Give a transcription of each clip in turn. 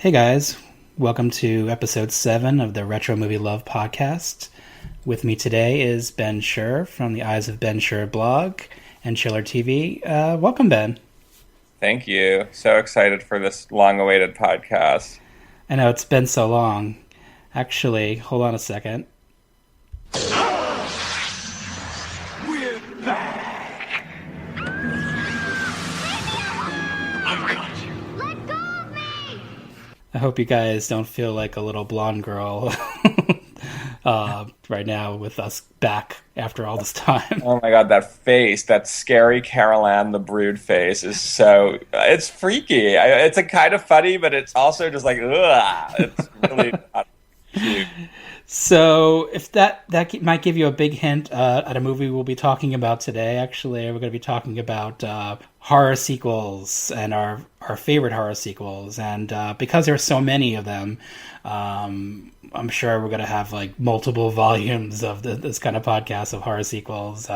Hey guys, welcome to episode 7 of the Retro Movie Love podcast. With me today is Ben Sher from the Eyes of Ben Sher blog and Chiller TV. Welcome, Ben. Thank you. So excited for this long-awaited podcast. I know it's been so long. Actually, hold on a second. We're back. I've got you. Let go of me! I hope you guys don't feel like a little blonde girl right now with us back after all this time. Oh my god, that face, that scary Carol Ann the Brood face is so... It's freaky. It's a kind of funny, but it's also just like, ugh. It's really not cute. So, if that might give you a big hint at a movie we'll be talking about today. Actually, we're going to be talking about horror sequels and our favorite horror sequels. And because there are so many of them, I'm sure we're going to have like multiple volumes of this kind of podcast of horror sequels.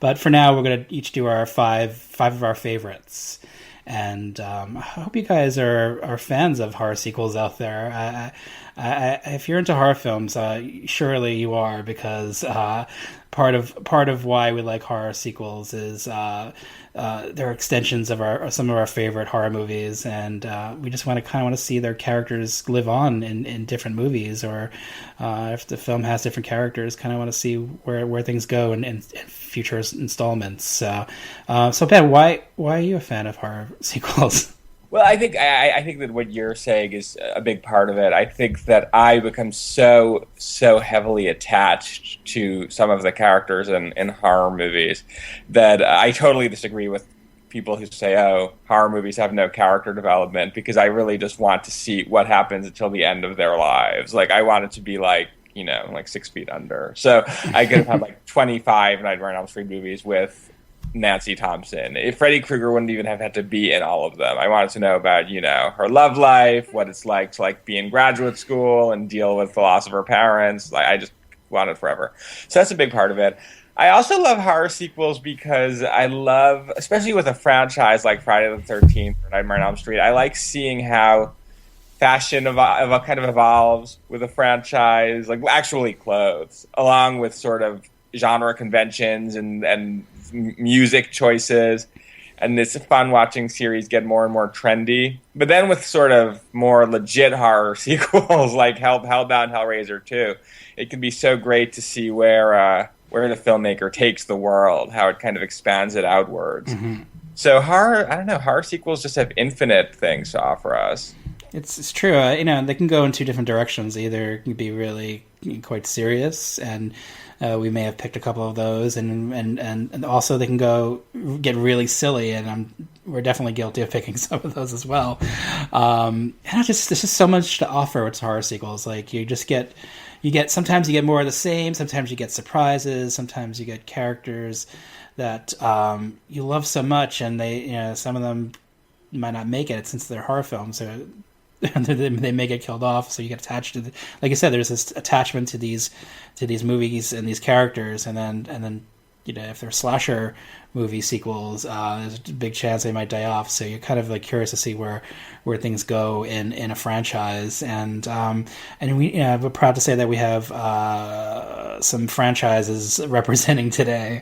But for now, we're going to each do our five of our favorites. And I hope you guys are fans of horror sequels out there. If you're into horror films, surely you are, because part of why we like horror sequels is they're extensions of some of our favorite horror movies, and we just want to see their characters live on in different movies, or if the film has different characters, kind of want to see where things go in future installments. So Ben, why are you a fan of horror sequels? Well, I think that what you're saying is a big part of it. I think that I become so heavily attached to some of the characters in horror movies that I totally disagree with people who say, oh, horror movies have no character development, because I really just want to see what happens until the end of their lives. Like, I want it to be like 6 Feet Under. So I could have had like 25 Nightmare on Elm Street movies with Nancy Thompson. If Freddy Krueger wouldn't even have had to be in all of them. I wanted to know about, her love life, what it's like to be in graduate school and deal with philosopher parents. I just wanted forever. So that's a big part of it. I also love horror sequels because I love, especially with a franchise like Friday the 13th or Nightmare on Elm Street, I like seeing how fashion kind of evolves with a franchise, like actually clothes, along with sort of genre conventions and music choices, and it's fun watching series get more and more trendy. But then with sort of more legit horror sequels like Hellbound, Hellraiser 2, it can be so great to see where the filmmaker takes the world, how it kind of expands it outwards. Mm-hmm. So horror sequels just have infinite things to offer us. It's true. They can go in two different directions. Either it can be really quite serious, and we may have picked a couple of those, and also they can get really silly, and we're definitely guilty of picking some of those as well. And there's just so much to offer with horror sequels. Like sometimes you get more of the same, sometimes you get surprises, sometimes you get characters that you love so much, and they some of them might not make it since they're horror films. So they may get killed off, so you get attached to like I said, there's this attachment to these movies and these characters, and then if they're slasher movie sequels, there's a big chance they might die off. So you're kind of like curious to see where things go in a franchise, and we're proud to say that we have some franchises representing today,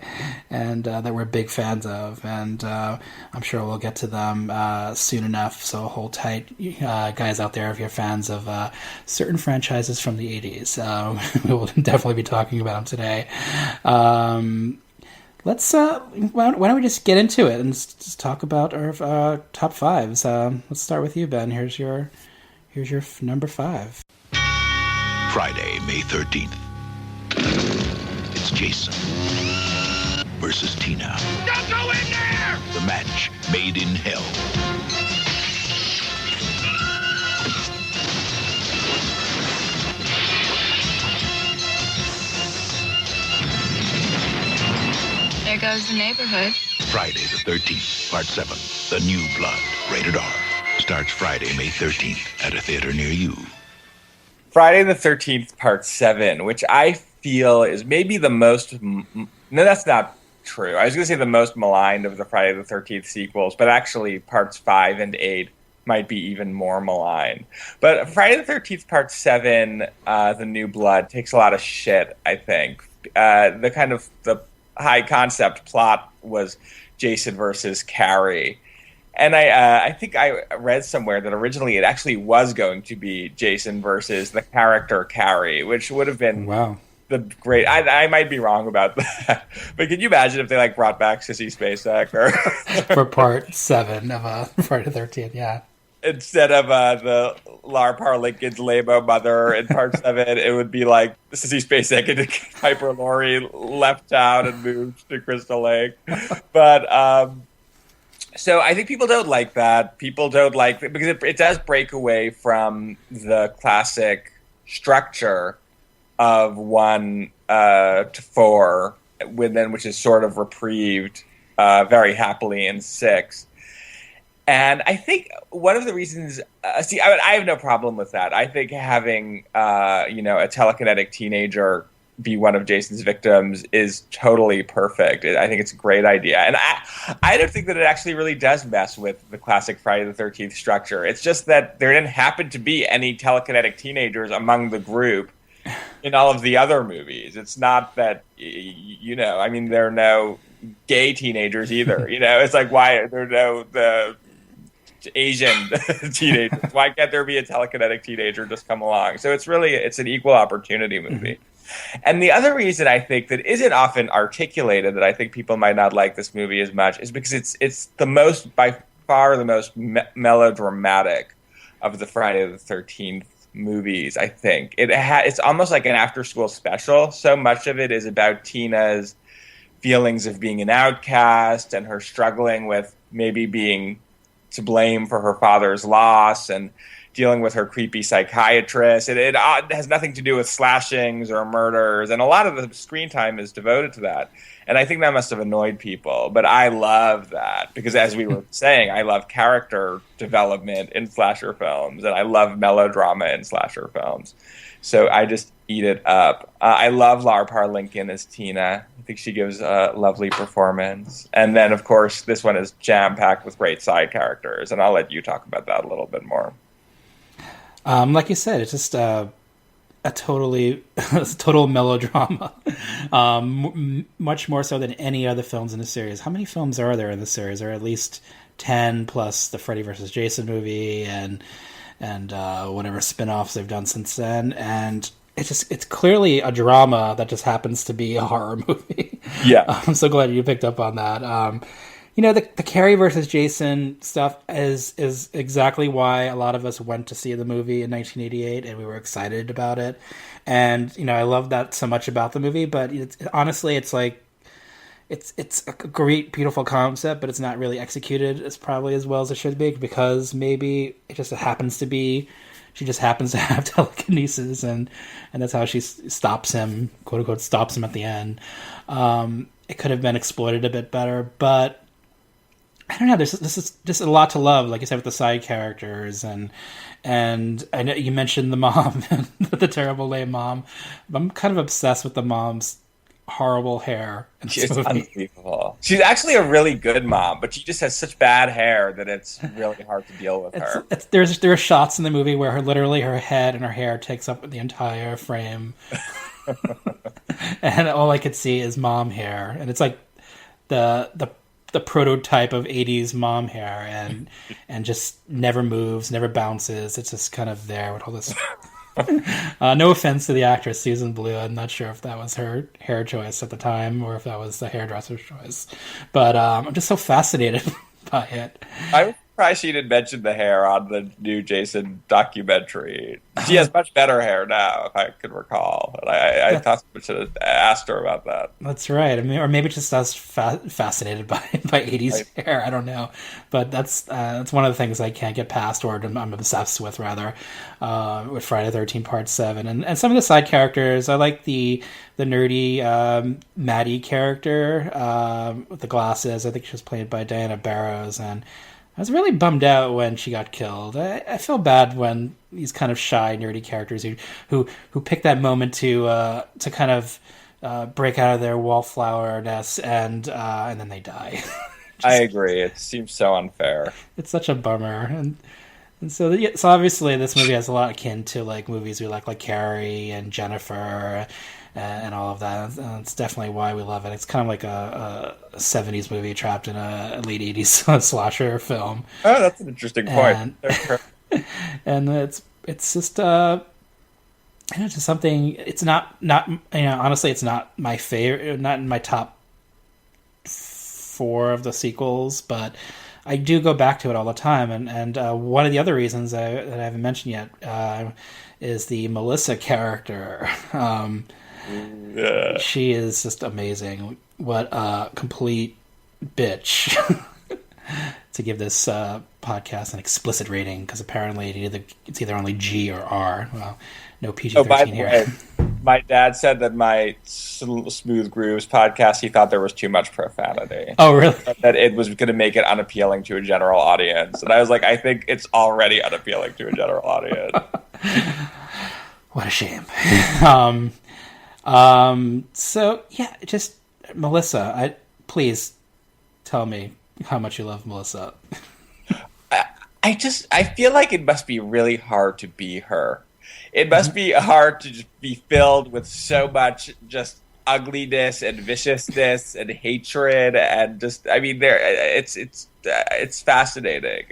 and that we're big fans of, and I'm sure we'll get to them soon enough. So hold tight, guys out there, if you're fans of certain franchises from the 80s. We will definitely be talking about them today. Let's why don't we just get into it and just talk about our top fives. Let's start with you, Ben. Here's your number 5. Friday, May 13th. It's Jason versus Tina. Don't go in there! The match made in hell. There goes the neighborhood. Friday the 13th, Part 7, The New Blood, rated R. Starts Friday, May 13th at a theater near you. Friday the 13th, Part 7, which I feel is maybe the most... No, that's not true. I was going to say the most maligned of the Friday the 13th sequels, but actually Parts 5 and 8 might be even more maligned. But Friday the 13th Part 7, The New Blood, takes a lot of shit, I think. The high concept plot was Jason versus Carrie. And I think I read somewhere that originally it actually was going to be Jason versus the character Carrie, which would have been the great. I might be wrong about that, but can you imagine if they like brought back Sissy Spacek or for Part 7 of Friday the 13th? Yeah. Instead of the Lar Parlinkin's Labo mother in Part 7, it would be like Sissy Spacek and Piper Laurie left town and moved to Crystal Lake. But so I think people don't like that. People don't like it because it does break away from the classic structure of 1 to 4, which is sort of reprieved very happily in 6. And I think one of the reasons, I have no problem with that. I think having, a telekinetic teenager be one of Jason's victims is totally perfect. I think it's a great idea. And I don't think that it actually really does mess with the classic Friday the 13th structure. It's just that there didn't happen to be any telekinetic teenagers among the group in all of the other movies. It's not that, there are no gay teenagers either. It's like, why are there no the Asian teenagers? Why can't there be a telekinetic teenager just come along? So it's an equal opportunity movie. And the other reason I think that isn't often articulated, that I think people might not like this movie as much, is because it's by far the most melodramatic of the Friday the 13th movies, I think. It's almost like an after-school special. So much of it is about Tina's feelings of being an outcast and her struggling with maybe being to blame for her father's loss and dealing with her creepy psychiatrist. It has nothing to do with slashings or murders, and a lot of the screen time is devoted to that. And I think that must have annoyed people, but I love that because, as we were saying, I love character development in slasher films, and I love melodrama in slasher films. So I just eat it up. I love Lar Parlinkin as Tina. I think she gives a lovely performance. And then, of course, this one is jam-packed with great side characters, and I'll let you talk about that a little bit more. Like you said, it's just a total melodrama, much more so than any other films in the series. How many films are there in the series? There are at least 10 plus the Freddy vs. Jason movie and whatever spin-offs they've done since then. And it's clearly a drama that just happens to be a horror movie. Yeah. I'm so glad you picked up on that. The Carrie versus Jason stuff is exactly why a lot of us went to see the movie in 1988, and we were excited about it. And I love that so much about the movie. But honestly, it's like it's a great, beautiful concept, but it's not really executed as probably as well as it should be, because maybe it just happens to be she just happens to have telekinesis, and that's how she stops him, quote unquote, stops him at the end. It could have been exploited a bit better, but I don't know. This is just a lot to love, like you said, with the side characters, and I know you mentioned the mom, the terrible lame mom. I'm kind of obsessed with the mom's horrible hair. She's unbelievable. She's actually a really good mom, but she just has such bad hair that it's really hard to deal with her. There are shots in the movie where her head and her hair takes up the entire frame, and all I could see is mom hair, and it's like the prototype of 80s mom hair, and just never moves, never bounces. It's just kind of there with all this. No offense to the actress Susan Blue. I'm not sure if that was her hair choice at the time or if that was the hairdresser's choice. But I'm just so fascinated by it. I was surprised she didn't mention the hair on the new Jason documentary. She has much better hair now, if I can recall. And I thought we should have asked her about that. That's right. I mean, or maybe just us fascinated by 80s hair. I don't know. But that's one of the things I can't get past, or I'm obsessed with, rather, with Friday the 13th Part 7. And some of the side characters, I like the nerdy Maddie character with the glasses. I think she was played by Diana Barrows, and I was really bummed out when she got killed. I feel bad when these kind of shy, nerdy characters who pick that moment to kind of break out of their wallflower nest and then they die. I agree. It seems so unfair. It's such a bummer. And And so, so obviously, this movie has a lot akin to like movies we like Carrie and Jennifer, and all of that. It's definitely why we love it. It's kind of like a '70s movie trapped in a late '80s slasher film. Oh, that's an interesting point. And it's just just something. It's not honestly, it's not my favorite, not in my top 4 of the sequels, but I do go back to it all the time, and one of the other reasons that I haven't mentioned yet is the Melissa character. She is just amazing. What a complete bitch. To give this podcast an explicit rating, because apparently it's either only G or R. Well, no PG-13 here. Way, my dad said that my Smooth Grooves podcast, he thought there was too much profanity. Oh, really? That it was going to make it unappealing to a general audience. And I was like, I think it's already unappealing to a general audience. What a shame. So, yeah, just Melissa, please tell me how much you love Melissa. I feel like it must be really hard to be her. It must be hard to just be filled with so much just ugliness and viciousness and hatred and just, I mean, it's fascinating.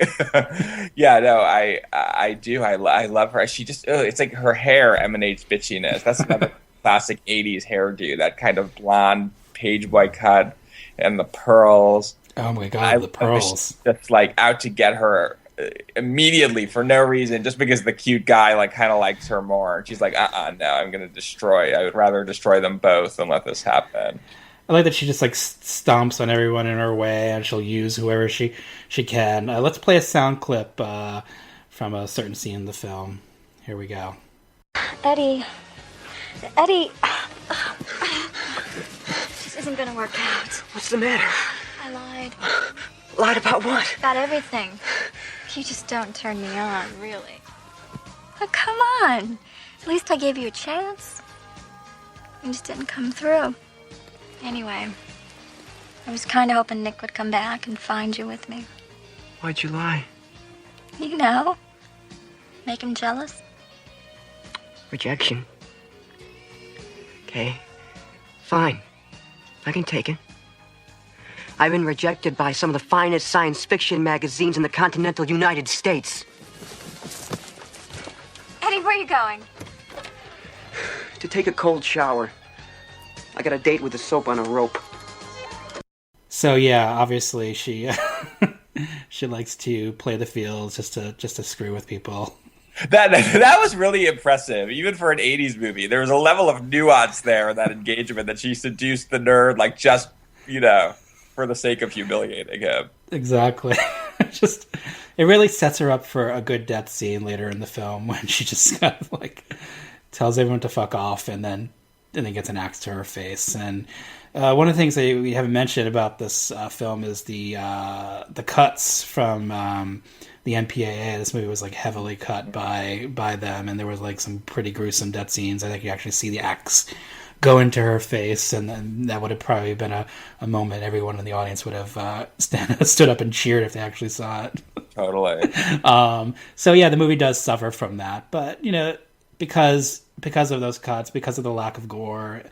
Yeah, no, I do. I love her. She just, it's like her hair emanates bitchiness. That's another classic 80s hairdo, that kind of blonde page boy cut and the pearls. Oh my God, the pearls. That's like out to get her immediately for no reason, just because the cute guy like kind of likes her more. She's like, no, I'm going to destroy. I would rather destroy them both than let this happen. I like that she just like stomps on everyone in her way, and she'll use whoever she can. Let's play a sound clip from a certain scene in the film. Here we go. Eddie, this isn't going to work out. What's the matter? I lied. Lied about what? About everything. You just don't turn me on, really. Oh, come on. At least I gave you a chance. You just didn't come through. Anyway, I was kind of hoping Nick would come back and find you with me. Why'd you lie? You know, make him jealous. Rejection. Okay, fine. I can take it. I've been rejected by some of the finest science fiction magazines in the continental United States. Eddie, where are you going? To take a cold shower. I got a date with the soap on a rope. So yeah, obviously she she likes to play the fields just to screw with people. That was really impressive, even for an 80s movie. There was a level of nuance there in that engagement, that she seduced the nerd, like, just, for the sake of humiliating him. Exactly. It really sets her up for a good death scene later in the film, when she just kind of like tells everyone to fuck off and then gets an axe to her face. And one of the things that we haven't mentioned about this film is the cuts from the MPAA. This movie was like heavily cut by them, and there was like some pretty gruesome death scenes. I think you actually see the axe go into her face, and then that would have probably been a moment everyone in the audience would have stood up and cheered if they actually saw it. Totally. So yeah, the movie does suffer from that, but because of those cuts, because of the lack of gore,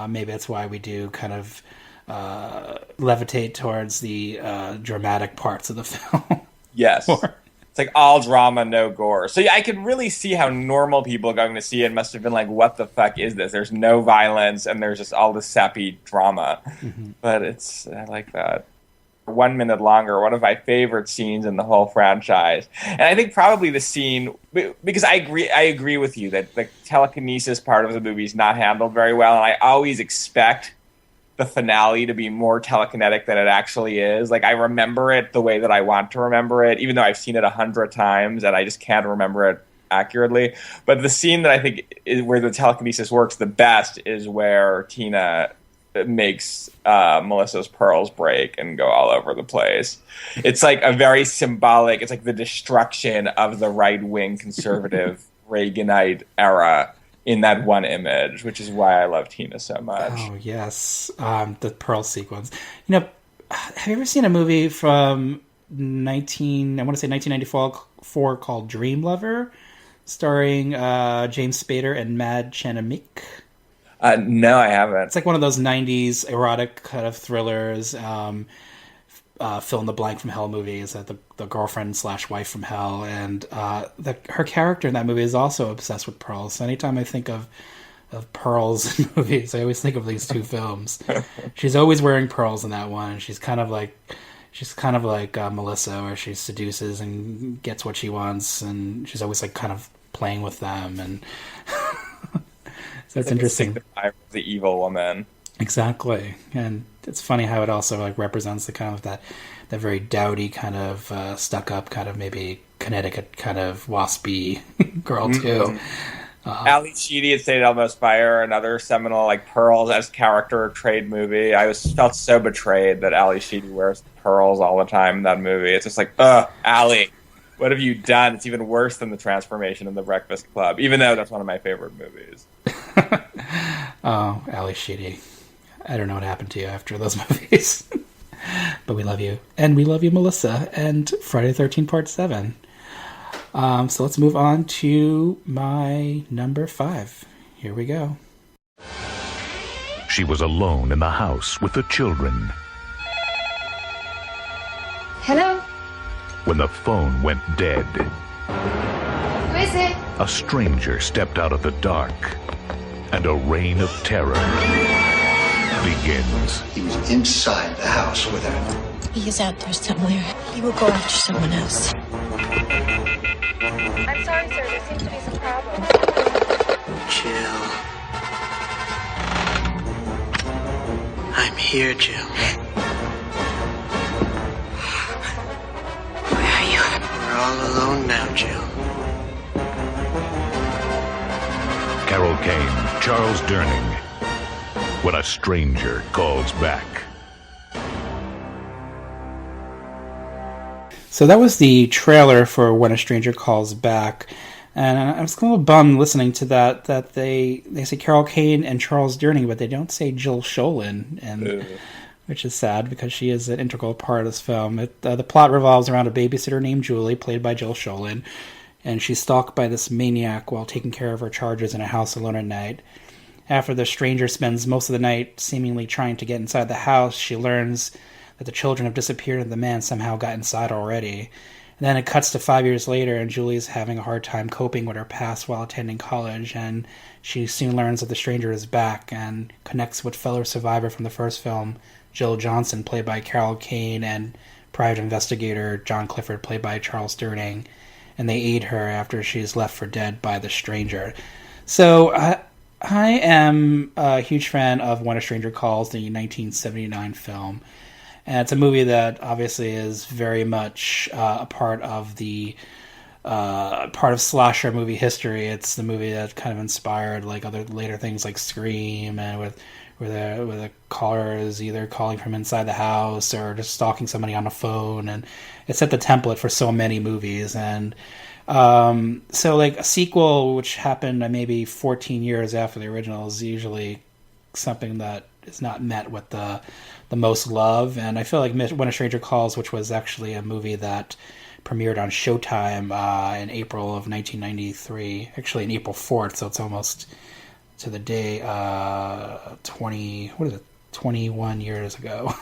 maybe that's why we do kind of levitate towards the dramatic parts of the film. Yes. It's like all drama, no gore. So yeah, I can really see how normal people going to see it must have been like, what the fuck is this? There's no violence, and there's just all this sappy drama. Mm-hmm. But I like that. 1 minute longer, one of my favorite scenes in the whole franchise. And I think probably the scene, because I agree with you that the telekinesis part of the movie is not handled very well, and I always expect the finale to be more telekinetic than it actually is. Like, I remember it the way that I want to remember it, even though I've seen it 100 times and I just can't remember it accurately. But the scene that I think is where the telekinesis works the best is where Tina makes Melissa's pearls break and go all over the place. It's like a very symbolic, it's like the destruction of the right-wing conservative Reaganite era in that one image, which is why I love Tina so much. Oh, yes. The pearl sequence. Have you ever seen a movie from 1994 called Dream Lover, starring James Spader and Mad Chanamik. No, I haven't. It's like one of those 90s erotic kind of thrillers, fill in the blank from hell movies, the girlfriend / wife from hell. And her character in that movie is also obsessed with pearls. So anytime I think of pearls in movies, I always think of these two films. She's always wearing pearls in that one. She's kind of like Melissa, where she seduces and gets what she wants, and she's always like kind of playing with them. And so it's interesting. The evil woman. Exactly. And it's funny how it also like represents the kind of that very dowdy kind of stuck up kind of maybe Connecticut kind of waspy girl too. Ali Sheedy had Stayed Almost Fire, another seminal like pearls as character trade movie. I felt so betrayed that Ali Sheedy wears pearls all the time in that movie. It's just like, Ali, what have you done? It's even worse than the transformation in The Breakfast Club, even though that's one of my favorite movies. Oh, Ali Sheedy. I don't know what happened to you after those movies. But we love you. And we love you, Melissa, and Friday the 13th Part 7. So let's move on to my number 5. Here we go. She was alone in the house with the children Hello? when the phone went dead. Who is it? A stranger stepped out of the dark, and a reign of terror begins. He was inside the house with her. He is out there somewhere. He will go after someone else. I'm sorry, sir. There seems to be some problem. Jill. I'm here, Jill. Where are you? We're all alone now, Jill. Carol Kane, Charles Durning. When a stranger calls back. So that was the trailer for When a Stranger Calls Back. And I was a little bummed listening to that they say Carol Kane and Charles Durning, but they don't say Jill Sholin, and which is sad because she is an integral part of this film. The plot revolves around a babysitter named Julie, played by Jill Sholin, and she's stalked by this maniac while taking care of her charges in a house alone at night. After the stranger spends most of the night seemingly trying to get inside the house, she learns that the children have disappeared and the man somehow got inside already. And then it cuts to 5 years later, and Julie's having a hard time coping with her past while attending college, and she soon learns that the stranger is back and connects with fellow survivor from the first film, Jill Johnson, played by Carol Kane, and private investigator John Clifford, played by Charles Durning, and they aid her after she is left for dead by the stranger. So I am a huge fan of When a Stranger Calls, the 1979 film. And it's a movie that obviously is very much a part of the part of slasher movie history. It's the movie that kind of inspired like other later things like Scream, and where the caller is either calling from inside the house or just stalking somebody on the phone, and it set the template for so many movies. And so like a sequel which happened maybe 14 years after the original is usually something that is not met with the most love. And I feel like When a Stranger Calls, which was actually a movie that premiered on Showtime in April of 1993, actually in April 4th, so it's almost to the day 21 years ago.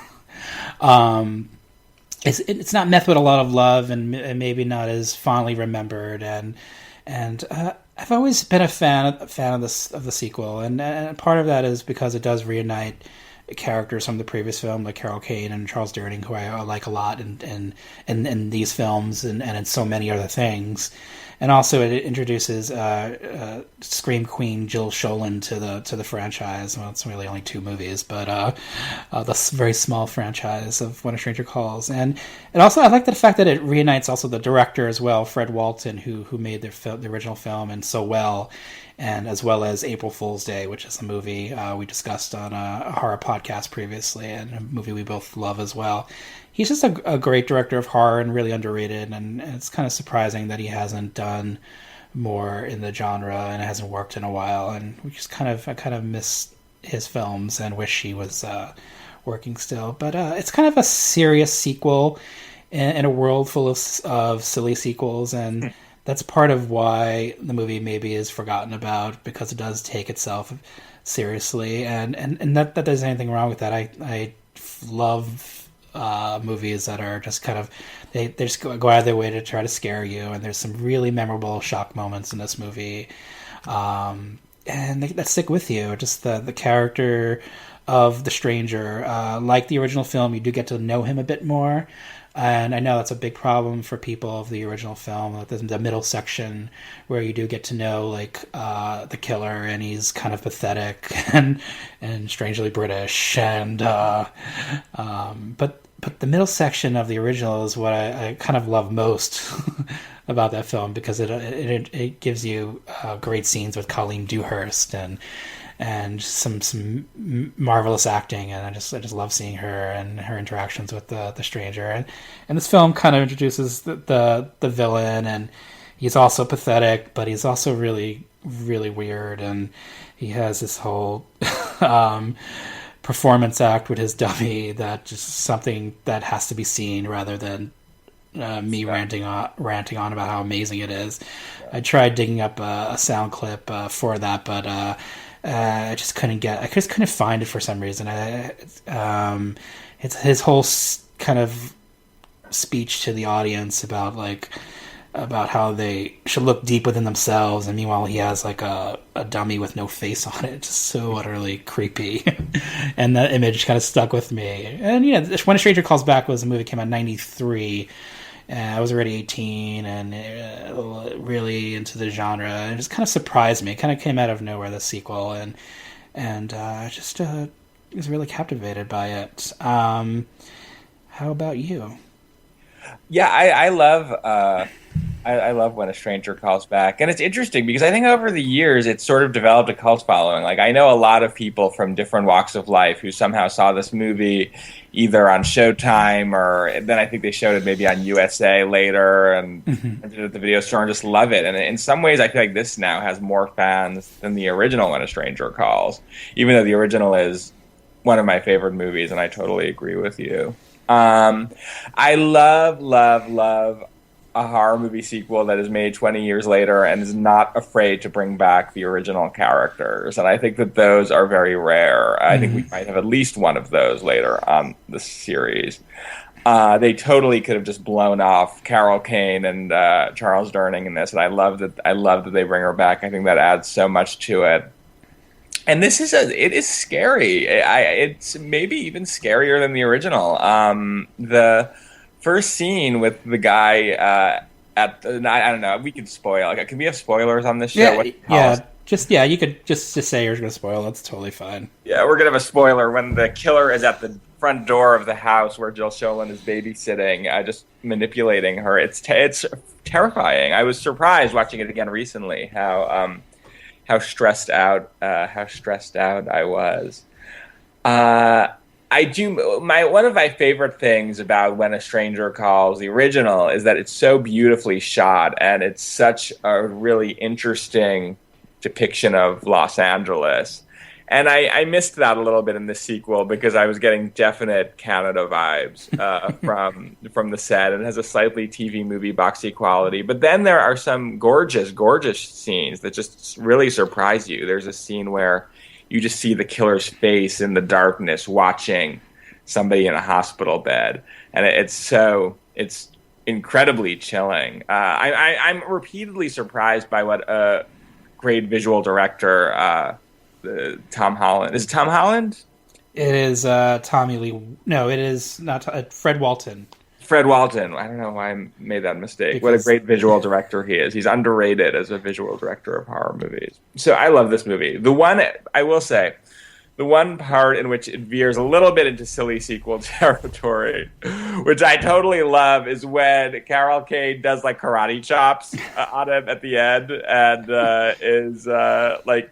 It's not met with a lot of love, and maybe not as fondly remembered, and I've always been a fan of the sequel, and part of that is because it does reunite characters from the previous film, like Carol Kane and Charles Durning, who I like a lot in these films and in so many other things. And also it introduces Scream Queen Jill Sholin to the franchise. Well, it's really only 2 movies, but the very small franchise of When a Stranger Calls. And also I like the fact that it reunites also the director as well, Fred Walton, who made the original film and so well, and as well as April Fool's Day, which is a movie we discussed on a horror podcast previously, and a movie we both love as well. He's just a great director of horror and really underrated, and it's kind of surprising that he hasn't done more in the genre and hasn't worked in a while. And I kind of miss his films and wish he was working still. But it's kind of a serious sequel. in a world full of silly sequels, and that's part of why the movie maybe is forgotten about, because it does take itself seriously, and that there's anything wrong with that. I love movies that are just kind of they just go out of their way to try to scare you, and there's some really memorable shock moments in this movie, and that stick with you. Just the character of the stranger, like the original film, you do get to know him a bit more. And I know that's a big problem for people of the original film, like the middle section where you do get to know the killer, and he's kind of pathetic and strangely British, and but the middle section of the original is what I kind of love most about that film, because it gives you great scenes with Colleen Dewhurst and some marvelous acting, and I just love seeing her and her interactions with the stranger. And this film kind of introduces the villain, and he's also pathetic, but he's also really, really weird, and he has this whole performance act with his dummy that just something that has to be seen rather than me ranting on about how amazing it is. I tried digging up a sound clip for that, but I just couldn't find it for some reason. It's his whole kind of speech to the audience about how they should look deep within themselves, and meanwhile he has like a dummy with no face on it. Just so utterly creepy. And that image kind of stuck with me. And When a Stranger Calls Back was a movie that came out in 93. I was already 18 and really into the genre. It just kind of surprised me. It kind of came out of nowhere, the sequel, and I just was really captivated by it. How about you? Yeah, I love I love When a Stranger Calls Back, and it's interesting because I think over the years it's sort of developed a cult following. Like, I know a lot of people from different walks of life who somehow saw this movie either on Showtime, or then I think they showed it maybe on USA later, and did it at the video store, and just love it. And in some ways I feel like this now has more fans than the original When a Stranger Calls, even though the original is one of my favorite movies, and I totally agree with you. I love a horror movie sequel that is made 20 years later and is not afraid to bring back the original characters. And I think that those are very rare. I think we might have at least one of those later on the series. They totally could have just blown off Carol Kane and Charles Durning in this, and I love that they bring her back. I think that adds so much to it. And it is scary. It's maybe even scarier than the original. The first scene with the guy I don't know. We could spoil. Can we have spoilers on this show? You could just say you're going to spoil. That's totally fine. Yeah, we're going to have a spoiler when the killer is at the front door of the house where Jill Schoelen is babysitting, just manipulating her. It's terrifying. I was surprised watching it again recently how stressed out I was. One of my favorite things about When a Stranger Calls, the original, is that it's so beautifully shot, and it's such a really interesting depiction of Los Angeles. And I missed that a little bit in the sequel because I was getting definite Canada vibes from the set. It has a slightly TV movie boxy quality. But then there are some gorgeous, gorgeous scenes that just really surprise you. There's a scene where you just see the killer's face in the darkness watching somebody in a hospital bed. And it's incredibly chilling. I'm repeatedly surprised by what a great visual director Tom Holland. Is it Tom Holland? It is Tommy Lee. No, it is not. Fred Walton. Fred Walton. I don't know why I made that mistake. What a great visual director he is. He's underrated as a visual director of horror movies. So I love this movie. I will say, the one part in which it veers a little bit into silly sequel territory, which I totally love, is when Carol Kane does like karate chops on him at the end, and is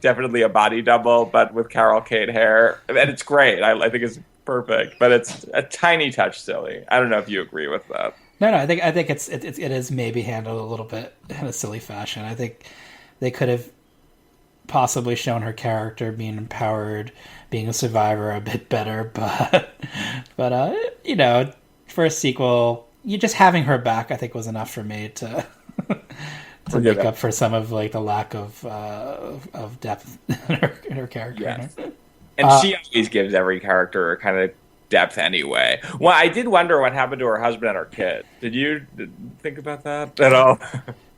definitely a body double, but with Carol Kane hair, and it's great. I think it's perfect, but it's a tiny touch silly. I don't know if you agree with that. No, I think it is maybe handled a little bit in a silly fashion. I think they could have possibly shown her character being empowered, being a survivor a bit better, but for a sequel, you just having her back, I think, was enough for me to make up for some of like the lack of depth in her character. Yes. And she always gives every character kind of depth anyway. Well, I did wonder what happened to her husband and her kid. Did you think about that at all?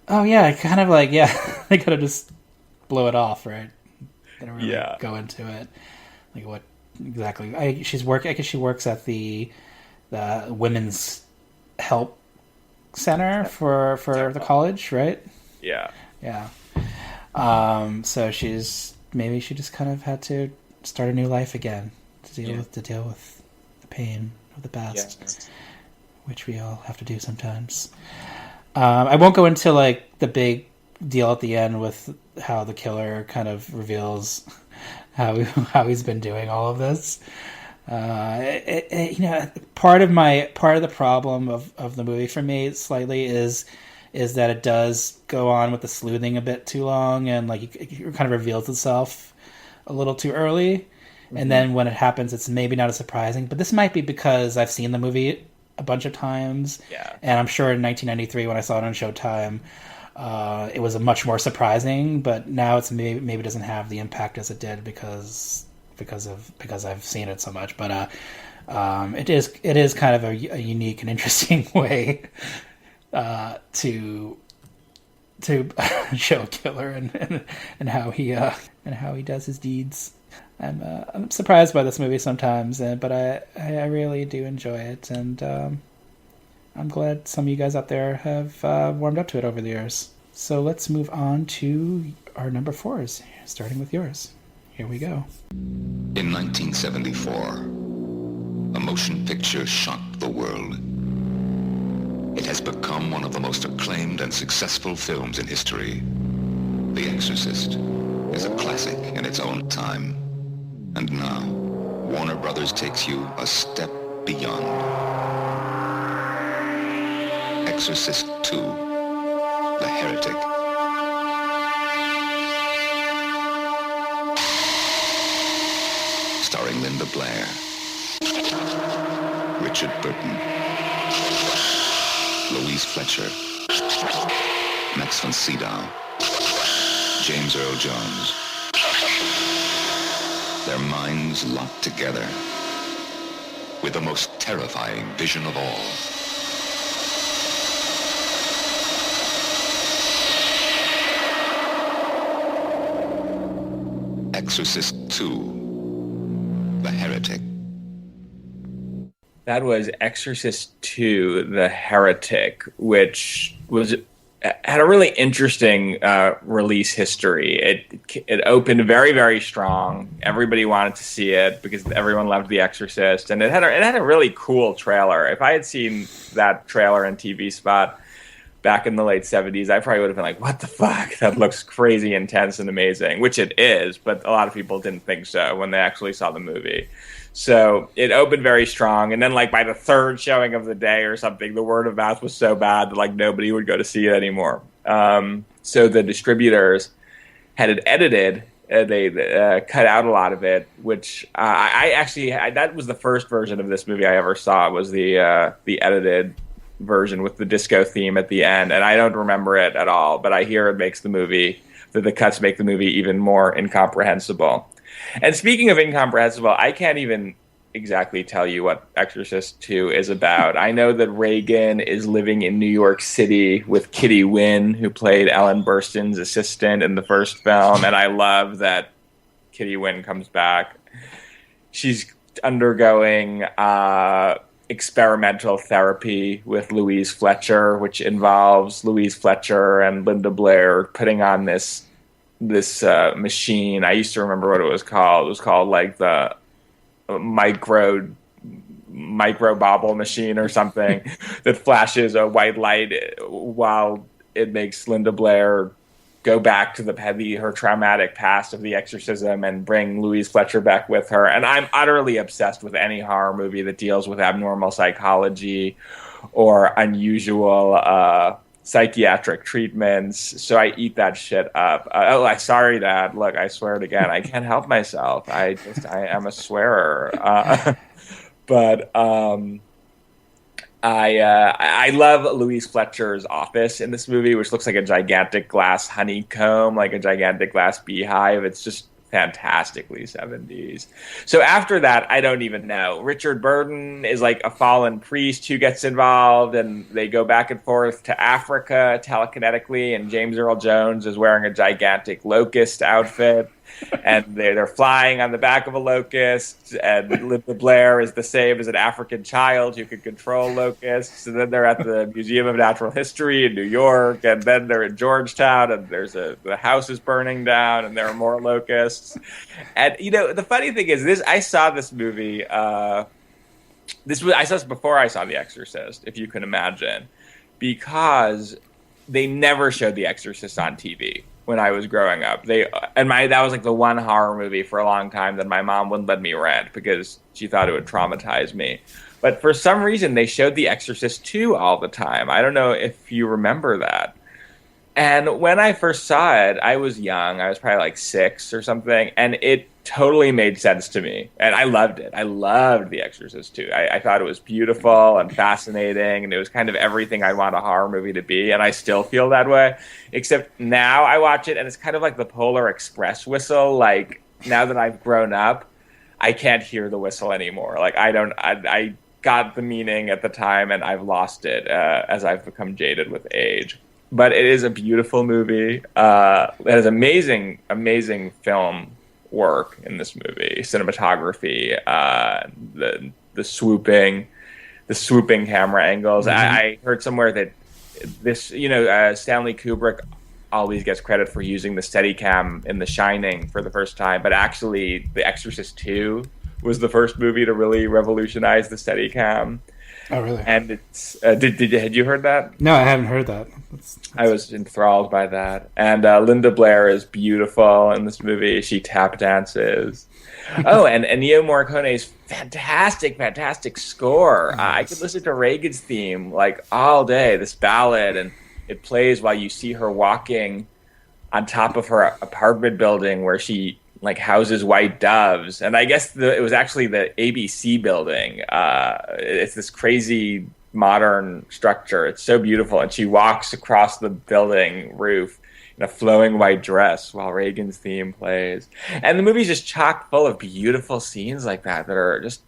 Oh yeah, kind of like they could have just blow it off, right? They don't really go into it. Like what exactly? I guess she works at the women's help center for the college, right? Yeah. So maybe she just kind of had to start a new life again to deal with the pain of the past, which we all have to do sometimes. I won't go into like the big deal at the end with how the killer kind of reveals how he's been doing all of this. Part of the problem of the movie for me slightly is that it does go on with the sleuthing a bit too long, and like it kind of reveals itself a little too early. Mm-hmm. And then when it happens, it's maybe not as surprising. But this might be because I've seen the movie a bunch of times, and I'm sure in 1993 when I saw it on Showtime, it was a much more surprising. But now it's maybe doesn't have the impact as it did because I've seen it so much. But it is kind of a unique and interesting way to show a killer and how he does his deeds. I'm surprised by this movie sometimes, but I really do enjoy it, and I'm glad some of you guys out there have warmed up to it over the years. So let's move on to our number 4s, starting with yours. Here we go. In 1974, a motion picture shocked the world. It has become one of the most acclaimed and successful films in history. The Exorcist is a classic in its own time. And now, Warner Brothers takes you a step beyond. Exorcist II, The Heretic. Starring Linda Blair, Richard Burton, Louise Fletcher, Max von Sydow, James Earl Jones. Their minds locked together with the most terrifying vision of all. Exorcist II, The Heretic. That was Exorcist II, The Heretic, which had a really interesting release history. It opened very, very strong. Everybody wanted to see it because everyone loved The Exorcist, and it had a really cool trailer. If I had seen that trailer and TV spot back in the late 70s, I probably would have been like, what the fuck? That looks crazy intense and amazing, which it is, but a lot of people didn't think so when they actually saw the movie. So it opened very strong, and then like by the third showing of the day or something, the word of mouth was so bad that like nobody would go to see it anymore. So the distributors had it edited. They cut out a lot of it, which that was the first version of this movie I ever saw, was the edited version with the disco theme at the end, and I don't remember it at all, but I hear the cuts make the movie even more incomprehensible. And speaking of incomprehensible, I can't even exactly tell you what Exorcist II is about. I know that Reagan is living in New York City with Kitty Wynn, who played Ellen Burstyn's assistant in the first film, and I love that Kitty Wynn comes back. She's undergoing experimental therapy with Louise Fletcher, which involves Louise Fletcher and Linda Blair putting on this machine. I used to remember what it was called. It was called like the micro bobble machine or something that flashes a white light while it makes Linda Blair go back to her traumatic past of the exorcism and bring Louise Fletcher back with her. And I'm utterly obsessed with any horror movie that deals with abnormal psychology or unusual psychiatric treatments. So I eat that shit up. Sorry, Dad. Look, I swear it again. I can't help myself. I am a swearer. But I love Louise Fletcher's office in this movie, which looks like a gigantic glass honeycomb, like a gigantic glass beehive. It's just fantastically 70s. So after that, I don't even know. Richard Burton is like a fallen priest who gets involved, and they go back and forth to Africa telekinetically, and James Earl Jones is wearing a gigantic locust outfit. And they're flying on the back of a locust, and Linda Blair is the same as an African child who can control locusts. And then they're at the Museum of Natural History in New York, and then they're in Georgetown, and the house is burning down, and there are more locusts. And the funny thing is, I saw this movie. I saw this before I saw The Exorcist, if you can imagine, because they never showed The Exorcist on TV. When I was growing up, that was like the one horror movie for a long time that my mom wouldn't let me rent because she thought it would traumatize me. But for some reason, they showed The Exorcist 2 all the time. I don't know if you remember that. And when I first saw it, I was young. I was probably like 6 or something, and it totally made sense to me. And I loved it. I loved The Exorcist 2. I thought it was beautiful and fascinating, and it was kind of everything I want a horror movie to be, and I still feel that way. Except now I watch it, and it's kind of like the Polar Express whistle. Like, now that I've grown up, I can't hear the whistle anymore. Like, I got the meaning at the time, and I've lost it as I've become jaded with age. But it is a beautiful movie. It has amazing, amazing film work in this movie, cinematography, the swooping camera angles. Mm-hmm. I heard somewhere that this, Stanley Kubrick always gets credit for using the Steadicam in The Shining for the first time, but actually, The Exorcist 2 was the first movie to really revolutionize the Steadicam. Oh, really? And it's had you heard that? No, I haven't heard that. I was enthralled by that. And Linda Blair is beautiful in this movie. She tap dances. Oh, and Ennio Morricone's fantastic score. I could listen to Reagan's theme like all day, this ballad, and it plays while you see her walking on top of her apartment building where she like houses white doves. And I guess it was actually the ABC building. It's this crazy modern structure. It's so beautiful. And she walks across the building roof in a flowing white dress while Reagan's theme plays. And the movie's just chock full of beautiful scenes like that are just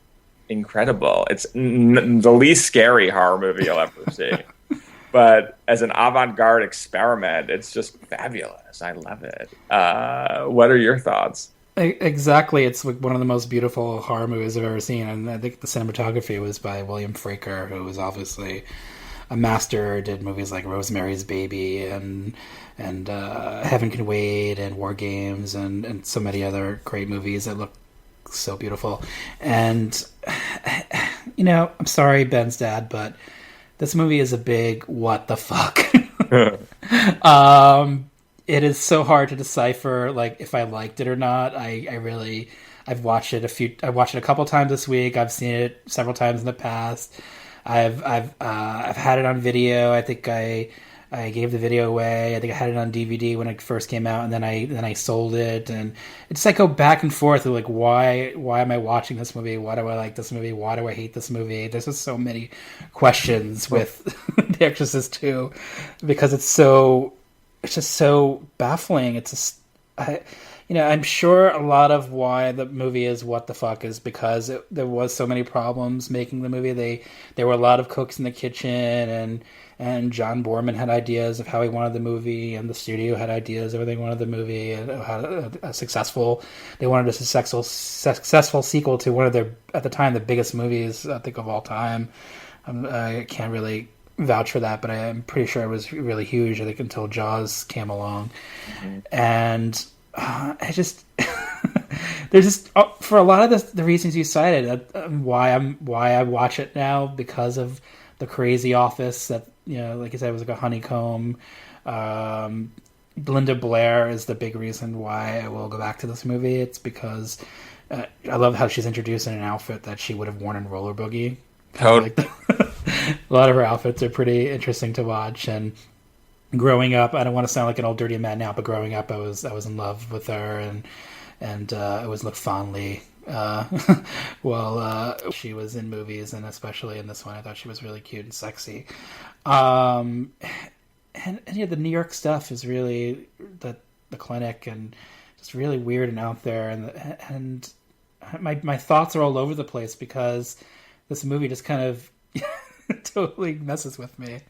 incredible. It's the least scary horror movie you'll ever see. But as an avant-garde experiment, it's just fabulous. I love it. What are your thoughts? Exactly. It's like one of the most beautiful horror movies I've ever seen. And I think the cinematography was by William Fraker, who was obviously a master, did movies like Rosemary's Baby and Heaven Can Wait and War Games and so many other great movies that look so beautiful. And, I'm sorry, Ben's dad, but this movie is a big what the fuck. It is so hard to decipher, like, if I liked it or not. I've watched it I watched it a couple times this week. I've seen it several times in the past. I've had it on video. I think I gave the video away. I think I had it on DVD when it first came out, and then I sold it. And it's like go back and forth. Like, why am I watching this movie? Why do I like this movie? Why do I hate this movie? There's just so many questions with The Exorcist 2 because it's just so baffling. It's just, I'm sure a lot of why the movie is what the fuck is because there was so many problems making the movie. There were a lot of cooks in the kitchen, and John Borman had ideas of how he wanted the movie, and the studio had ideas of how they wanted the movie, and how they wanted a successful sequel to one of their, at the time, the biggest movies, I think, of all time. I can't really vouch for that, but I'm pretty sure it was really huge, I think, until Jaws came along. Mm-hmm. And I just there's just for a lot of the reasons you cited, why I watch it now, because of the crazy office that, like I said, it was like a honeycomb. Linda Blair is the big reason why I will go back to this movie. It's because I love how she's introduced in an outfit that she would have worn in Roller Boogie. Totally. A lot of her outfits are pretty interesting to watch. And growing up, I don't want to sound like an old dirty man now, but growing up, I was in love with her, and I always looked fondly while she was in movies, and especially in this one, I thought she was really cute and sexy. And yeah, the New York stuff is really the clinic and just really weird and out there, and my thoughts are all over the place because this movie just kind of totally messes with me.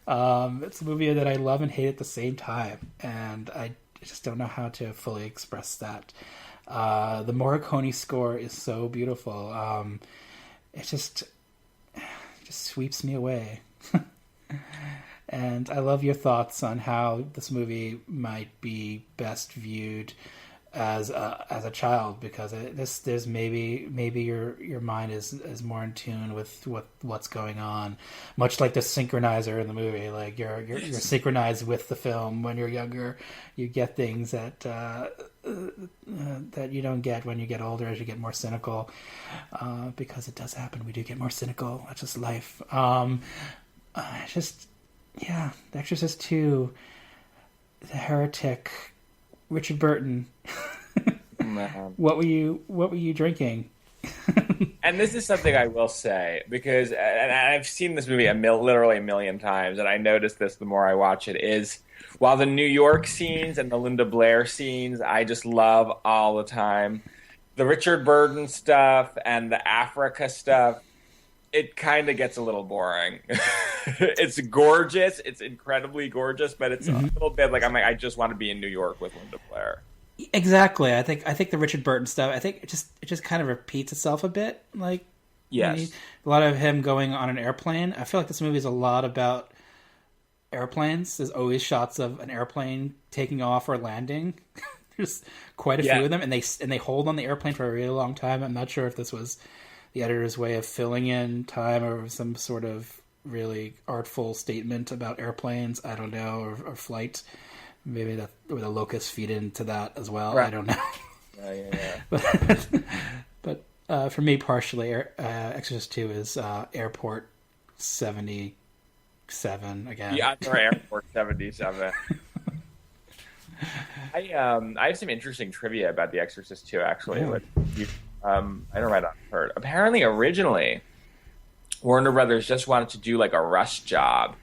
It's a movie that I love and hate at the same time, and I just don't know how to fully express that. The Morricone score is so beautiful. It just sweeps me away. And I love your thoughts on how this movie might be best viewed as a child, because there's maybe your mind is more in tune with what's going on, much like the synchronizer in the movie. Like you're synchronized with the film when you're younger. You get things that that you don't get when you get older, as you get more cynical, because it does happen. We do get more cynical. That's just life. The Exorcist 2, The Heretic, Richard Burton. What were you drinking? And this is something I will say, because and I've seen this movie literally a million times, and I notice this the more I watch it, is while the New York scenes and the Linda Blair scenes I just love all the time, the Richard Burton stuff and the Africa stuff, it kind of gets a little boring. It's gorgeous. It's incredibly gorgeous, but it's a little bit like I just want to be in New York with Linda Blair. Exactly. I think the Richard Burton stuff, I think it just kind of repeats itself a bit. Like, yes, a lot of him going on an airplane. I feel like this movie is a lot about airplanes. There's always shots of an airplane taking off or landing. There's quite a few of them, and they hold on the airplane for a really long time. I'm not sure if this was the editor's way of filling in time or some sort of really artful statement about airplanes. I don't know, or flight. Maybe that or the locusts feed into that as well. Right. I don't know. But for me, partially, Exorcist 2 is Airport 77 again. Yeah, Airport 77. I have some interesting trivia about The Exorcist 2, actually. Yeah. I don't write on heard. Apparently, originally, Warner Brothers just wanted to do like a rush job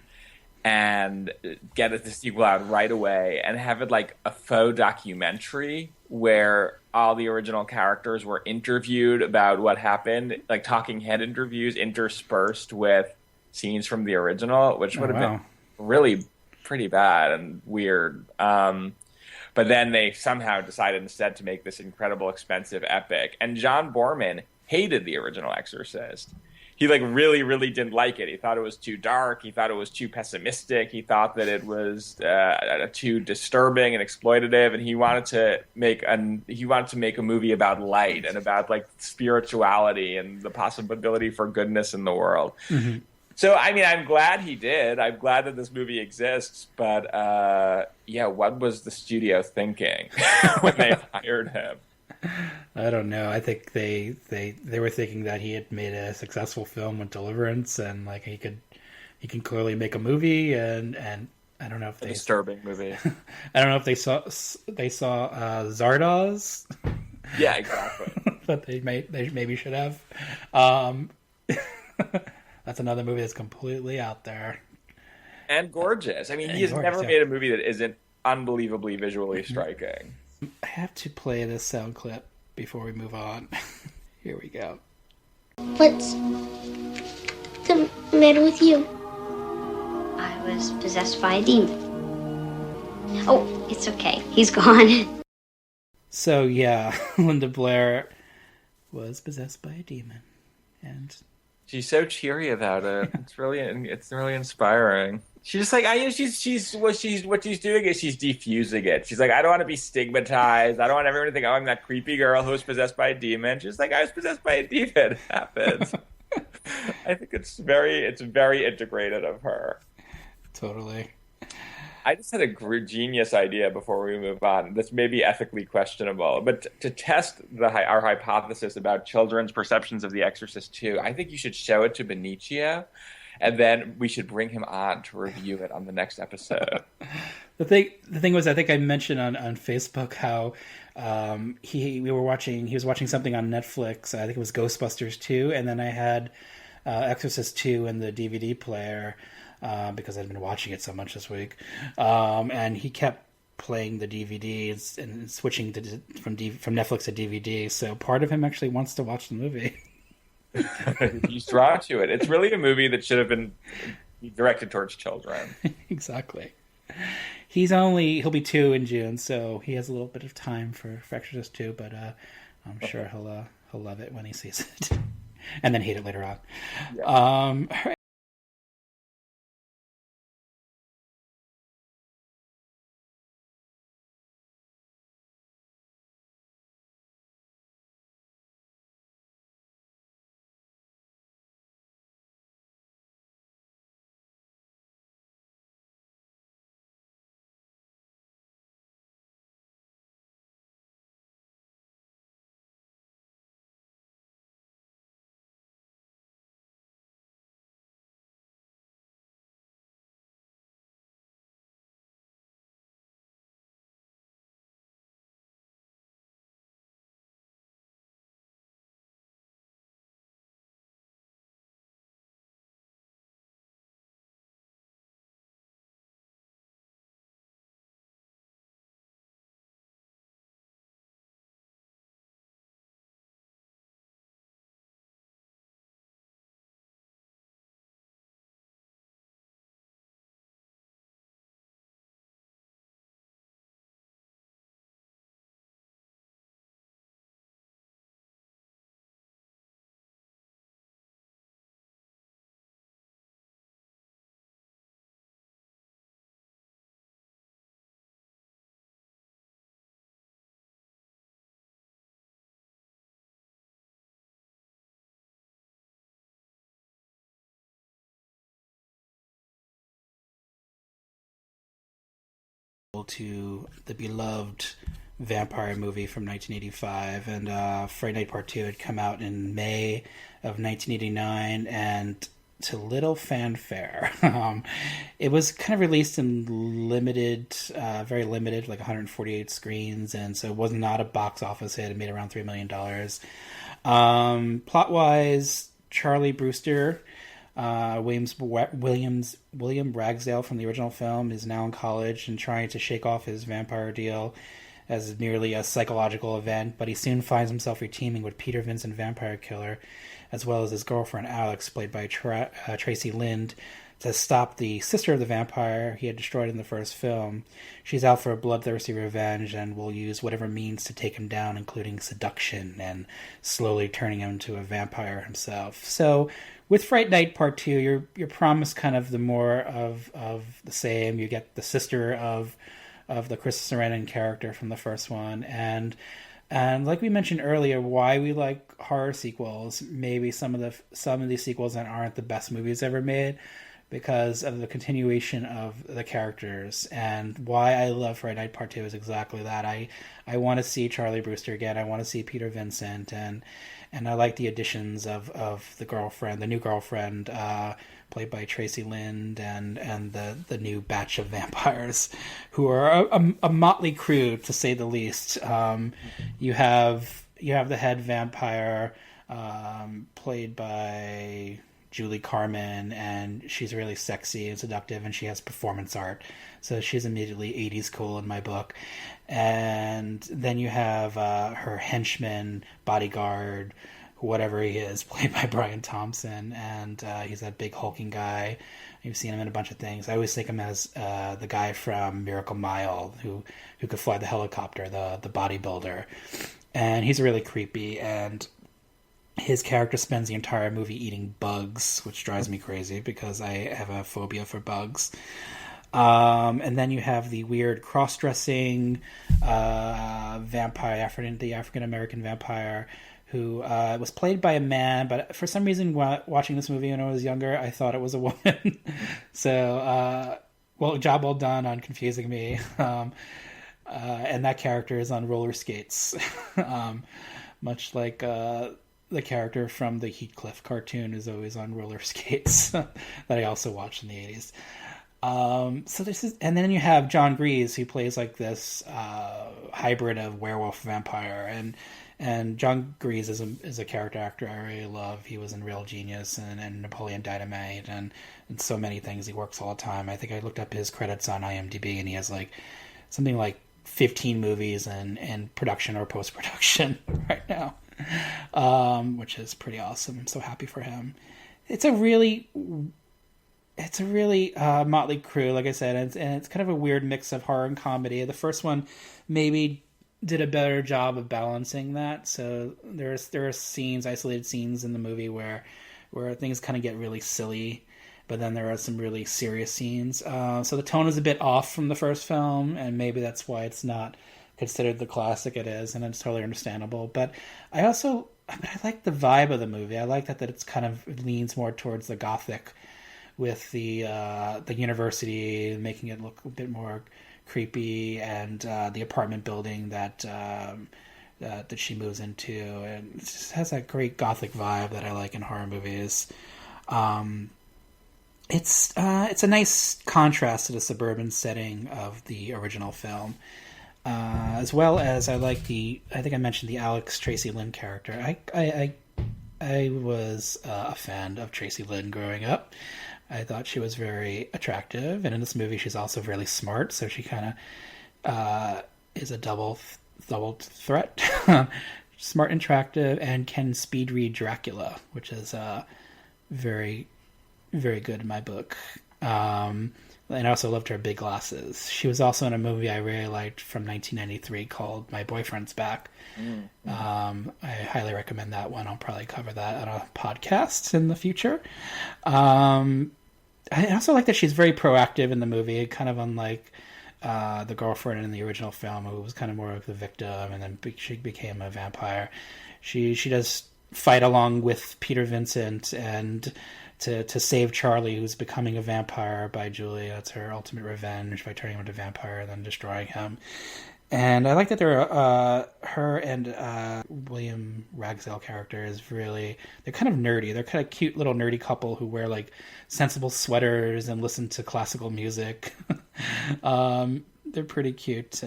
and get the sequel out right away and have it like a faux documentary where all the original characters were interviewed about what happened, like talking head interviews interspersed with scenes from the original, which would have been really pretty bad and weird. But then they somehow decided instead to make this incredible, expensive epic. And John Borman hated the original Exorcist. He like really, really didn't like it. He thought it was too dark. He thought it was too pessimistic. He thought that it was too disturbing and exploitative. And he wanted to make a movie about light and about like spirituality and the possibility for goodness in the world. Mm-hmm. So, I mean, I'm glad he did. I'm glad that this movie exists. But, what was the studio thinking when they hired him? I don't know. I think they were thinking that he had made a successful film with Deliverance, and like he can clearly make a movie, and I don't know if a disturbing movie. I don't know if they saw Zardoz. Yeah, exactly. But they maybe should have. That's another movie that's completely out there. And gorgeous. I mean, he has never made a movie that isn't unbelievably visually striking. I have to play this sound clip before we move on. Here we go. What's the matter with you? I was possessed by a demon. Oh, it's okay. He's gone. So, yeah, Linda Blair was possessed by a demon. And she's so cheery about it. It's really inspiring. She's just like what she's doing is she's defusing it. She's like, I don't want to be stigmatized. I don't want everyone to think, oh, I'm that creepy girl who was possessed by a demon. She's like, I was possessed by a demon. It happens. I think it's very integrated of her. Totally. I just had a genius idea before we move on. This may be ethically questionable, but to test our hypothesis about children's perceptions of The Exorcist 2, I think you should show it to Benicio, and then we should bring him on to review it on the next episode. The thing was, I think I mentioned on Facebook how He was watching something on Netflix. I think it was Ghostbusters 2, and then I had Exorcist 2 in the DVD player because I'd been watching it so much this week. And he kept playing the DVDs and switching from Netflix to DVD. So part of him actually wants to watch the movie. He's drawn to it. It's really a movie that should have been directed towards children. Exactly. He'll be 2 in June, so he has a little bit of time for Exorcist 2, but I'm sure he'll love it when he sees it, and then hate it later on. Yeah. To the beloved vampire movie from 1985, and Fright Night Part 2 had come out in May of 1989, and to little fanfare. It was kind of released in limited, very limited, like 148 screens, and so it was not a box office hit. It made around $3 million. Plot-wise, Charlie Brewster, William Ragsdale from the original film, is now in college and trying to shake off his vampire deal as merely a psychological event, but he soon finds himself teaming with Peter Vincent Vampire Killer, as well as his girlfriend Alex, played by Tracy Lind, to stop the sister of the vampire he had destroyed in the first film. She's out for a bloodthirsty revenge and will use whatever means to take him down, including seduction and slowly turning him into a vampire himself. So with Fright Night Part 2, you're promised kind of the more of the same. You get the sister of the Chris Sarandon character from the first one, and like we mentioned earlier, why we like horror sequels. Maybe some of these sequels that aren't the best movies ever made, because of the continuation of the characters. And why I love Fright Night Part 2 is exactly that. I want to see Charlie Brewster again. I want to see Peter Vincent, and I like the additions of the new girlfriend, played by Tracy Lind, and the new batch of vampires, who are a motley crew, to say the least. You have the head vampire, played by Julie Carmen, and she's really sexy and seductive, and she has performance art, so she's immediately 80s cool in my book. And then you have her henchman, bodyguard, whatever he is, played by Brian Thompson, and he's that big hulking guy. You've seen him in a bunch of things. I always think of him as the guy from Miracle Mile who could fly the helicopter, the bodybuilder, and he's really creepy, and his character spends the entire movie eating bugs, which drives me crazy because I have a phobia for bugs. And then you have the weird cross-dressing vampire, the African-American vampire, who was played by a man, but for some reason, watching this movie when I was younger, I thought it was a woman. So, job well done on confusing me. And that character is on roller skates, much like the character from the Heathcliff cartoon is always on roller skates that I also watched in the 80s. So this is, and then you have John Grease, who plays like this hybrid of werewolf vampire, and John Grease is a character actor I really love. He was in Real Genius and Napoleon Dynamite and so many things. He works all the time. I think I looked up his credits on IMDb, and he has like something like 15 movies in production or post production right now, which is pretty awesome. I'm so happy for him. It's a really motley crew, like I said, and it's kind of a weird mix of horror and comedy. The first one maybe did a better job of balancing that. So there are isolated scenes in the movie where things kind of get really silly, but then there are some really serious scenes. So the tone is a bit off from the first film, and maybe that's why it's not considered the classic it is, and it's totally understandable. But I like the vibe of the movie. I like that it's kind of leans more towards the gothic, with the university making it look a bit more creepy, and the apartment building that she moves into, and it just has that great gothic vibe that I like in horror movies. It's a nice contrast to the suburban setting of the original film, as well as I think I mentioned the Alex Tracy Lynn character. I was a fan of Tracy Lynn growing up. I thought she was very attractive, and in this movie she's also really smart, so she kind of is a double threat. Smart and attractive, and can speed read Dracula, which is very, very good in my book. And I also loved her big glasses. She was also in a movie I really liked from 1993 called My Boyfriend's Back. I highly recommend that one. I'll probably cover that on a podcast in the future. I also like that she's very proactive in the movie, kind of unlike the girlfriend in the original film, who was kind of more of the victim, and then she became a vampire. She does fight along with Peter Vincent and to save Charlie, who's becoming a vampire by Julie. That's her ultimate revenge, by turning him into a vampire and then destroying him. And I like that her and William Ragsdale character is really, they're kind of nerdy. They're kind of cute little nerdy couple who wear like sensible sweaters and listen to classical music. They're pretty cute.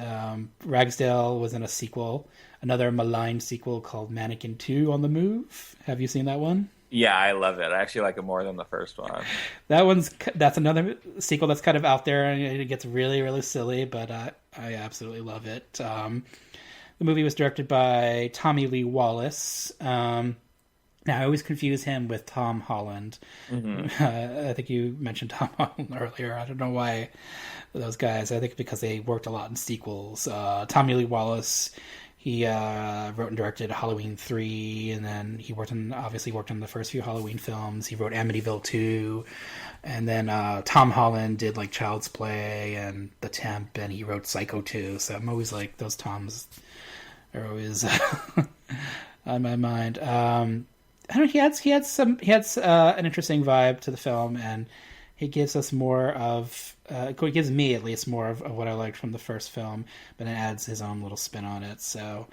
Ragsdale was in a sequel, another maligned sequel called Mannequin 2 on the Move. Have you seen that one? Yeah, I love it. I actually like it more than the first one. That's another sequel that's kind of out there, and it gets really, really silly, but I absolutely love it. The movie was directed by Tommy Lee Wallace. Now, I always confuse him with Tom Holland. Mm-hmm. I think you mentioned Tom Holland earlier. I don't know why those guys. I think because they worked a lot in sequels. Tommy Lee Wallace, he wrote and directed Halloween 3, and then he obviously worked on the first few Halloween films. He wrote Amityville 2, and then Tom Holland did like Child's Play and The Temp, and he wrote Psycho 2. So I'm always like, those Toms are always on my mind. I don't know, he had an interesting vibe to the film, and he gives us more of, it gives me at least more of what I liked from the first film, but it adds his own little spin on it. So,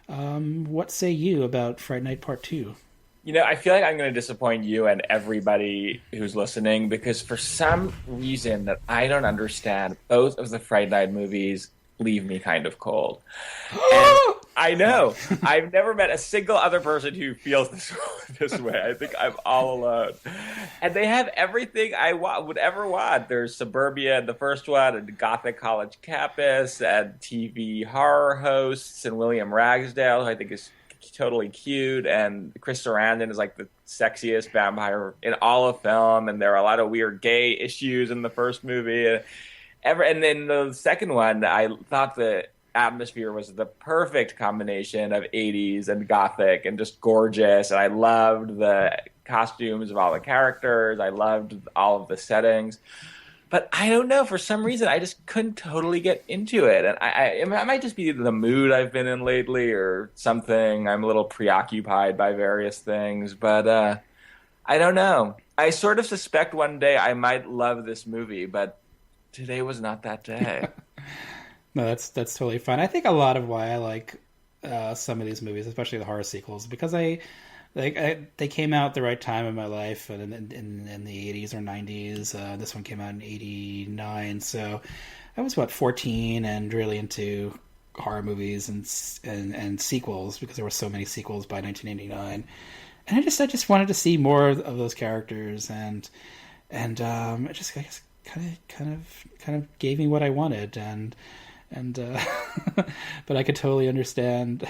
what say you about Fright Night Part 2? You know, I feel like I'm going to disappoint you and everybody who's listening, because for some reason that I don't understand, both of the Fright Night movies leave me kind of cold. And I know. I've never met a single other person who feels this way. I think I'm all alone. And they have everything I would ever want. There's suburbia in the first one, and Gothic college campus, and TV horror hosts, and William Ragsdale, who I think is totally cute, and Chris Sarandon is like the sexiest vampire in all of film, and there are a lot of weird gay issues in the first movie. And then the second one, I thought the atmosphere was the perfect combination of 80s and Gothic and just gorgeous. And I loved the costumes of all the characters. I loved all of the settings. But I don't know, for some reason, I just couldn't totally get into it. And it might just be the mood I've been in lately or something. I'm a little preoccupied by various things. But I don't know. I sort of suspect one day I might love this movie, but today was not that day. No, that's totally fine. I think a lot of why I like some of these movies, especially the horror sequels, because I they came out at the right time in my life, and in the 80s or 90s. This one came out in 89, so I was 14 and really into horror movies and sequels, because there were so many sequels by 1989, and I just wanted to see more of those characters, and it just, I guess, kind of gave me what I wanted, and but I could totally understand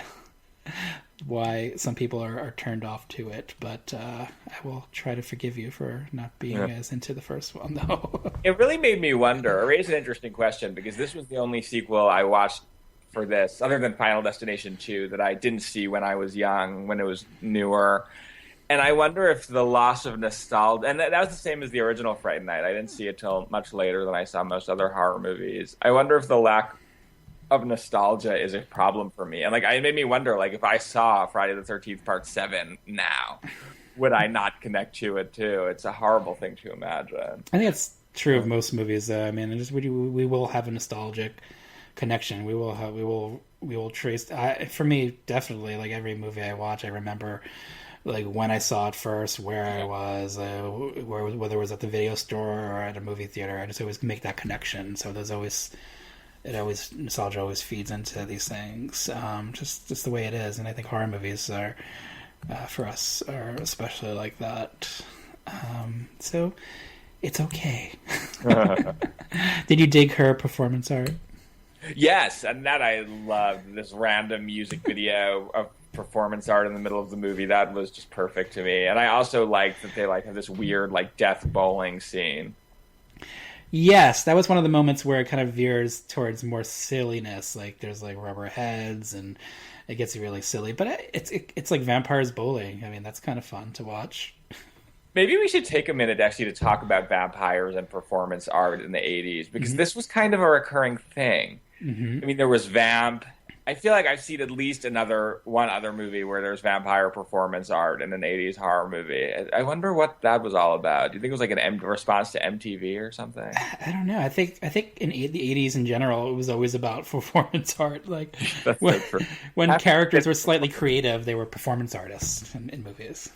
why some people are turned off to it, but I will try to forgive you for not being as into the first one, though. It really made me wonder, or raised an interesting question, because this was the only sequel I watched for this, other than Final Destination 2, that I didn't see when I was young, when it was newer. And I wonder if the loss of nostalgia, and that was the same as the original Fright Night. I didn't see it till much later than I saw most other horror movies. I wonder if the lack of nostalgia is a problem for me. And it made me wonder, if I saw Friday the 13th Part 7 now, would I not connect to it too? It's a horrible thing to imagine. I think it's true of most movies, though. I mean, we will have a nostalgic connection. We will trace. For me, definitely, every movie I watch, I remember when I saw it first, where I was, whether it was at the video store or at a movie theater. I just always make that connection. So nostalgia always feeds into these things. Just the way it is, and I think horror movies are, for us, are especially like that. So it's okay. Did you dig her performance art? Yes, and that I loved. This random music video of performance art in the middle of the movie, that was just perfect to me. And I also liked that they have this weird death bowling scene. Yes, that was one of the moments where it kind of veers towards more silliness. There's rubber heads, and it gets really silly. But it's like vampires bowling. I mean, that's kind of fun to watch. Maybe we should take a minute actually to talk about vampires and performance art in the 80s, because this was kind of a recurring thing. Mm-hmm. I mean, there was Vamp. I feel like I've seen at least one other movie where there's vampire performance art in an 80s horror movie. I wonder what that was all about. Do you think it was an response to MTV or something? I don't know. I think in the 80s in general, it was always about performance art. When characters were slightly creative, they were performance artists in movies.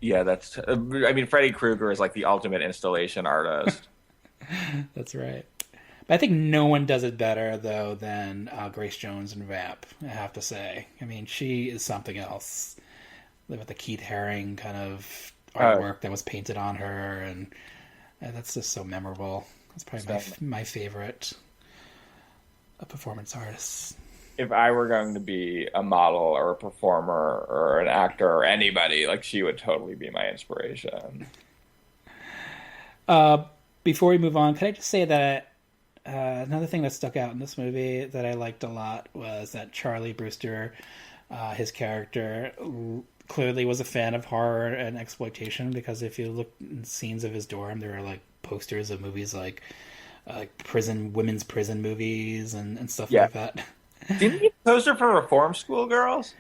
Yeah, that's... I mean, Freddy Krueger is the ultimate installation artist. That's right. But I think no one does it better, though, than Grace Jones in Vamp, I have to say. I mean, she is something else. With the Keith Haring kind of artwork that was painted on her, and that's just so memorable. That's probably my favorite performance artist. If I were going to be a model or a performer or an actor or anybody, she would totally be my inspiration. Before we move on, could I just say that another thing that stuck out in this movie that I liked a lot was that Charlie Brewster, his character, clearly was a fan of horror and exploitation, because if you look in scenes of his dorm, there are posters of movies like women's prison movies and stuff like that. Didn't he poster for Reform School Girls?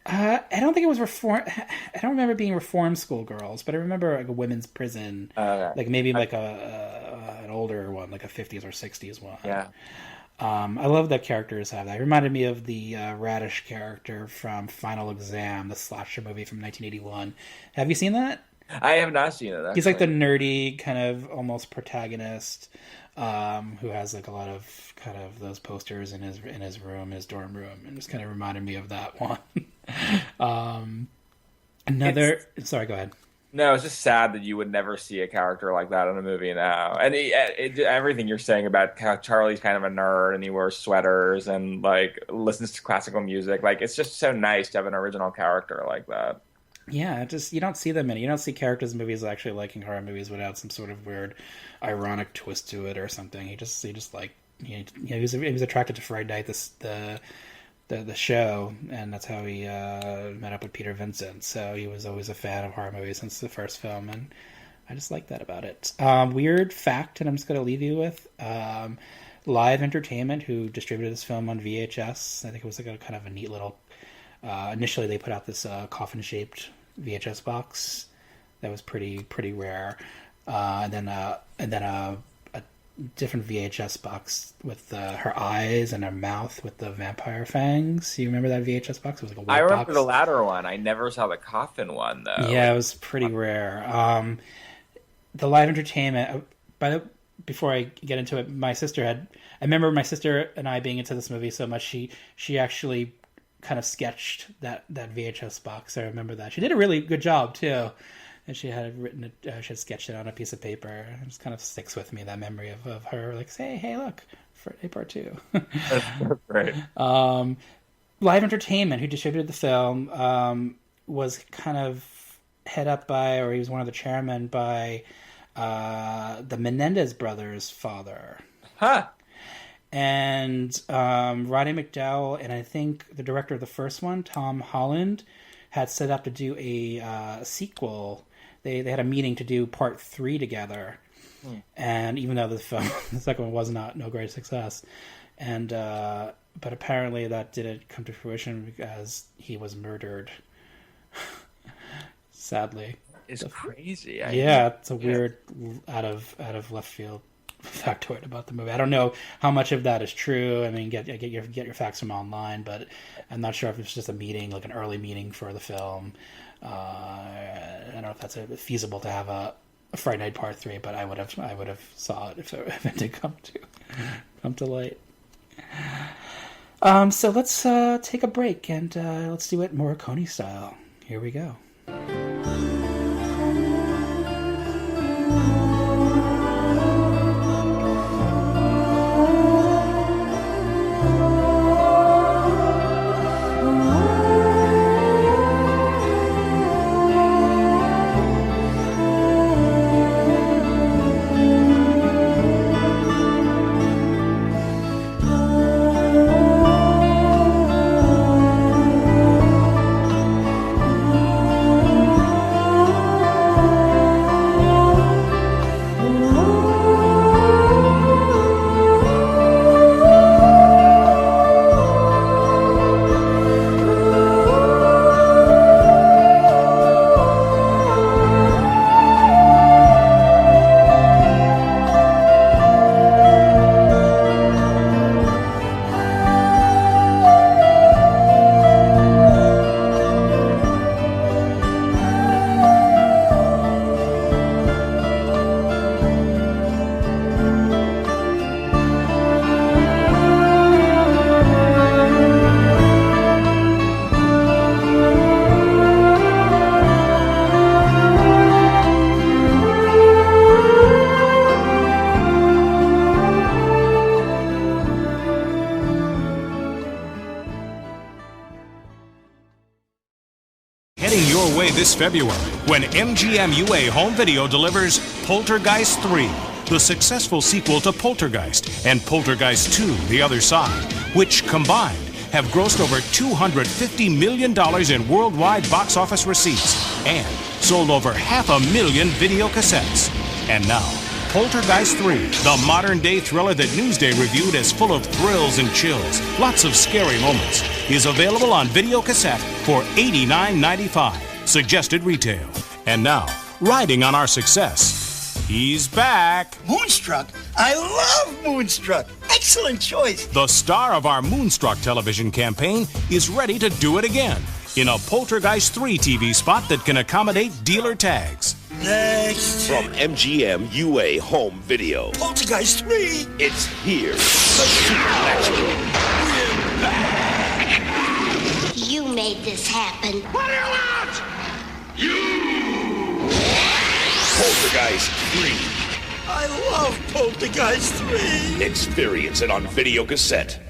I don't think it was Reform. I don't remember being Reform School Girls, but I remember a women's prison, maybe an older one, a 50s or 60s one. Yeah. I love that characters have that. It reminded me of the Radish character from Final Exam, the slasher movie from 1981. Have you seen that? I have not seen it, actually. He's the nerdy, kind of almost protagonist, who has a lot of kind of those posters in his room, his dorm room, and just kind of reminded me of that one. Sorry, go ahead. No, it's just sad that you would never see a character like that in a movie now. And everything you're saying about how Charlie's kind of a nerd and he wears sweaters and listens to classical music, it's just so nice to have an original character like that. Yeah, you don't see them you don't see characters in movies actually liking horror movies without some sort of weird, ironic twist to it or something. He was attracted to Friday Night, the show, and that's how he met up with Peter Vincent. So he was always a fan of horror movies since the first film, and I just like that about it. Weird fact, and I'm just going to leave you with Live Entertainment, who distributed this film on VHS. I think it was a kind of a neat little. Initially, they put out this coffin-shaped VHS box that was pretty rare, and then a different VHS box with her eyes and her mouth with the vampire fangs. You remember that VHS box? It was like a white I remember box. the latter one. I never saw the coffin one though. Yeah, it was pretty rare. The live entertainment. Before I get into it, I remember my sister and I being into this movie so much. She actually kind of sketched that VHS box. I remember that she did a really good job too. And she had written it. She had sketched it on a piece of paper. It just kind of sticks with me, that memory of her, like, say, hey, look, Friday Part 2. That's right. Live Entertainment, who distributed the film, was kind of head up by, or he was one of the chairmen by, the Menendez brothers' father. Huh. And Roddy McDowell, and I think the director of the first one, Tom Holland, had set up to do a sequel. They had a meeting to do part 3 together, and even though the second one was no great success, and but apparently that didn't come to fruition because he was murdered. Sadly, It's crazy. It's a weird out of left field factoid about the movie. I don't know how much of that is true. I mean, get your facts from online, but I'm not sure if it's just a meeting, like an early meeting for the film. I don't know if that's feasible to have a Friday Night Part 3, but I would have saw it if it did come to light. So let's take a break and let's do it Morricone style. Here we go. This February, when MGM UA Home Video delivers Poltergeist 3, the successful sequel to Poltergeist, and Poltergeist 2, The Other Side, which combined have grossed over $250 million in worldwide box office receipts and sold over 500,000 video cassettes. And now, Poltergeist 3, the modern-day thriller that Newsday reviewed as full of thrills and chills, lots of scary moments, is available on video cassette for $89.95. Suggested retail. And now, riding on our success, he's back. Moonstruck? I love Moonstruck. Excellent choice. The star of our Moonstruck television campaign is ready to do it again in a Poltergeist 3 TV spot that can accommodate dealer tags. Next. From MGM UA Home Video. Poltergeist 3. It's here. The supernatural. We're back. You made this happen. What do you want? You! Poltergeist 3. I love Poltergeist 3. Experience it on video cassette.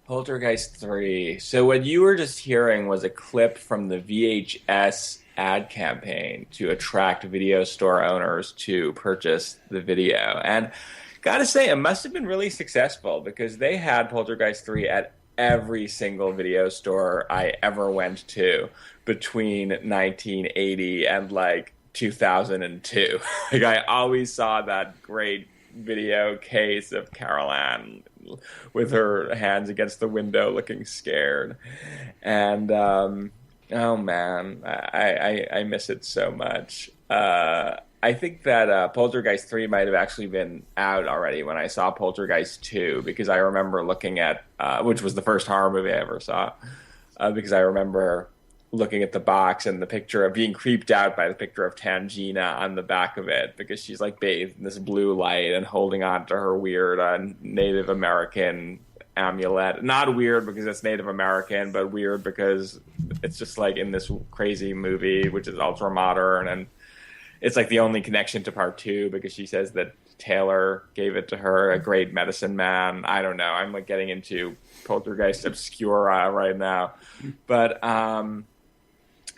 Poltergeist 3. So what you were just hearing was a clip from the VHS ad campaign to attract video store owners to purchase the video. And gotta say, it must have been really successful because they had Poltergeist 3 at every single video store I ever went to between 1980 and like 2002. Like I always saw that great video case of Carol Ann with her hands against the window looking scared. And oh man, I miss it so much. I think that Poltergeist 3 might have actually been out already when I saw Poltergeist 2, because I remember looking at, which was the first horror movie I ever saw, because I remember looking at the box and the picture of being creeped out by the picture of Tangina on the back of it, because she's like bathed in this blue light and holding on to her weird Native American amulet. Not weird because it's Native American, but weird because it's just like in this crazy movie, which is ultra modern, and it's like the only connection to part 2 because she says that Taylor gave it to her, a great medicine man. I don't know. I'm like getting into Poltergeist obscura right now. But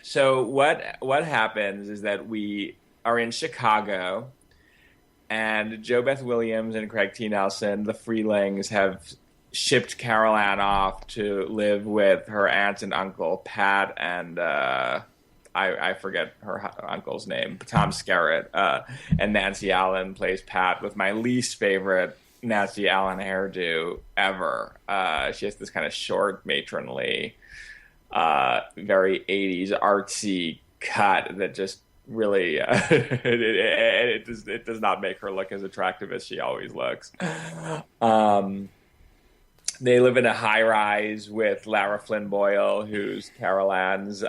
so what happens is that we are in Chicago, and Jo Beth Williams and Craig T. Nelson, the Freelings, have shipped Carol Ann off to live with her aunt and uncle, Pat and I forget her uncle's name, Tom Skerritt, and Nancy Allen plays Pat with my least favorite Nancy Allen hairdo ever. She has this kind of short, matronly, very 80s artsy cut that just really it does not make her look as attractive as she always looks. They live in a high rise with Lara Flynn Boyle, who's Carol Ann's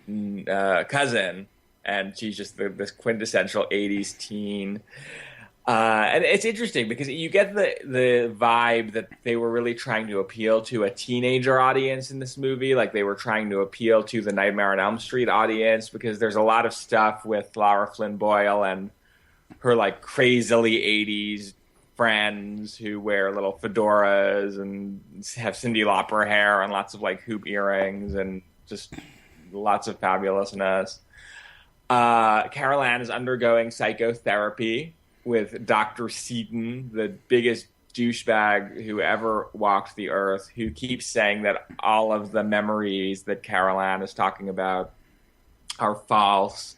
cousin, and she's just this quintessential 80s teen. And it's interesting because you get the vibe that they were really trying to appeal to a teenager audience in this movie. Like they were trying to appeal to the Nightmare on Elm Street audience, because there's a lot of stuff with Lara Flynn Boyle and her like crazily 80s friends who wear little fedoras and have Cyndi Lauper hair and lots of like hoop earrings and just lots of fabulousness. Carol Ann is undergoing psychotherapy with Dr. Seaton, the biggest douchebag who ever walked the earth, who keeps saying that all of the memories that Carol Ann is talking about are false,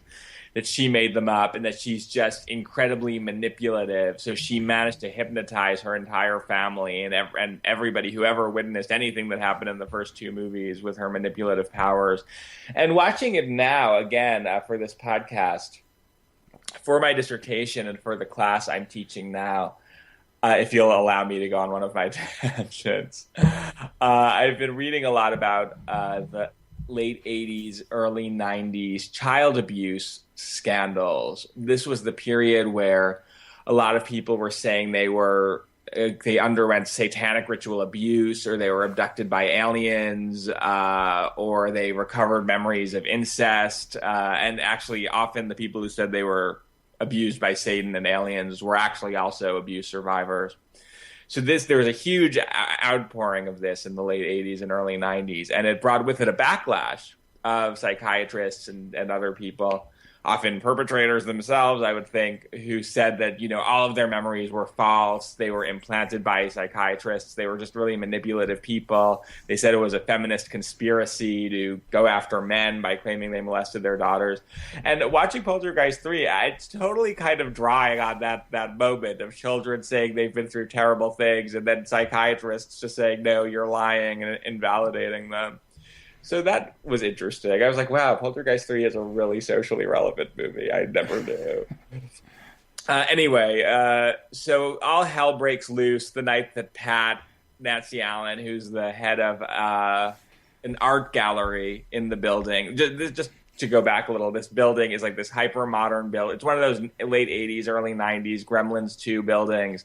that she made them up, and that she's just incredibly manipulative. So she managed to hypnotize her entire family and everybody who ever witnessed anything that happened in the first 2 movies with her manipulative powers. And watching it now, again, for this podcast, for my dissertation and for the class I'm teaching now, if you'll allow me to go on one of my tangents, I've been reading a lot about the late 80s, early 90s child abuse scandals. This was the period where a lot of people were saying they underwent satanic ritual abuse, or they were abducted by aliens, or they recovered memories of incest. And actually, often the people who said they were abused by Satan and aliens were actually also abuse survivors. So there was a huge outpouring of this in the late 80s and early 90s, and it brought with it a backlash of psychiatrists and other people, often perpetrators themselves, I would think, who said that, all of their memories were false. They were implanted by psychiatrists. They were just really manipulative people. They said it was a feminist conspiracy to go after men by claiming they molested their daughters. And watching Poltergeist 3, it's totally kind of drawing on that moment of children saying they've been through terrible things, and then psychiatrists just saying, no, you're lying, and invalidating them. So that was interesting. I was like, wow, Poltergeist 3 is a really socially relevant movie. I never knew. Anyway, so all hell breaks loose the night that Pat, Nancy Allen, who's the head of an art gallery in the building, just to go back a little, this building is like this hyper-modern building. It's one of those late 80s, early 90s Gremlins 2 buildings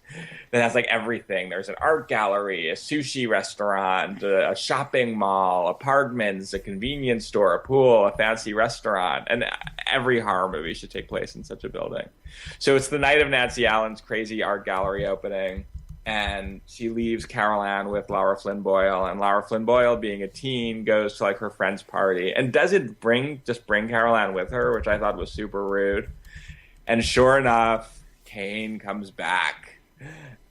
that has like everything. There's an art gallery, a sushi restaurant, a shopping mall, apartments, a convenience store, a pool, a fancy restaurant. And every horror movie should take place in such a building. So it's the night of Nancy Allen's crazy art gallery opening, and she leaves Carol Ann with Lara Flynn Boyle, and Lara Flynn Boyle, being a teen, goes to like her friend's party and doesn't bring Carol Ann with her, which I thought was super rude. And sure enough, Kane comes back,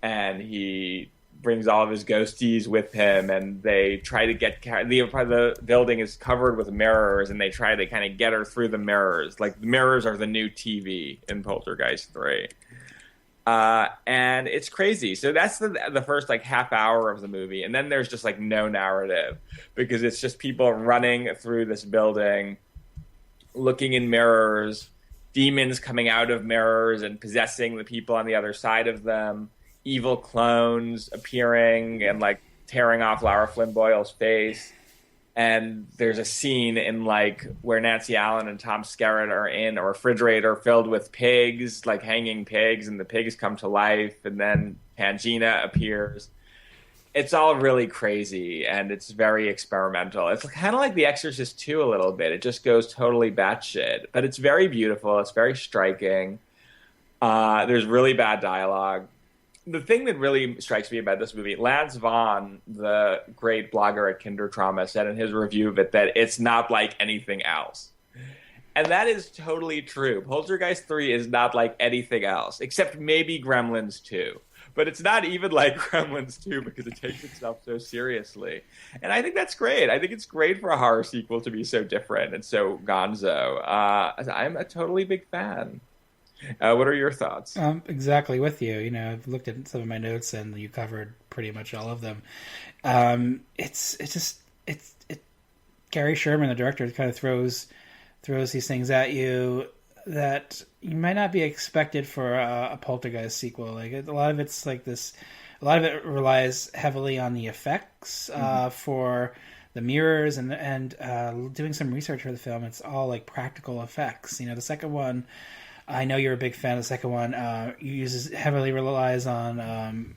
and he brings all of his ghosties with him, and they try to get the building is covered with mirrors, and they try to kind of get her through the mirrors. Like, the mirrors are the new TV in Poltergeist 3. And it's crazy. So that's the first like half hour of the movie, and then there's just like no narrative, because it's just people running through this building, looking in mirrors, demons coming out of mirrors and possessing the people on the other side of them, evil clones appearing and like tearing off Lara Flynn Boyle's face. And there's a scene in like where Nancy Allen and Tom Skerritt are in a refrigerator filled with pigs, like hanging pigs, and the pigs come to life, and then Pangina appears. It's all really crazy, and it's very experimental. It's kind of like The Exorcist 2 a little bit. It just goes totally batshit, but it's very beautiful. It's very striking. There's really bad dialogue. The thing that really strikes me about this movie, Lance Vaughn, the great blogger at Kindertrauma, said in his review of it that it's not like anything else. And that is totally true. Poltergeist 3 is not like anything else, except maybe Gremlins 2. But it's not even like Gremlins 2 because it takes itself so seriously. And I think that's great. I think it's great for a horror sequel to be so different and so gonzo. I'm a totally big fan. What are your thoughts? Exactly with you. You know, I've looked at some of my notes and you covered pretty much all of them. Gary Sherman, the director, kind of throws these things at you that you might not be expected for a Poltergeist sequel. Like a lot of it's like this. A lot of it relies heavily on the effects for the mirrors and doing some research for the film. It's all like practical effects. You know, the second one. I know you're a big fan of the second one. Heavily relies on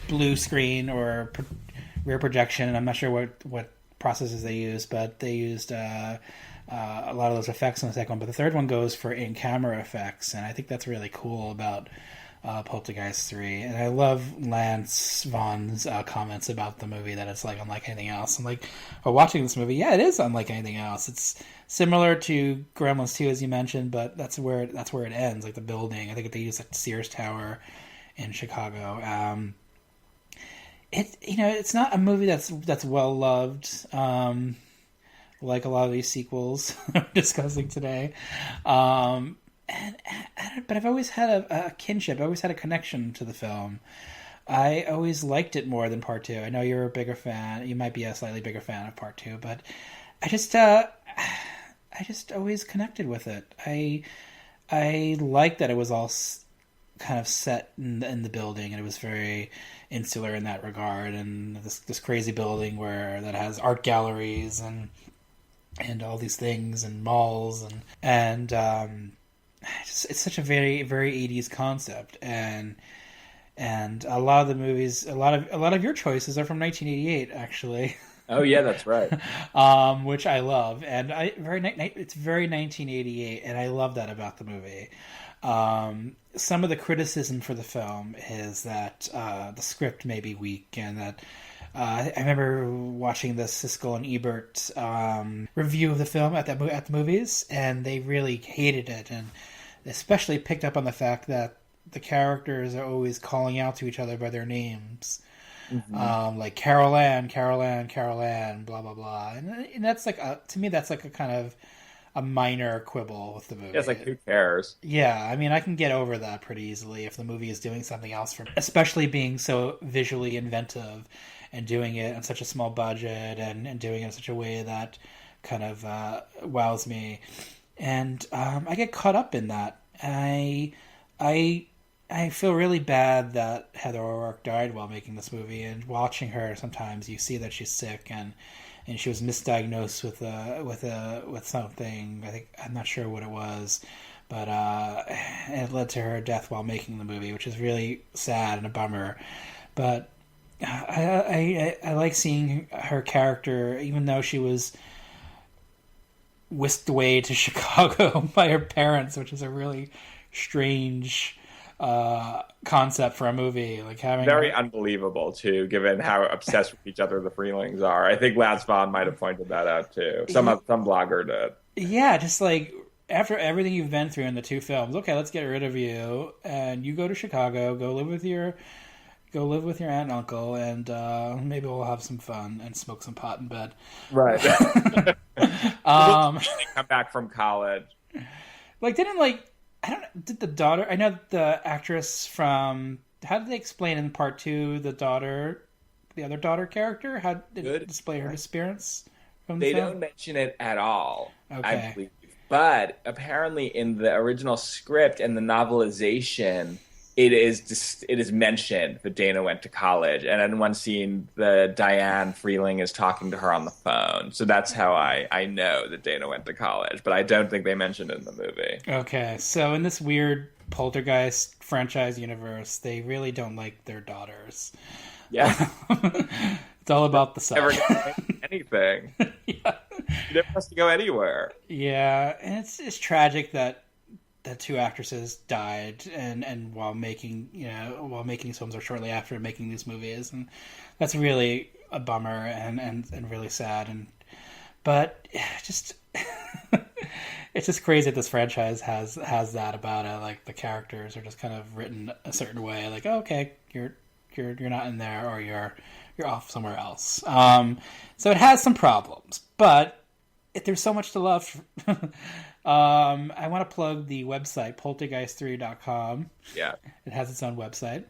blue screen or rear projection. I'm not sure what processes they use, but they used a lot of those effects in the second one. But the third one goes for in-camera effects, and I think that's really cool about Poltergeist 3. And I love Lance Vaughn's comments about the movie, that it's like unlike anything else. And like, while watching this movie, yeah, it is unlike anything else. It's similar to Gremlins 2, as you mentioned, but that's where it ends, like the building. I think they use like the Sears Tower in Chicago. It's not a movie that's well loved, like a lot of these sequels we're discussing today. But I've always had a kinship. I always had a connection to the film. I always liked it more than Part 2. I know you're a bigger fan. You might be a slightly bigger fan of Part 2, but I just always connected with it. I liked that it was all kind of set in the building, and it was very insular in that regard. And this crazy building that has art galleries and all these things and malls and it's such a very, very 80s concept, and a lot of the movies, a lot of your choices are from 1988, actually. Oh yeah, that's right. Which I love, and it's very 1988, and I love that about the movie. Some of the criticism for the film is that the script may be weak, and that I remember watching the Siskel and Ebert review of the film at the movies, and they really hated it, and especially picked up on the fact that the characters are always calling out to each other by their names. Mm-hmm. Like Carol Ann, blah blah blah, and that's like to me that's like a kind of a minor quibble with the movie. Yeah, it's like, who cares? Yeah, I mean, I can get over that pretty easily if the movie is doing something else for me, especially being so visually inventive and doing it on such a small budget and doing it in such a way that kind of wows me. And I get caught up in that. I feel really bad that Heather O'Rourke died while making this movie, and watching her, sometimes you see that she's sick and she was misdiagnosed with something. I'm not sure what it was, but it led to her death while making the movie, which is really sad and a bummer. But I like seeing her character, even though she was whisked away to Chicago by her parents, which is a really strange concept for a movie, like having very unbelievable too, given how obsessed with each other the Freelings are. I think Lance Vaughn might have pointed that out too. Some blogger did. Yeah, just like after everything you've been through in the two films, okay, let's get rid of you, and you go to Chicago, go live with your aunt and uncle, and maybe we'll have some fun and smoke some pot in bed. Right. Come back from college. Did the daughter... I know the actress from... How did they explain in Part 2 the other daughter character? How did it display her disappearance from the film? They film? don't mention it at all, okay. I believe. But apparently, in the original script and the novelization, it is mentioned that Dana went to college, and in one scene, the Diane Freeling is talking to her on the phone. So that's how I know that Dana went to college, but I don't think they mentioned it in the movie. Okay, so in this weird Poltergeist franchise universe, they really don't like their daughters. Yeah, it's all about the son. Never anything. Yeah. You never has to go anywhere. Yeah, and it's tragic that two actresses died and while making these films or shortly after making these movies, and that's really a bummer and really sad, but just it's just crazy that this franchise has that about it. Like the characters are just kind of written a certain way, like, oh, okay, you're not in there, or you're off somewhere else. So it has some problems, but there's so much to love. I want to plug the website, poltergeist3.com. Yeah. It has its own website.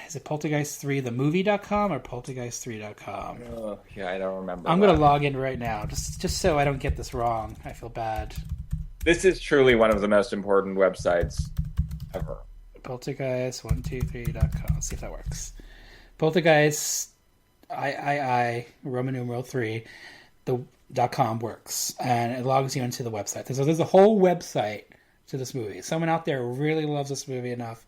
Is it poltergeist3themovie.com or poltergeist3.com? Oh, yeah, I don't remember. I'm going to log in right now, just so I don't get this wrong. I feel bad. This is truly one of the most important websites ever. Poltergeist123.com. Let's see if that works. Poltergeist, Roman numeral 3, .com works, and it logs you into the website. So there's a whole website to this movie. Someone out there really loves this movie enough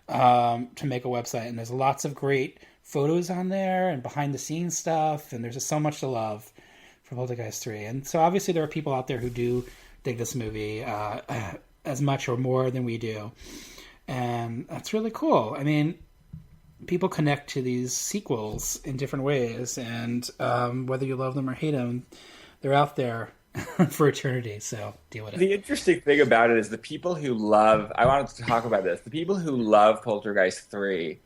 to make a website, and there's lots of great photos on there and behind the scenes stuff, and there's just so much to love for Poltergeist 3. And so obviously there are people out there who do dig this movie as much or more than we do, and that's really cool. I mean, people connect to these sequels in different ways, and whether you love them or hate them, they're out there for eternity, so deal with it. The interesting thing about it is the people who love... I wanted to talk about this. The people who love Poltergeist 3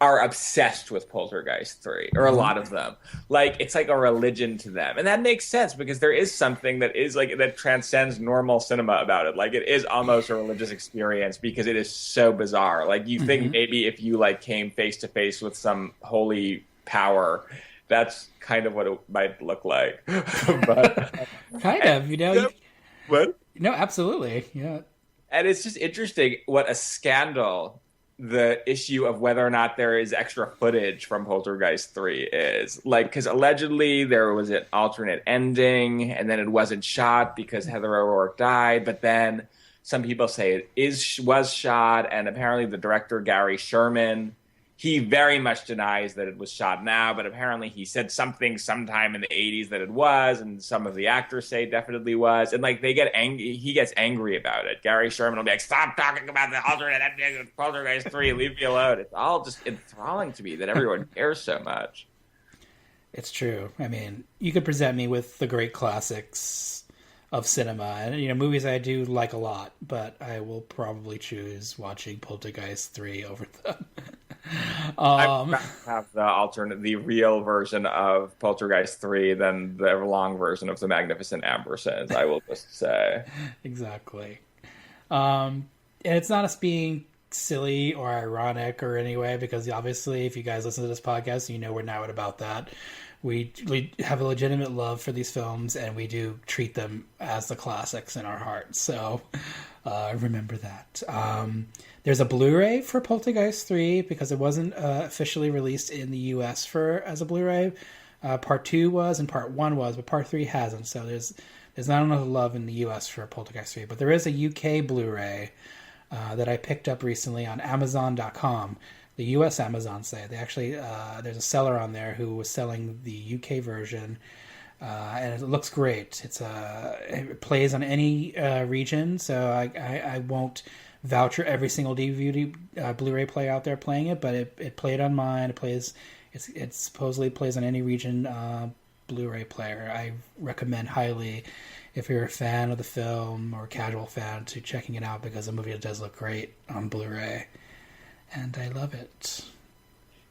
are obsessed with Poltergeist 3, or a lot of them. Like, it's like a religion to them. And that makes sense, because there is something that is like that transcends normal cinema about it. Like, it is almost a religious experience because it is so bizarre. Like, you think maybe if you like came face to face with some holy power, that's kind of what it might look like. But, kind of, you know. What? No, absolutely, yeah. And it's just interesting what a scandal the issue of whether or not there is extra footage from Poltergeist 3 is. Like, because allegedly there was an alternate ending, and then it wasn't shot because Heather O'Rourke died, but then some people say it was shot, and apparently the director, Gary Sherman, he very much denies that it was shot now, but apparently he said something sometime in the 80s that it was, and some of the actors say it definitely was, and like they get angry. He gets angry about it. Gary Sherman will be like, "Stop talking about the alternate ending of Poltergeist 3. Leave me alone." It's all just enthralling to me that everyone cares so much. It's true. I mean, you could present me with the great classics of cinema, and movies I do like a lot, but I will probably choose watching Poltergeist 3 over them. I have the real version of Poltergeist 3 than the long version of The Magnificent Ambersons, I will just say. Exactly. And it's not us being silly or ironic or anyway, because obviously if you guys listen to this podcast, we're not about that. We have a legitimate love for these films, and we do treat them as the classics in our hearts. So remember that. There's a Blu-ray for Poltergeist 3 because it wasn't officially released in the U.S. as a Blu-ray. Part 2 was and Part 1 was, but Part 3 hasn't. So there's not enough love in the U.S. for Poltergeist 3. But there is a U.K. Blu-ray that I picked up recently on Amazon.com. The U.S. Amazon site. They actually there's a seller on there who was selling the UK version, and it looks great. It plays on any region, so I won't vouch for every single DVD Blu-ray player out there playing it, but it played on mine. It supposedly plays on any region Blu-ray player. I recommend highly, if you're a fan of the film or a casual fan, to checking it out, because the movie does look great on Blu-ray. And I love it.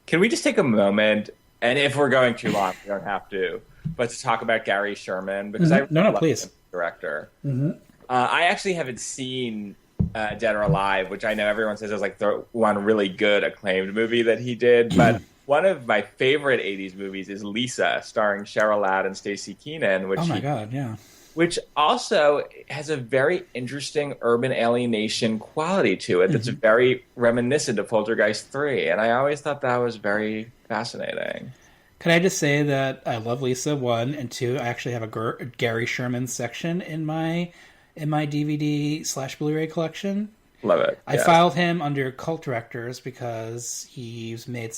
Can we just take a moment, and if we're going too long, we don't have to, but to talk about Gary Sherman, because I love please. him as a director. Mm-hmm. I actually haven't seen Dead or Alive, which I know everyone says is like the one really good acclaimed movie that he did, but one of my favorite 80s movies is Lisa, starring Cheryl Ladd and Stacey Keenan, which oh my god, yeah. which also has a very interesting urban alienation quality to it that's very reminiscent of Poltergeist 3. And I always thought that was very fascinating. Can I just say that I love Lisa 1 and 2. I actually have a Gary Sherman section in my DVD/Blu-ray collection. Love it. I filed him under cult directors because he's made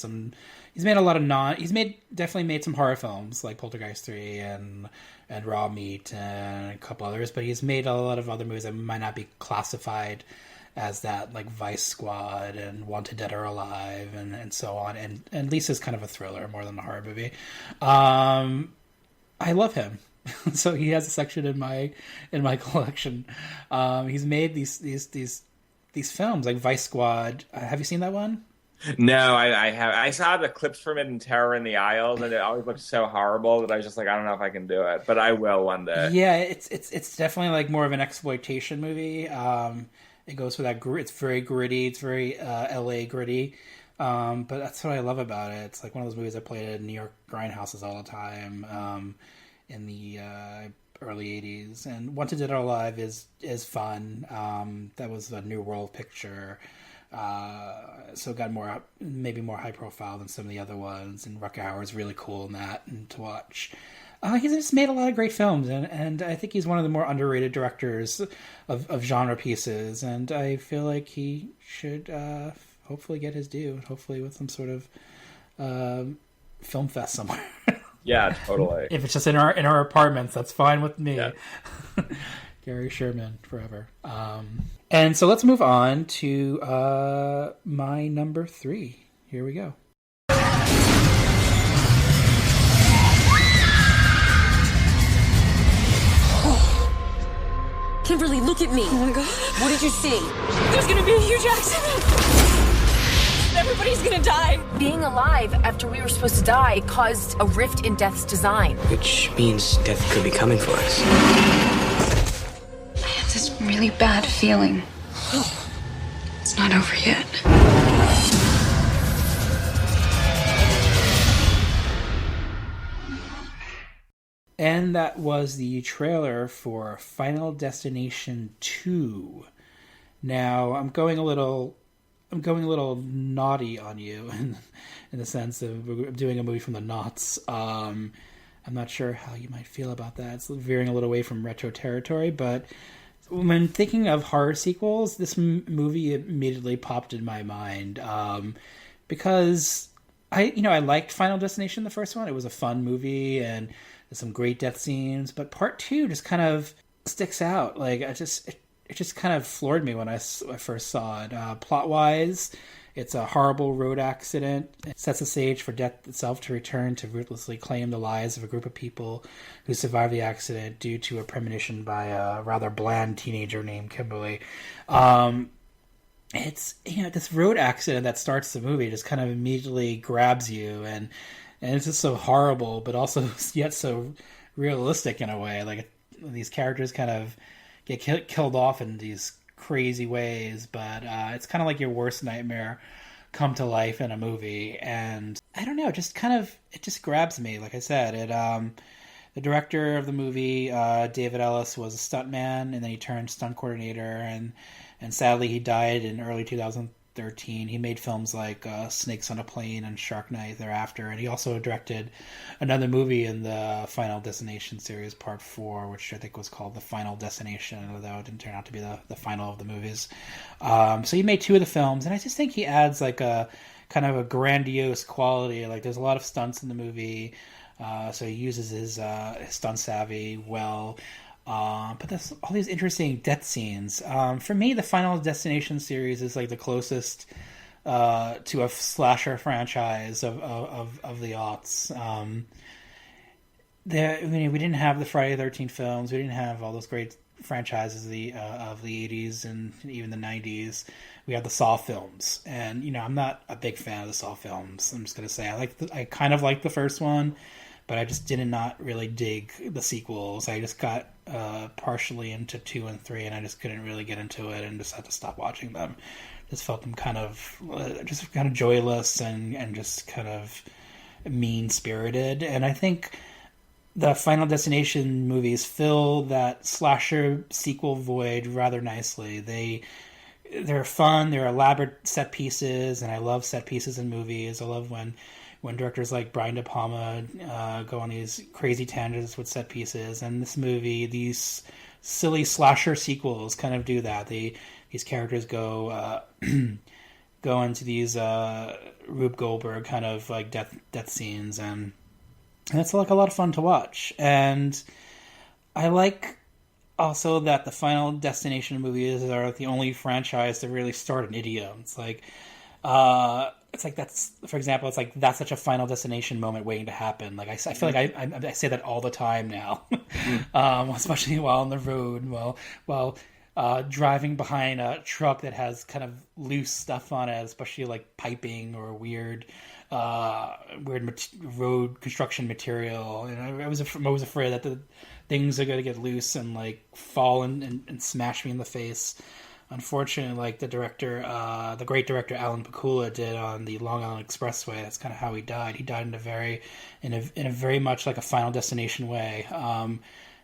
definitely made some horror films like Poltergeist 3 and Raw Meat and a couple others, but he's made a lot of other movies that might not be classified as that, like Vice Squad and Wanted Dead or Alive and so on. And Lisa's kind of a thriller more than a horror movie. I love him. So he has a section in my collection. He's made these films like Vice Squad. Have you seen that one? No, I have. I saw the clips from it in Terror in the Aisles, and it always looked so horrible that I was just like, I don't know if I can do it, but I will one day. Yeah, it's definitely like more of an exploitation movie. It goes for that. It's very gritty. It's very LA gritty. But that's what I love about it. It's like one of those movies I played at New York grindhouses all the time in the early 80s. And Wanted Dead or Alive is fun. That was a New World picture. So it got maybe more high profile than some of the other ones. And Rutger Hauer's really cool in that and to watch. He's just made a lot of great films, and I think he's one of the more underrated directors of genre pieces, and I feel like he should hopefully get his due, hopefully with some sort of film fest somewhere. Yeah, totally. If it's just in our apartments, that's fine with me. Yeah. Gary Sherman forever. And so let's move on to my number 3. Here we go. Kimberly, look at me. Oh my god. What did you see? There's gonna be a huge accident. Everybody's gonna die. Being alive after we were supposed to die caused a rift in Death's design. Which means death could be coming for us. I have this really bad feeling. It's not over yet. And that was the trailer for Final Destination 2. Now, I'm going a little naughty on you in the sense of doing a movie from the noughts. I'm not sure how you might feel about that. It's veering a little away from retro territory, but when thinking of horror sequels, this movie immediately popped in my mind because I liked Final Destination, the first one. It was a fun movie and there's some great death scenes, but part 2 just kind of sticks out. Like it just kind of floored me when I first saw it. Plot wise, it's a horrible road accident. It sets the stage for death itself to return to ruthlessly claim the lives of a group of people who survived the accident due to a premonition by a rather bland teenager named Kimberly. It's this road accident that starts the movie just kind of immediately grabs you, and it's just so horrible, but also yet so realistic in a way. Like these characters kind of get killed off in these crazy ways, but it's kind of like your worst nightmare come to life in a movie. And I don't know, it just grabs me. Like I said, the director of the movie, David Ellis, was a stuntman, and then he turned stunt coordinator, and sadly he died in early 2013. He made films like Snakes on a Plane and Shark Night thereafter, and he also directed another movie in the Final Destination series, Part 4, which I think was called The Final Destination, although it didn't turn out to be the final of the movies. So he made 2 of the films, and I just think he adds like a kind of a grandiose quality. Like there's a lot of stunts in the movie, so he uses his stunt savvy well. But there's all these interesting death scenes. For me, the Final Destination series is like the closest to a slasher franchise of the aughts. We didn't have the Friday the 13th films. We didn't have all those great franchises of the 80s and even the 90s. We had the Saw films, and I'm not a big fan of the Saw films. I'm just gonna say I kind of liked the first one, but I just did not really dig the sequels. I just got partially into 2 and 3, and I just couldn't really get into it, and just had to stop watching them. Just felt them kind of joyless and just kind of mean spirited. And I think the Final Destination movies fill that slasher sequel void rather nicely. They're fun, they're elaborate set pieces, and I love set pieces in movies. I love when directors like Brian De Palma go on these crazy tangents with set pieces. And this movie, these silly slasher sequels kind of do that. These characters go go into these Rube Goldberg kind of like death scenes, and it's like a lot of fun to watch. And I like also that the Final Destination movies are the only franchise to really start an idiom. It's like that's, for example, it's like that's such a Final Destination moment waiting to happen. Like I feel like I say that all the time now, especially while on the road, while driving behind a truck that has kind of loose stuff on it, especially like piping or weird road construction material. And I was afraid that the things are going to get loose and like fall and smash me in the face. Unfortunately, like the great director Alan Pakula did on the Long Island Expressway, that's kind of how he died. He died in a very much like a Final Destination way.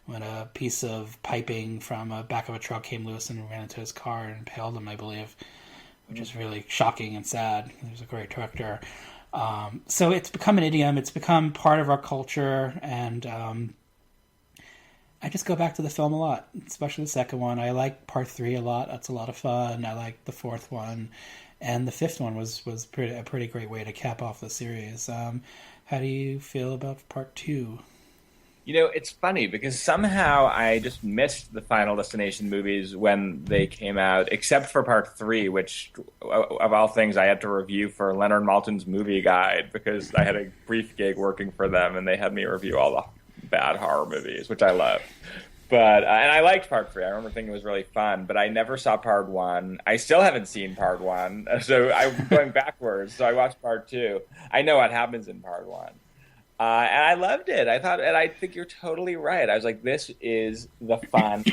When a piece of piping from a back of a truck came loose and ran into his car and impaled him, I believe, which is really shocking and sad. He was a great director. So it's become an idiom. It's become part of our culture, and I just go back to the film a lot, especially the second one. I like part 3 a lot. That's a lot of fun. I like the 4th one. And the 5th one was a pretty great way to cap off the series. How do you feel about part 2? You know, it's funny because somehow I just missed the Final Destination movies when they came out, except for part 3, which, of all things, I had to review for Leonard Maltin's Movie Guide because I had a brief gig working for them and they had me review all the bad horror movies, which I love. But and I liked part 3. I remember thinking it was really fun, but I never saw part 1. I still haven't seen part 1, so I'm going backwards. So I watched part 2. I know what happens in part 1. And I loved it. I think you're totally right. I was like, this is the fun,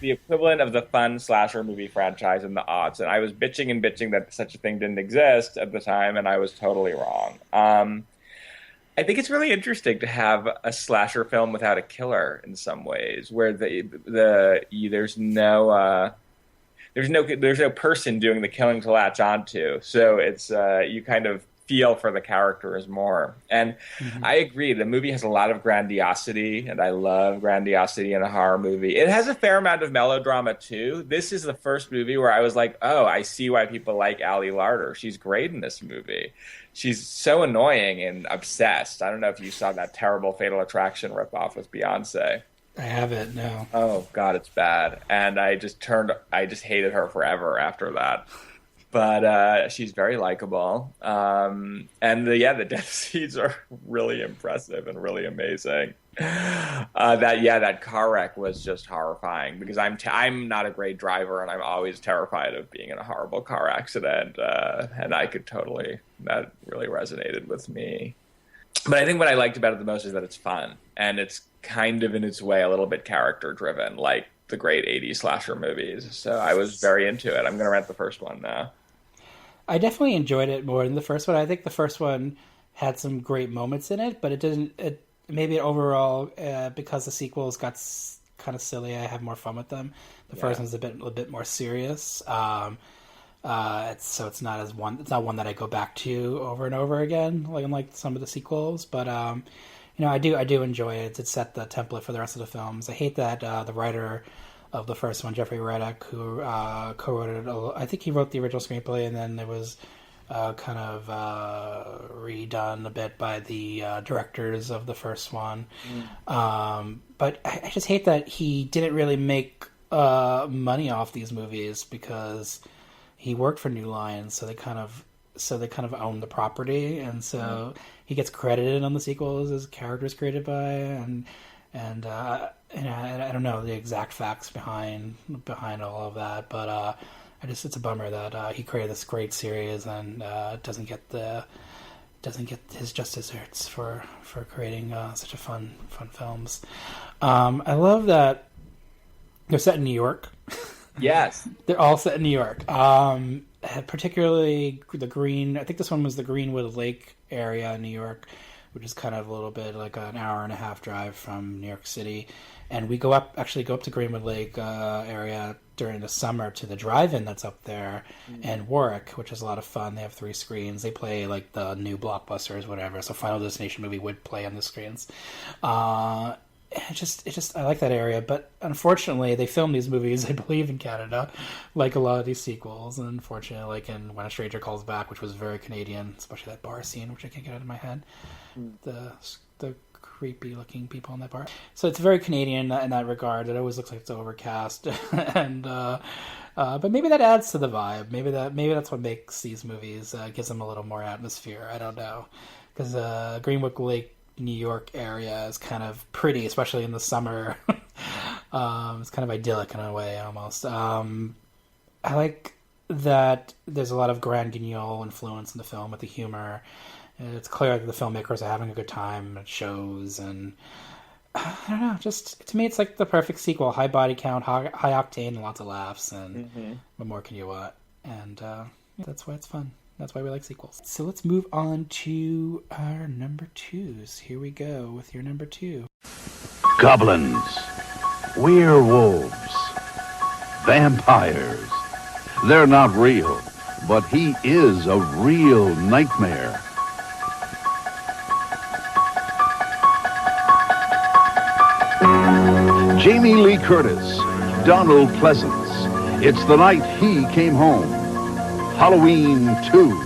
the equivalent of the fun slasher movie franchise in the aughts. And I was bitching that such a thing didn't exist at the time, and I was totally wrong. I think it's really interesting to have a slasher film without a killer in some ways, where there's no person doing the killing to latch onto. So it's you kind of feel for the characters more. And I agree, the movie has a lot of grandiosity, and I love grandiosity in a horror movie. It has a fair amount of melodrama too. This is the first movie where I was like, oh, I see why people like Ali Larter. She's great in this movie. She's so annoying and obsessed. I don't know if you saw that terrible Fatal Attraction ripoff with Beyonce. I haven't, no. Oh God, it's bad. And I just hated her forever after that. But she's very likable. And the death scenes are really impressive and really amazing. That car wreck was just horrifying because I'm not a great driver and I'm always terrified of being in a horrible car accident. And that really resonated with me. But I think what I liked about it the most is that it's fun and it's kind of in its way a little bit character driven, like the great 80s slasher movies. So I was very into it. I'm going to rent the first one now. I definitely enjoyed it more than the first one. I think the first one had some great moments in it, but it didn't. Maybe overall, because the sequels got kind of silly, I have more fun with them. The first one's a bit more serious. So it's not one that I go back to over and over again, like some of the sequels. But I do enjoy it. It set the template for the rest of the films. I hate that the writer of the first one, Jeffrey Reddick, who co-wrote it. I think he wrote the original screenplay, and then it was kind of redone a bit by the directors of the first one. But I just hate that he didn't really make money off these movies because he worked for New Line, so they kind of own the property, and so he gets credited on the sequels as characters created by, and I don't know the exact facts behind all of that, but it's a bummer that he created this great series and doesn't get his just desserts for creating such a fun films. I love that they're set in New York. Yes, they're all set in New York. Particularly the Green. I think this one was the Greenwood Lake area in New York, which is kind of a little bit like an hour and a half drive from New York City. And we go up to Greenwood Lake area during the summer to the drive-in that's up there in Warwick, which is a lot of fun. They have 3 screens. They play like the new blockbusters, whatever. So Final Destination movie would play on the screens. I like that area, but unfortunately they film these movies, I believe, in Canada, like a lot of these sequels. And unfortunately, like in When a Stranger Calls Back, which was very Canadian, especially that bar scene, which I can't get out of my head. The creepy looking people in that bar. So it's very Canadian in that regard. It always looks like it's overcast, and but maybe that adds to the vibe. Maybe that's what makes these movies, gives them a little more atmosphere. I don't know, because Greenwood Lake, New York area is kind of pretty, especially in the summer. It's kind of idyllic in a way, almost. I like that there's a lot of Grand Guignol influence in the film with the humor. It's clear that the filmmakers are having a good time. It shows, and I don't know. Just to me, it's like the perfect sequel: high body count, high octane, and lots of laughs. And what more can you want? And that's why it's fun. That's why we like sequels. So let's move on to our number 2s. Here we go with your number 2. Goblins, werewolves, vampires. They're not real, but he is a real nightmare. Jamie Lee Curtis, Donald Pleasance. It's the night he came home. Halloween 2,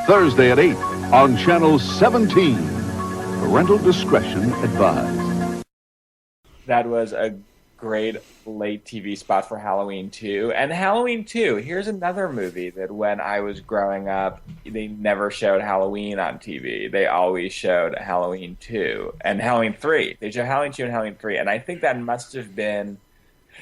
Thursday at 8 on Channel 17. Parental discretion advised. That was a great late TV spot for Halloween 2. And Halloween 2, here's another movie that when I was growing up, they never showed Halloween on TV. They always showed Halloween 2 and Halloween 3. They showed Halloween 2 and Halloween 3. And I think that must have been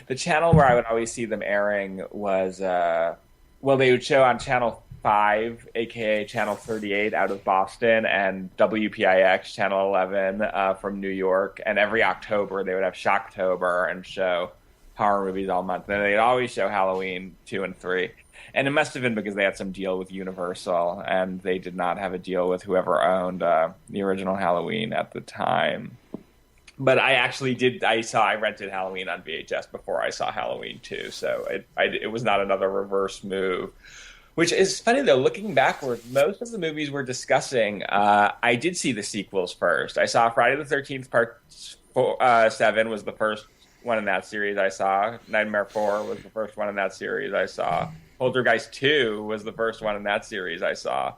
the channel where I would always see them airing was, they would show on Channel 5, a.k.a. Channel 38 out of Boston, and WPIX, Channel 11 from New York. And every October, they would have Shocktober and show horror movies all month. And they'd always show Halloween 2 and 3. And it must have been because they had some deal with Universal, and they did not have a deal with whoever owned the original Halloween at the time. But I actually I rented Halloween on VHS before I saw Halloween 2, so it was not another reverse move. Which is funny, though, looking backward, most of the movies we're discussing, I did see the sequels first. I saw Friday the 13th Part 7 was the first one in that series I saw. Nightmare 4 was the first one in that series I saw. Poltergeist 2 was the first one in that series I saw.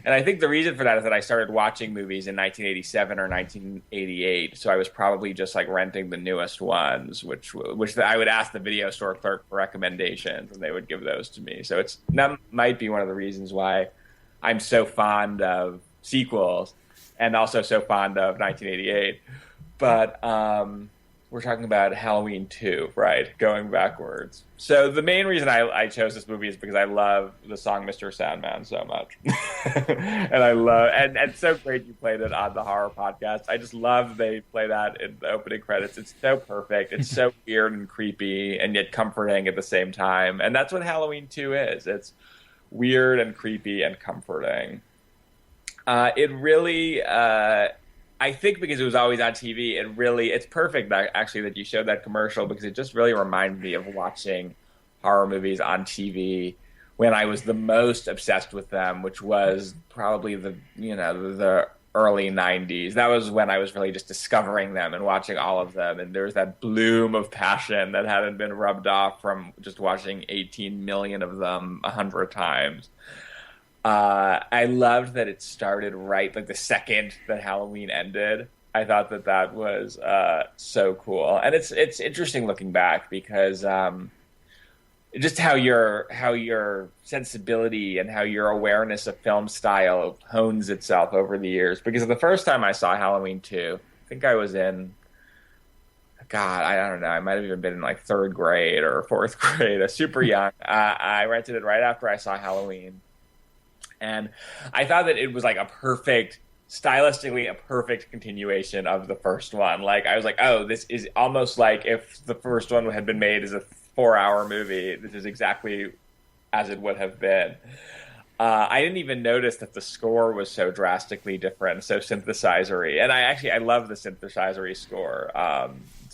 And I think the reason for that is that I started watching movies in 1987 or 1988, so I was probably just like renting the newest ones, which I would ask the video store clerk for recommendations, and they would give those to me. So that might be one of the reasons why I'm so fond of sequels and also so fond of 1988. But we're talking about Halloween 2, right? Going backwards. So the main reason I chose this movie is because I love the song Mr. Sandman so much. and it's so great you played it on the horror podcast. I just love they play that in the opening credits. It's so perfect. It's so weird and creepy and yet comforting at the same time. And that's what Halloween 2 is. It's weird and creepy and comforting. It really... I think because it was always on TV, it's perfect actually that you showed that commercial, because it just really reminded me of watching horror movies on TV when I was the most obsessed with them, which was probably the early 90s. That was when I was really just discovering them and watching all of them. And there was that bloom of passion that hadn't been rubbed off from just watching 18 million of them 100 times. I loved that it started right, like the second that Halloween ended. I thought that was so cool, and it's interesting looking back because just how your sensibility and how your awareness of film style hones itself over the years. Because the first time I saw Halloween 2, I think I was in, God, I don't know, I might have even been in like 3rd grade or 4th grade, super young. I rented it right after I saw Halloween. And I thought that it was like stylistically a perfect continuation of the first one. Like, I was like, oh, this is almost like if the first one had been made as a 4-hour movie, this is exactly as it would have been. I didn't even notice that the score was so drastically different, so synthesizery. And I love the synthesizery score.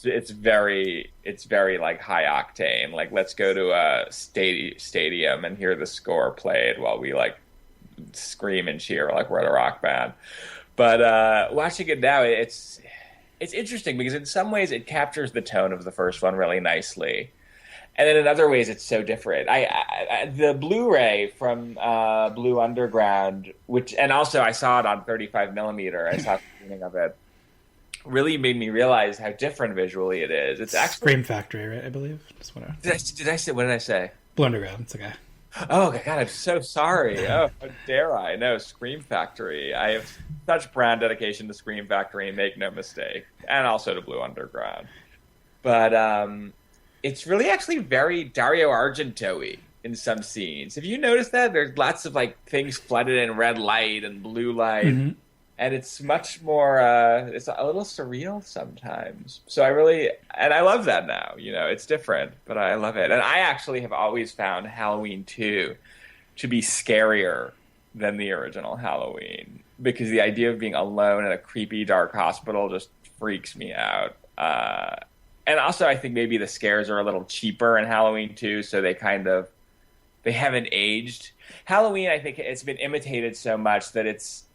It's very like high octane. Like, let's go to a stadium and hear the score played while we like scream and cheer like we're at a rock band. But watching it now, it's interesting because in some ways it captures the tone of the first one really nicely. And then in other ways, it's so different. The Blu-ray from Blue Underground, and also I saw it on 35 millimeter. I saw the beginning of it. Really made me realize how different visually it is. It's actually Scream Factory, right? I believe. Just whatever. Did I say? What did I say? Blue Underground. It's okay. Oh my God! I'm so sorry. Oh, how dare I? No, Scream Factory. I have such brand dedication to Scream Factory. Make no mistake, and also to Blue Underground. But it's really actually very Dario Argento-y in some scenes. Have you noticed that? There's lots of like things flooded in red light and blue light. Mm-hmm. And it's much more, it's a little surreal sometimes. So I love that now, it's different, but I love it. And I actually have always found Halloween 2 to be scarier than the original Halloween, because the idea of being alone in a creepy, dark hospital just freaks me out. And also I think maybe the scares are a little cheaper in Halloween 2, so they haven't aged. Halloween, I think it's been imitated so much that it's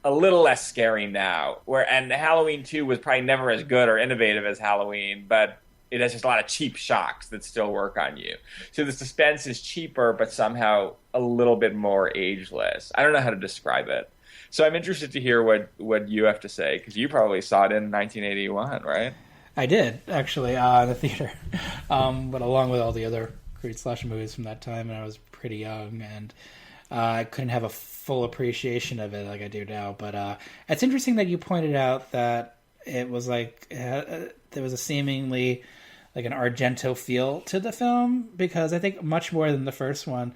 a little less scary now. And Halloween 2 was probably never as good or innovative as Halloween, but it has just a lot of cheap shocks that still work on you. So the suspense is cheaper, but somehow a little bit more ageless. I don't know how to describe it. So I'm interested to hear what you have to say, because you probably saw it in 1981, right? I did, actually, in the theater. But along with all the other great slasher movies from that time, and I was pretty young, and I couldn't have a full appreciation of it like I do now. But it's interesting that you pointed out that it was like there was a seemingly like an Argento feel to the film, because I think much more than the first one,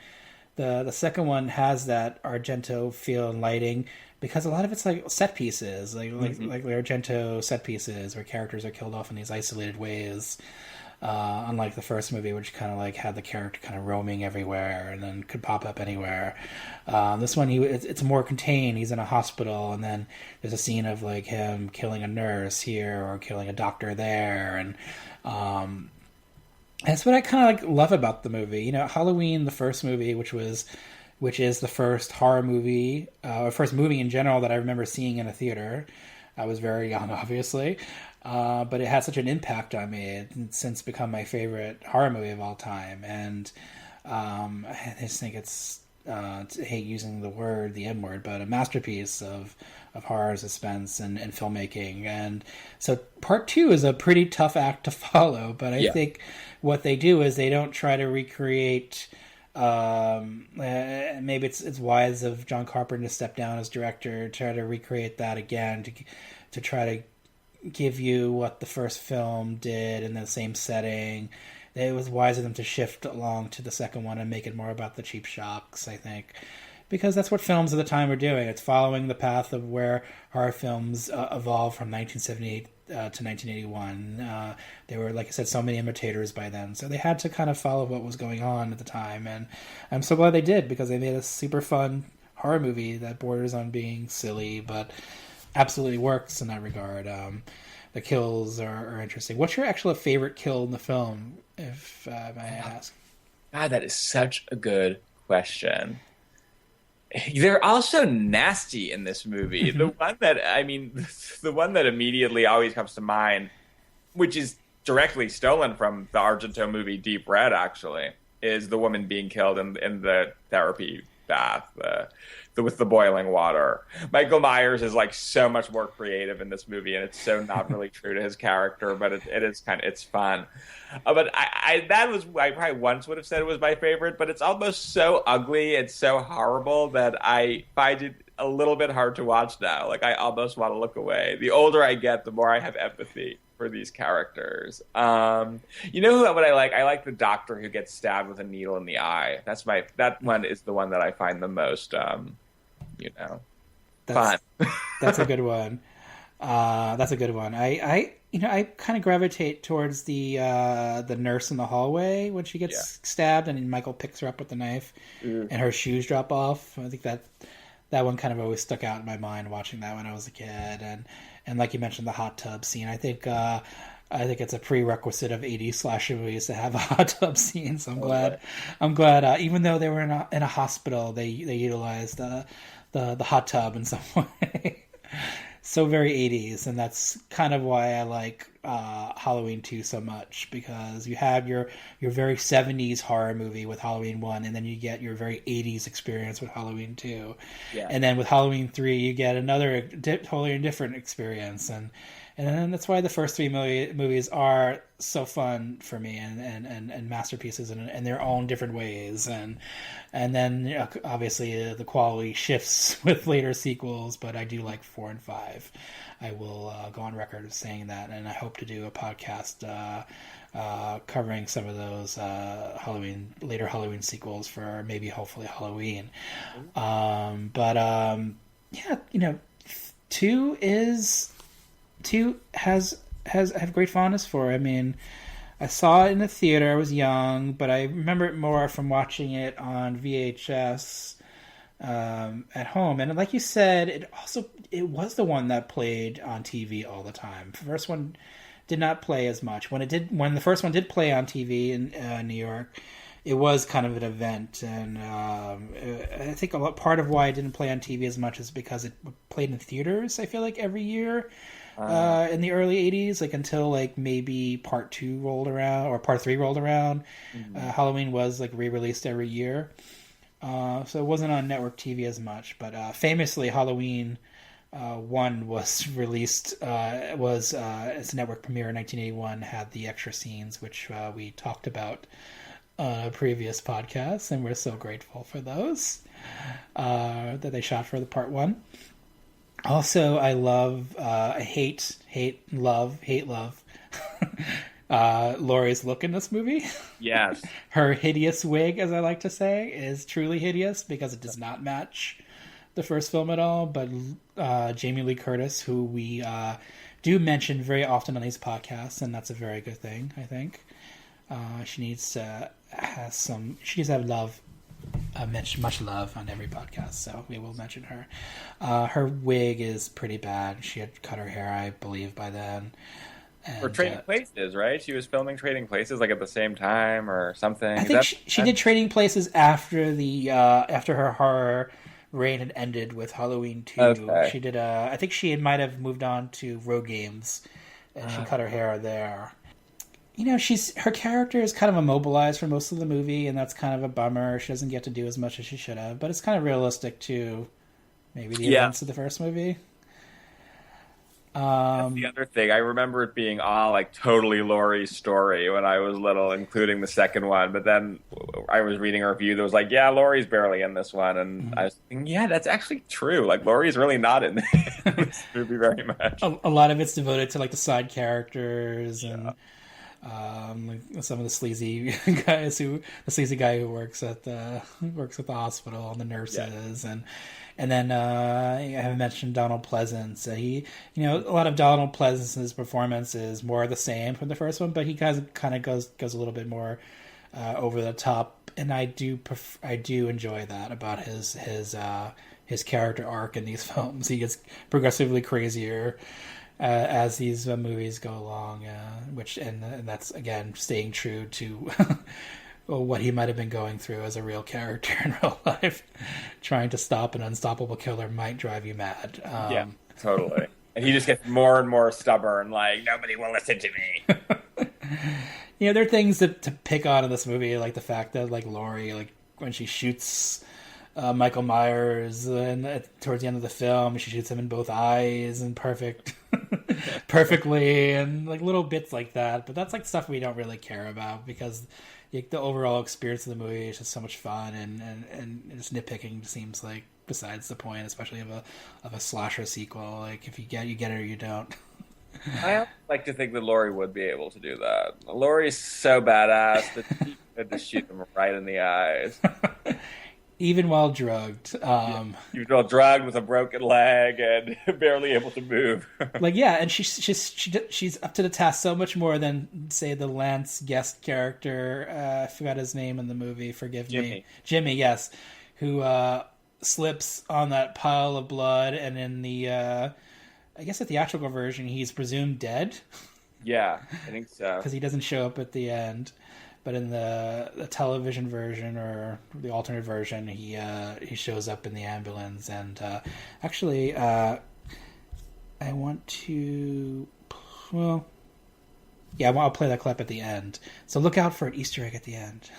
the second one has that Argento feel and lighting, because a lot of it's like set pieces, like Argento set pieces where characters are killed off in these isolated ways. Unlike the first movie, which kind of like had the character kind of roaming everywhere and then could pop up anywhere. This one, it's more contained. He's in a hospital, and then there's a scene of like him killing a nurse here or killing a doctor there, and that's what I kind of like love about the movie. Halloween, the first movie, which is the first horror movie, or first movie in general that I remember seeing in a theater. I was very young, obviously. But it had such an impact on me. It's since become my favorite horror movie of all time. And I just think it's, I hate using the M word, but a masterpiece of horror, suspense, and filmmaking. And so part 2 is a pretty tough act to follow, but I think what they do is they don't try to recreate... maybe it's wise of John Carpenter to step down as director, try to recreate that again, to try to give you what the first film did in the same setting. It was wise of them to shift along to the second one and make it more about the cheap shocks, I think, because that's what films of the time were doing. It's following the path of where horror films evolved from 1978 to 1981. There were, like I said, so many imitators by then, so they had to kind of follow what was going on at the time, and I'm so glad they did, because they made a super fun horror movie that borders on being silly, but absolutely works in that regard. The kills are interesting. What's your actual favorite kill in the film, if I may ask? God, that is such a good question. They're also nasty in this movie. The one that immediately always comes to mind, which is directly stolen from the Argento movie Deep Red, actually, is the woman being killed in the therapy bath with the boiling water. Michael Myers is like so much more creative in this movie, and it's so not really true to his character, but it's fun. But I probably once would have said it was my favorite, but it's almost so ugly and so horrible that I find it a little bit hard to watch now. Like, I almost want to look away. The older I get, the more I have empathy for these characters. What I like? I like the doctor who gets stabbed with a needle in the eye. That one is the one that I find the most, fun. That's a good one. That's a good one. I I kind of gravitate towards the nurse in the hallway when she gets stabbed, and Michael picks her up with the knife, and her shoes drop off. I think that one kind of always stuck out in my mind watching that when I was a kid, and like you mentioned, the hot tub scene. I think it's a prerequisite of 80s slasher movies to have a hot tub scene. So I'm glad. Even though they were in a hospital, they utilized the hot tub in some way. So very 80s, and that's kind of why I like Halloween 2 so much, because you have your very 70s horror movie with Halloween 1, and then you get your very 80s experience with Halloween 2. Yeah. And then with Halloween 3, you get another totally different experience, and then that's why the first three movies are so fun for me and masterpieces in their own different ways. And then obviously the quality shifts with later sequels, but I do like 4 and 5. I will go on record as saying that, and I hope to do a podcast covering some of those later Halloween sequels for maybe hopefully Halloween. Two has have great fondness for. I mean, I saw it in the theater. I was young, but I remember it more from watching it on VHS at home. And like you said, it was the one that played on TV all the time. The first one did not play as much. When the first one did play on TV in New York, it was kind of an event, and I think part of why it didn't play on TV as much is because it played in theaters. I feel like every year. In the early 80s, like until like maybe part 2 rolled around or part 3 rolled around, Halloween was like re-released every year. So it wasn't on network TV as much, but famously Halloween 1 was released, its network premiere in 1981, had the extra scenes, which we talked about on a previous podcast, and we're so grateful for those that they shot for the part 1. Also, I love, love Laurie's look in this movie. Yes. Her hideous wig, as I like to say, is truly hideous because it does not match the first film at all. But Jamie Lee Curtis, who we do mention very often on these podcasts, and that's a very good thing, I think. She needs to have love. Much love on every podcast, so we will mention her. Her wig is pretty bad. She had cut her hair, I believe, by then. And, for Trading Places, right? She was filming Trading Places like at the same time or something. I think she did Trading Places after her horror reign had ended with Halloween 2. Okay. She did. I think she might have moved on to Road Games, and she cut her hair there. Her character is kind of immobilized for most of the movie, and that's kind of a bummer. She doesn't get to do as much as she should have, but it's kind of realistic to maybe the events of the first movie. That's the other thing. I remember it being all like totally Laurie's story when I was little, including the second one. But then I was reading a review that was like, yeah, Laurie's barely in this one. And I was thinking, yeah, that's actually true. Like, Laurie's really not in this movie very much. A lot of it's devoted to like the side characters and... like some of the sleazy guy who works at the hospital and the nurses and then I haven't mentioned Donald Pleasance. A lot of Donald Pleasance's performance is more of the same from the first one, but he kind of goes a little bit more over the top, and I do enjoy that about his character arc in these films. He gets progressively crazier as these movies go along, and that's again staying true to what he might have been going through as a real character in real life. Trying to stop an unstoppable killer might drive you mad. Yeah, totally. And he just gets more and more stubborn, like, nobody will listen to me. There are things to pick on in this movie, like the fact that like Laurie, like when she shoots Michael Myers, and towards the end of the film, she shoots him in both eyes and perfectly, and like little bits like that. But that's like stuff we don't really care about because the overall experience of the movie is just so much fun, and just nitpicking seems like besides the point, especially of a slasher sequel. Like if you get it or you don't. I like to think that Laurie would be able to do that. Laurie's so badass that she could just shoot him right in the eyes. even while drugged. Even while drugged with a broken leg and barely able to move. And she's up to the task so much more than, say, the Lance Guest character. I forgot his name in the movie. Forgive me, Jimmy. Yes, who slips on that pile of blood, and in the I guess the theatrical version, he's presumed dead. Yeah, I think so. Because he doesn't show up at the end. But in the television version or the alternate version, he shows up in the ambulance. And actually, I want to... Well, yeah, I'll play that clip at the end. So look out for an Easter egg at the end.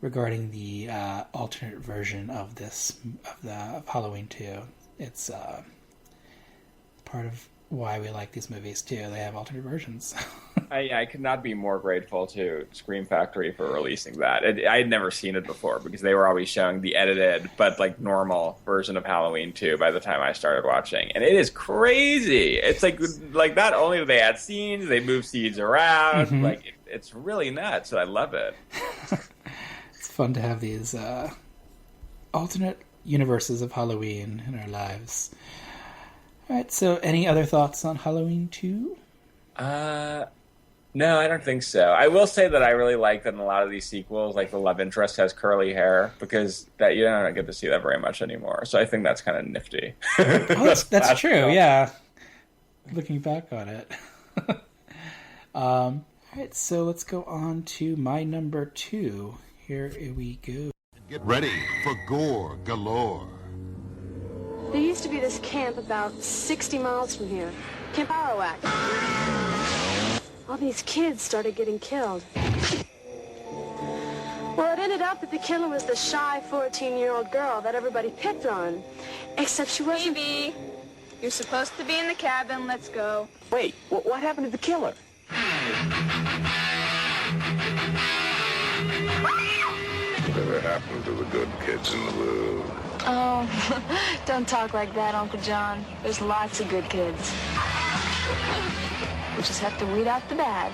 Regarding the alternate version of of Halloween 2. It's part of why we like these movies too. They have alternate versions. I could not be more grateful to Scream Factory for releasing that. I had never seen it before because they were always showing the edited but like normal version of Halloween 2 by the time I started watching, and it is crazy. It's like not only do they add scenes, they move scenes around. Mm-hmm. It's really nuts. I love it. It's fun to have these alternate universes of Halloween in our lives. All right, so any other thoughts on Halloween 2? No, I don't think so. I will say that I really like that in a lot of these sequels, like the love interest has curly hair, because that you don't get to see that very much anymore. So I think that's kind of nifty. That's true, yeah. Looking back on it. All right, so let's go on to my number 2. Here we go. Get ready for gore galore. There used to be this camp about 60 miles from here. Camp Arawak. All these kids started getting killed. Well, it ended up that the killer was the shy 14-year-old girl that everybody picked on. Except she wasn't... Baby, you're supposed to be in the cabin. Let's go. Wait, what happened to the killer? Whatever happened to the good kids in the world? Oh, don't talk like that, Uncle John. There's lots of good kids. We just have to weed out the bad.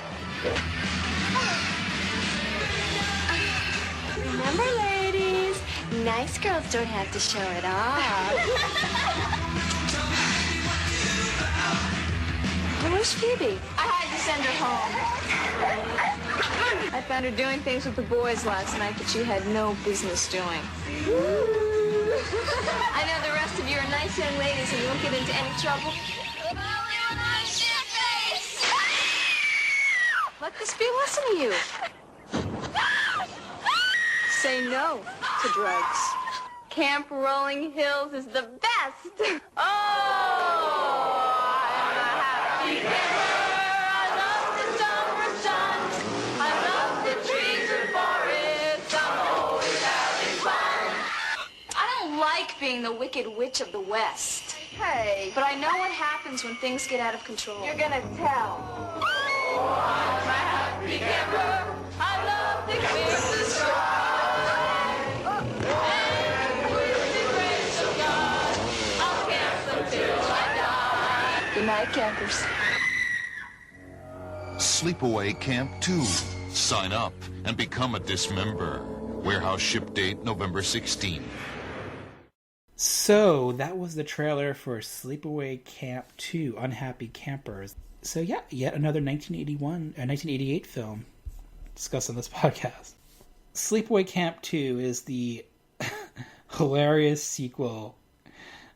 Remember, ladies, nice girls don't have to show it off. Where's Phoebe? I had to send her home. I found her doing things with the boys last night that she had no business doing. I know the rest of you are nice young ladies and you won't get into any trouble. Let this be a lesson to you. Say no to drugs. Camp Rolling Hills is the best. Oh, I'm a happy camper. I love the summer sun. I love the trees and forests. I'm always having fun. I don't like being the wicked witch of the West. Hey, But I know what happens when things get out of control. you're gonna tell. I'm a happy camper. I love the Christmas sky. And with the grace of God, I'll camp until I die. Good night, campers. Sleepaway Camp 2. Sign up and become a dismember. Warehouse ship date November 16th. So that was the trailer for Sleepaway Camp 2, Unhappy Campers. So yeah, yet another 1988 film discussed on this podcast. Sleepaway Camp 2 is the hilarious sequel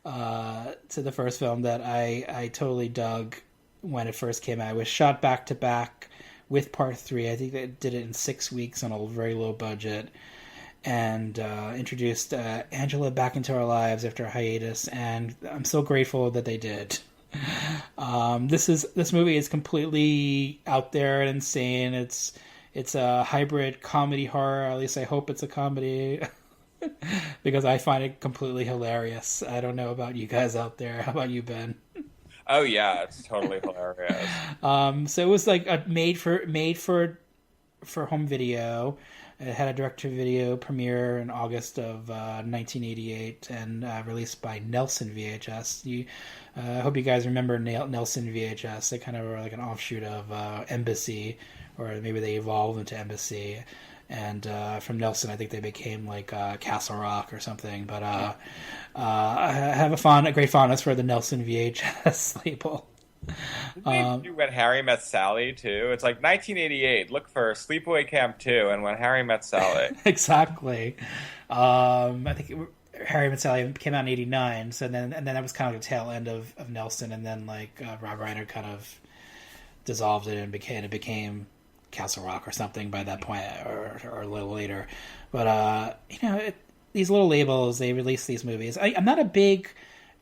to the first film that I totally dug when it first came out. It was shot back to back with part 3. I think they did it in 6 weeks on a very low budget, and introduced Angela back into our lives after a hiatus, and I'm so grateful that they did. This movie is completely out there and insane. It's a hybrid comedy horror. At least I hope it's a comedy, because I find it completely hilarious. I don't know about you guys out there. How about you, Ben? Oh yeah, it's totally hilarious. So it was like a made for home video. It had a direct-to-video premiere in August of 1988 and released by Nelson VHS. I hope you guys remember Nelson VHS. They kind of were like an offshoot of Embassy, or maybe they evolved into Embassy. And from Nelson, I think they became like Castle Rock or something. But I have a great fondness for the Nelson VHS label. They do When Harry Met Sally too. It's like 1988. Look for Sleepaway Camp 2 and When Harry Met Sally. Exactly. I think Harry Met Sally came out in '89. So then that was kind of the tail end of Nelson, and then like Rob Reiner kind of dissolved it and became Castle Rock or something by that point, or a little later. But these little labels, they release these movies. I'm not a big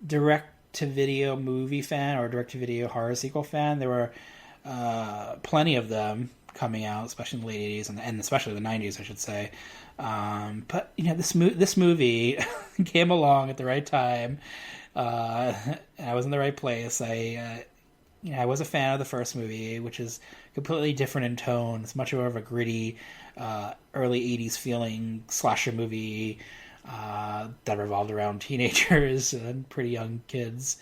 direct-to-video movie fan or direct-to-video horror sequel fan. There were plenty of them coming out, especially in the late '80s and especially the '90s, I should say. But this movie came along at the right time, and I was in the right place. I was a fan of the first movie, which is completely different in tone. It's much more of a gritty, early '80s feeling slasher movie that revolved around teenagers and pretty young kids.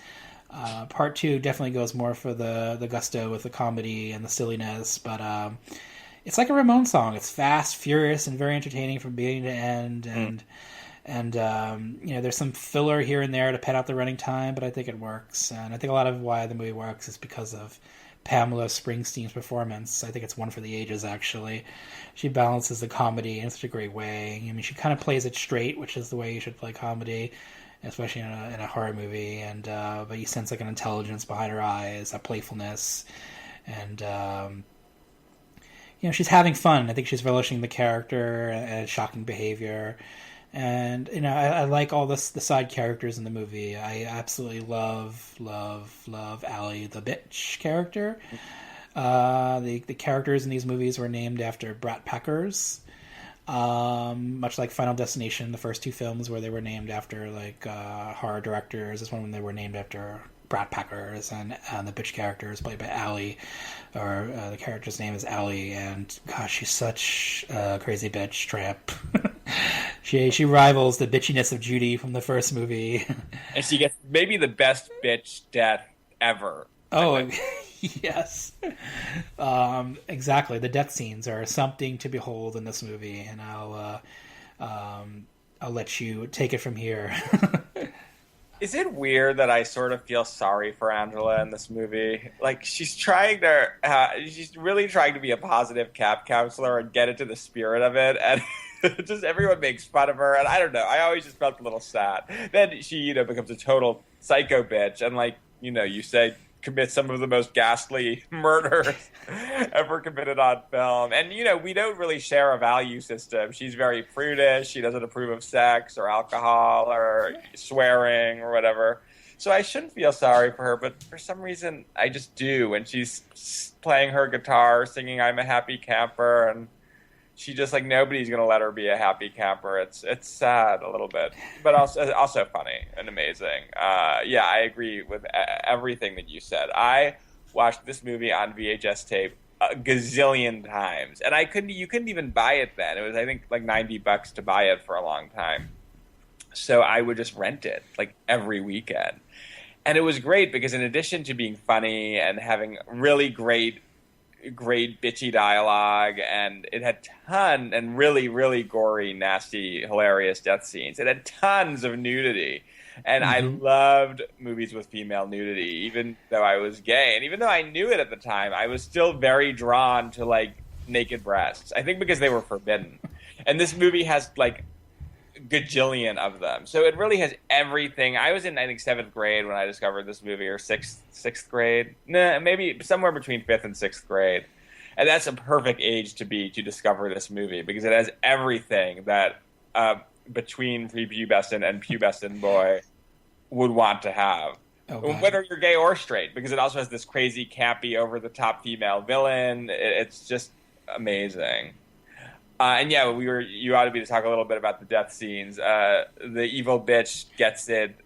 Part 2 definitely goes more for the gusto with the comedy and the silliness, but it's like a Ramones song. It's fast, furious, and very entertaining from beginning to end. And there's some filler here and there to pad out the running time, but I think it works. And I think a lot of why the movie works is because of Pamela Springsteen's performance. I think it's one for the ages, actually. She balances the comedy in such a great way. I mean, she kind of plays it straight, which is the way you should play comedy, especially in a horror movie. And but you sense like an intelligence behind her eyes, a playfulness, and she's having fun. I think she's relishing the character and shocking behavior. And I like all the side characters in the movie. I absolutely love Allie the bitch character. The characters in these movies were named after brat packers, much like Final Destination, the first two films where they were named after like horror directors. This one when they were named after brat packers, and the bitch character is played by Allie, or the character's name is Allie, and gosh, she's such a crazy bitch tramp. She rivals the bitchiness of Judy from the first movie. And she gets maybe the best bitch death ever. Oh, yes. Exactly. The death scenes are something to behold in this movie, and I'll let you take it from here. Is it weird that I sort of feel sorry for Angela in this movie? Like, she's really trying to be a positive camp counselor and get into the spirit of it, and just everyone makes fun of her, and I don't know. I always just felt a little sad. Then she, becomes a total psycho bitch, and you say, commits some of the most ghastly murders ever committed on film. And, we don't really share a value system. She's very prudish. She doesn't approve of sex or alcohol or swearing or whatever. So I shouldn't feel sorry for her, but for some reason I just do. And she's playing her guitar, singing I'm a Happy Camper, and she just nobody's going to let her be a happy camper. It's sad a little bit, but also funny and amazing. Yeah, I agree with everything that you said. I watched this movie on VHS tape a gazillion times, and you couldn't even buy it then. It was, I think, like $90 to buy it for a long time. So I would just rent it every weekend. And it was great because in addition to being funny and having really great bitchy dialogue, and it had and really, really gory, nasty, hilarious death scenes. It had tons of nudity. And I loved movies with female nudity, even though I was gay. And even though I knew it at the time, I was still very drawn to naked breasts. I think because they were forbidden. And this movie has gajillion of them. So it really has everything. I was in, I think, 7th grade when I discovered this movie, or sixth grade. Nah, maybe somewhere between 5th and 6th grade. And that's a perfect age to discover this movie, because it has everything that between prepubescent and pubescent boy would want to have. Whether you're gay or straight, because it also has this crazy, campy, over-the-top female villain. It's just amazing. And yeah, you ought to be to talk a little bit about the death scenes. The evil bitch gets it.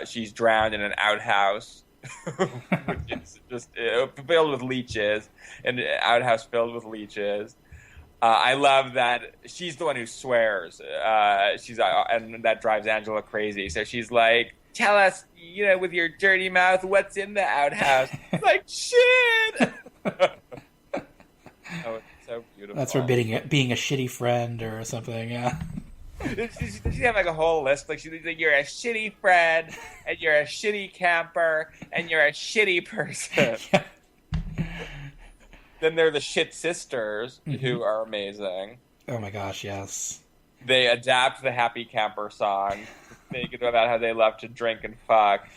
She's drowned in an outhouse, which is just filled with leeches, an outhouse filled with leeches. I love that she's the one who swears. And that drives Angela crazy. So she's like, "Tell us, with your dirty mouth, what's in the outhouse?" Like, shit. Oh, it's so beautiful. beautiful. That's for being a shitty friend or something. Yeah. She have like a whole list. Like she's like, you're a shitty friend, and you're a shitty camper, and you're a shitty person. Yeah. Then there are the shit sisters, who are amazing. Oh my gosh, yes. They adapt the Happy Camper song, make it about how they love to drink and fuck,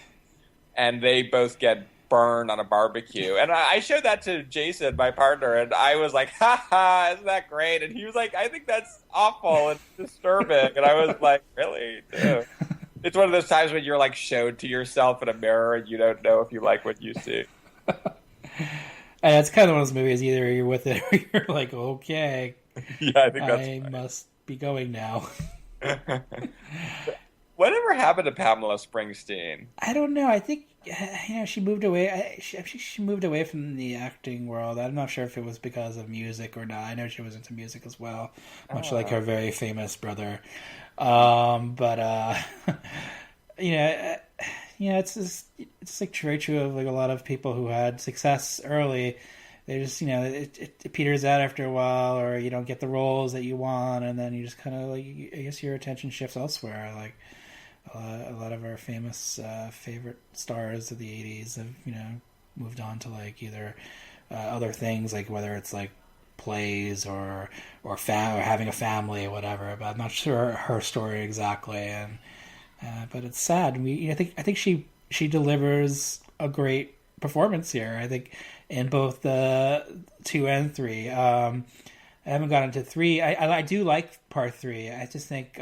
and they both get burned on a barbecue. And I showed that to Jason, my partner, and I was like, ha ha, isn't that great? And he was like, I think that's awful and disturbing. And I was like, really? Dude. It's one of those times when you're like showed to yourself in a mirror and you don't know if you like what you see. And it's kind of one of those movies, either you're with it or you're like, okay, yeah, I think that's I must be going now. Whatever happened to Pamela Springsteen? I don't know. I think she moved away. She moved away from the acting world. I'm not sure if it was because of music or not. I know she was into music as well, much like her very famous brother. But it's like very true of like a lot of people who had success early. They just, it peters out after a while, or you don't get the roles that you want, and then you just kind of like, I guess your attention shifts elsewhere. Like a lot of our famous favorite stars of the '80s have, moved on to like either other things, like whether it's like plays or having a family or whatever. But I'm not sure her story exactly, and but it's sad. I think she delivers a great performance here. I think in both the 2 and 3. I haven't gotten to 3. I do like part 3. I just think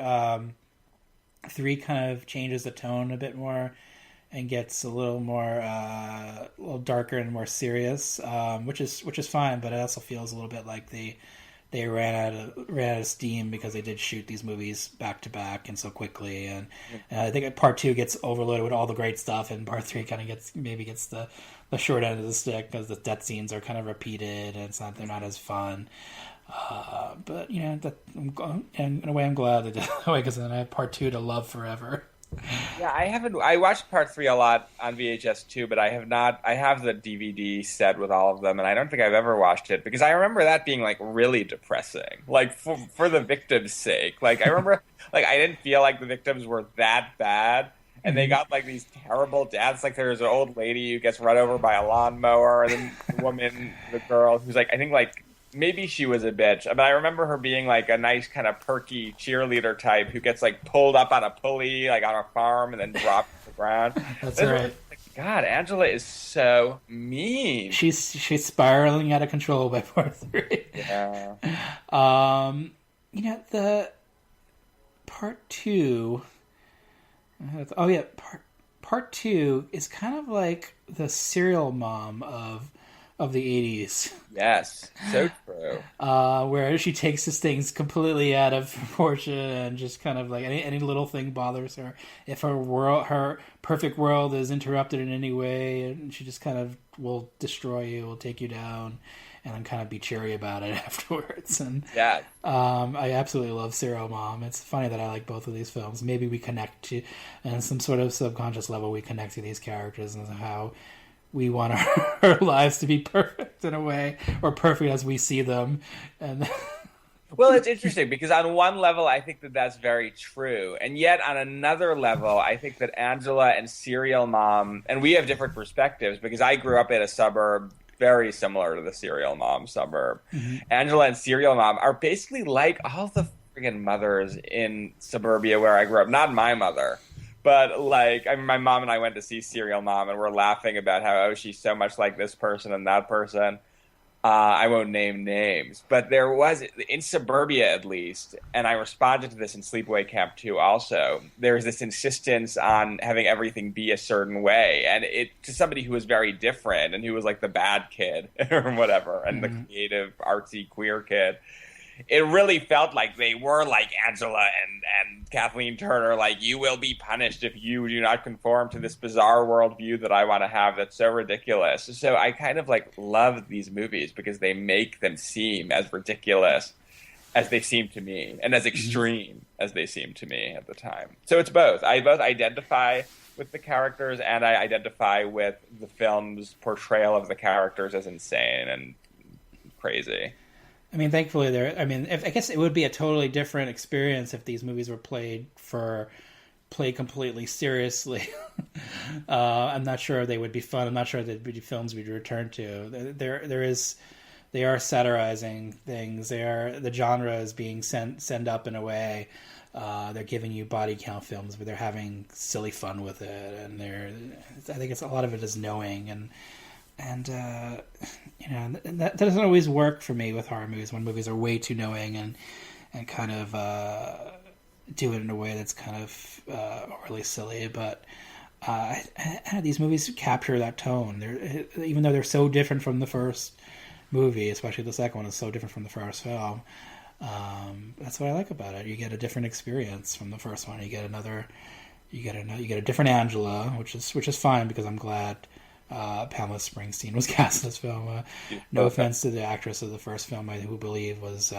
3 kind of changes the tone a bit more and gets a little more a little darker and more serious, which is fine. But it also feels a little bit like they ran out of steam because they did shoot these movies back to back and so quickly, and I think part 2 gets overloaded with all the great stuff, and part 3 kind of gets the short end of the stick because the death scenes are kind of repeated and they're not as fun. But in a way I'm glad they did that way, because then I have part 2 to love forever. Yeah, I watched part 3 a lot on VHS too, but I have not. I have the DVD set with all of them, and I don't think I've ever watched it because I remember that being like really depressing. Like for the victims' sake. Like I remember, like I didn't feel like the victims were that bad, and they got like these terrible deaths. Like there's an old lady who gets run over by a lawnmower, and then the girl who's like, I think like, maybe she was a bitch, but I remember her being like a nice kind of perky cheerleader type who gets like pulled up on a pulley like on a farm and then dropped to the ground. That's right. God, Angela is so mean. She's spiraling out of control by part 3. Yeah. The part 2. Oh yeah, part 2 is kind of like the serial mom of the 80s. Yes, so true. Where she takes these things completely out of proportion and just kind of like any little thing bothers her. If her perfect world is interrupted in any way, and she just kind of will destroy you, will take you down, and then kind of be cheery about it afterwards. And yeah, I absolutely love Serial Mom. It's funny that I like both of these films. Maybe we connect to, on some sort of subconscious level, we connect to these characters and how we want our lives to be perfect in a way, or perfect as we see them. And well, it's interesting because on one level, I think that that's very true. And yet on another level, I think that Angela and Serial Mom, and we have different perspectives because I grew up in a suburb very similar to the Serial Mom suburb. Mm-hmm. Angela and Serial Mom are basically like all the friggin' mothers in suburbia where I grew up. Not my mother. But, like, I mean, my mom and I went to see Serial Mom, and we're laughing about how, oh, she's so much like this person and that person. I won't name names. But there was, in suburbia at least, and I responded to this in Sleepaway Camp 2 also, there was this insistence on having everything be a certain way. And to somebody who was very different and who was, like, the bad kid or whatever, and the creative, artsy, queer kid, it really felt like they were like Angela and Kathleen Turner, like, you will be punished if you do not conform to this bizarre worldview that I want to have that's so ridiculous. So I kind of like love these movies because they make them seem as ridiculous as they seem to me and as extreme as they seem to me at the time. So it's both. I both identify with the characters and I identify with the film's portrayal of the characters as insane and crazy. I mean, thankfully, I guess it would be a totally different experience if these movies were played completely seriously. I'm not sure they would be fun. I'm not sure they'd be films we'd return to. They are satirizing things. The genre is being sent up in a way. They're giving you body count films, but they're having silly fun with it, and I think a lot of it is knowing, and that doesn't always work for me with horror movies when movies are way too knowing and kind of do it in a way that's kind of overly silly. But these movies capture that tone. Even though they're so different from the first movie, especially the second one is so different from the first film. That's what I like about it. You get a different experience from the first one. You get a different Angela, which is fine because I'm glad Pamela Springsteen was cast in this film. No offense to the actress of the first film, who I believe was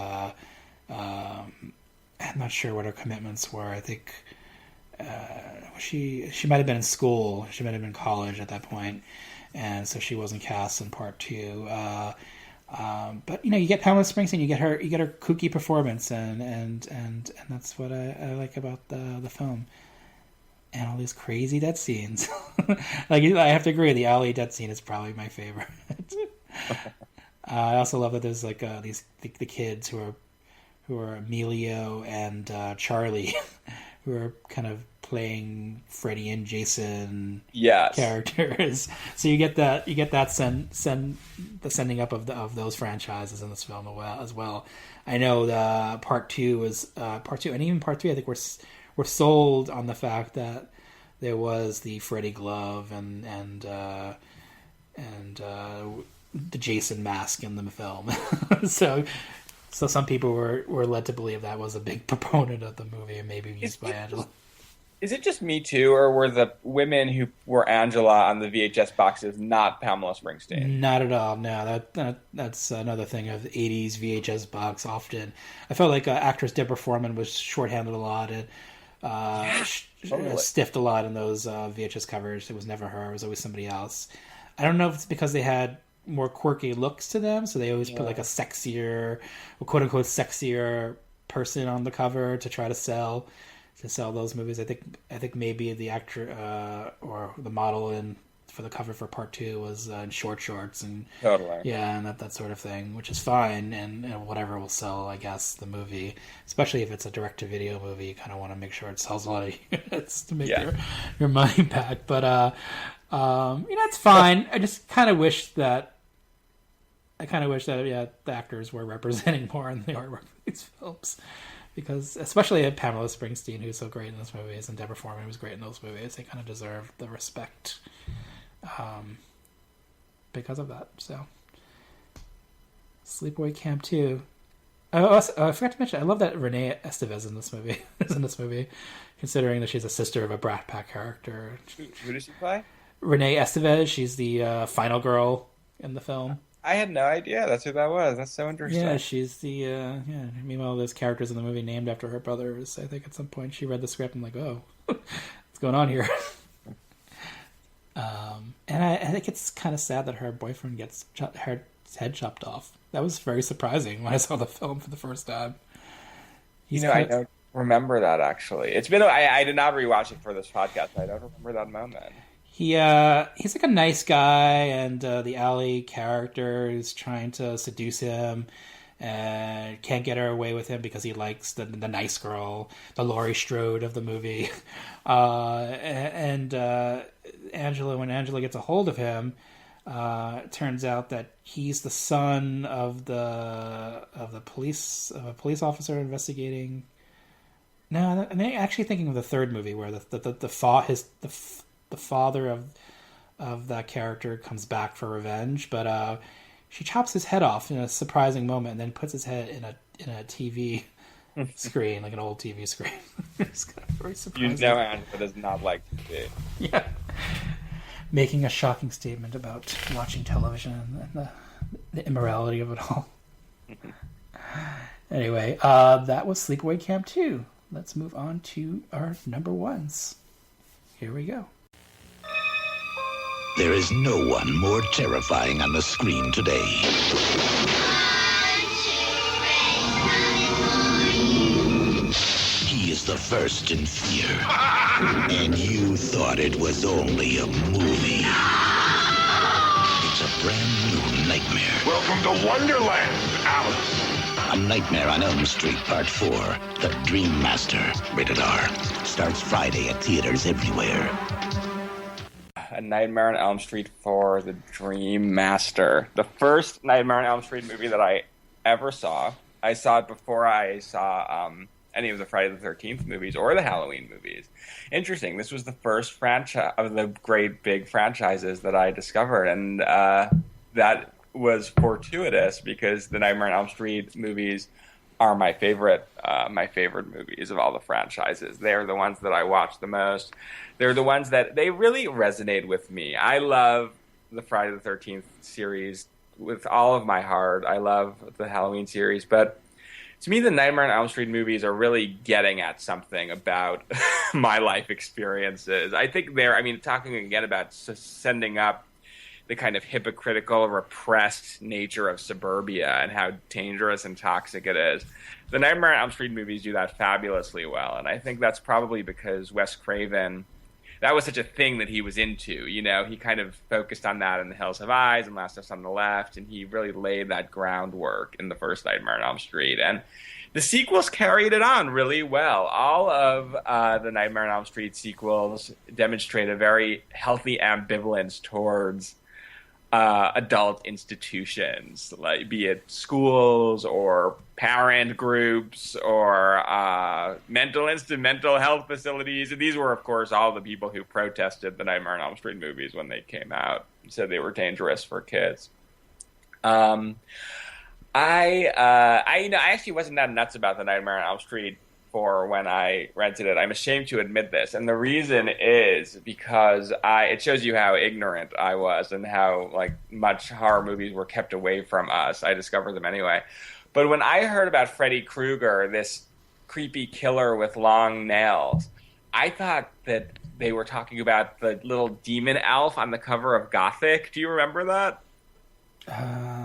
I'm not sure what her commitments were. I think she might have been in school. She might have been in college at that point, and so she wasn't cast in part two. But you get Pamela Springsteen, you get her kooky performance, and that's what I like about the film, and all these crazy death scenes. Like I have to agree, the alley death scene is probably my favorite. I also love that there's like the kids who are Emilio and Charlie, who are kind of playing Freddy and Jason characters. So you get that the sending up of those franchises in this film as well. I know the part two, and even part three. I think we're sold on the fact that there was the Freddy glove and the Jason mask in the film. So some people were led to believe that was a big proponent of the movie, and maybe used by Angela. Is it just me too, or were the women who were Angela on the VHS boxes not Pamela Springsteen? Not at all. No, that's another thing of the 80s VHS box. Often, I felt like actress Deborah Foreman was shorthanded a lot and stiffed a lot in those VHS covers. It was never her. It was always somebody else. I don't know if it's because they had more quirky looks to them, so they always put like a sexier, or quote unquote sexier person on the cover to try to sell those movies. I think maybe the actor or the model for the cover for part two was in short shorts and and that sort of thing, which is fine, and whatever will sell, I guess, the movie, especially if it's a direct to video movie. You kind of want to make sure it sells a lot of units to make your money back. But it's fine. I just kind of wish that the actors were representing more in the artwork of these films, because especially Pamela Springsteen, who's so great in those movies, and Deborah Foreman, who's great in those movies, they kind of deserve the respect because of that. So, Sleepaway Camp 2. I forgot to mention, I love that Renee Estevez is in this movie, considering that she's a sister of a Brat Pack character. Who does she play? Renee Estevez. She's the final girl in the film. I had no idea that's who that was. That's so interesting. Yeah, she's the meanwhile, there's characters in the movie named after her brothers. I think at some point she read the script and like, oh, what's going on here? And I think it's kind of sad that her boyfriend gets her head chopped off. That was very surprising when I saw the film for the first time. I don't remember that, actually. It's been I did not rewatch it for this podcast. I don't remember that moment. He's like a nice guy, and the Allie character is trying to seduce him and can't get her away with him because he likes the nice girl, the Laurie Strode of the movie. And Angela, when Angela gets a hold of him, it turns out that he's the son of a police officer investigating. No, I'm actually thinking of the third movie where the father of that character comes back for revenge, but she chops his head off in a surprising moment and then puts his head in a TV screen, like an old TV screen. It's kind of very surprising. Angela does not like TV. Yeah. Making a shocking statement about watching television and the immorality of it all. Anyway, that was Sleepaway Camp 2. Let's move on to our number ones. Here we go. There is no one more terrifying on the screen today was the first in fear. And you thought it was only a movie. It's a brand new nightmare. Welcome to Wonderland, Alice. A Nightmare on Elm Street Part 4, The Dream Master, rated R. Starts Friday at theaters everywhere. A Nightmare on Elm Street 4, The Dream Master. The first Nightmare on Elm Street movie that I ever saw. I saw it before I saw any of the Friday the 13th movies or the Halloween movies. Interesting. This was the first franchise of the great big franchises that I discovered, and that was fortuitous because the Nightmare on Elm Street movies are my favorite movies of all the franchises. They're the ones that I watch the most. They're the ones that they really resonate with me. I love the Friday the 13th series with all of my heart. I love the Halloween series, but to me, the Nightmare on Elm Street movies are really getting at something about my life experiences. I think talking again about sending up the kind of hypocritical, repressed nature of suburbia and how dangerous and toxic it is. The Nightmare on Elm Street movies do that fabulously well, and I think that's probably because Wes Craven, that was such a thing that he was into. You know, he kind of focused on that in The Hills Have Eyes and Last House on the Left, and he really laid that groundwork in the first Nightmare on Elm Street. And the sequels carried it on really well. All of the Nightmare on Elm Street sequels demonstrate a very healthy ambivalence towards adult institutions, like be it schools or parent groups or mental health facilities. And these were, of course, all the people who protested the Nightmare on Elm Street movies when they came out, said they were dangerous for kids. I actually wasn't that nuts about the Nightmare on Elm Street for when I rented it. I'm ashamed to admit this, and the reason is because it shows you how ignorant I was and how much horror movies were kept away from us. I discovered them anyway. But when I heard about Freddy Krueger, this creepy killer with long nails, I thought that they were talking about the little demon elf on the cover of Gothic. Do you remember that?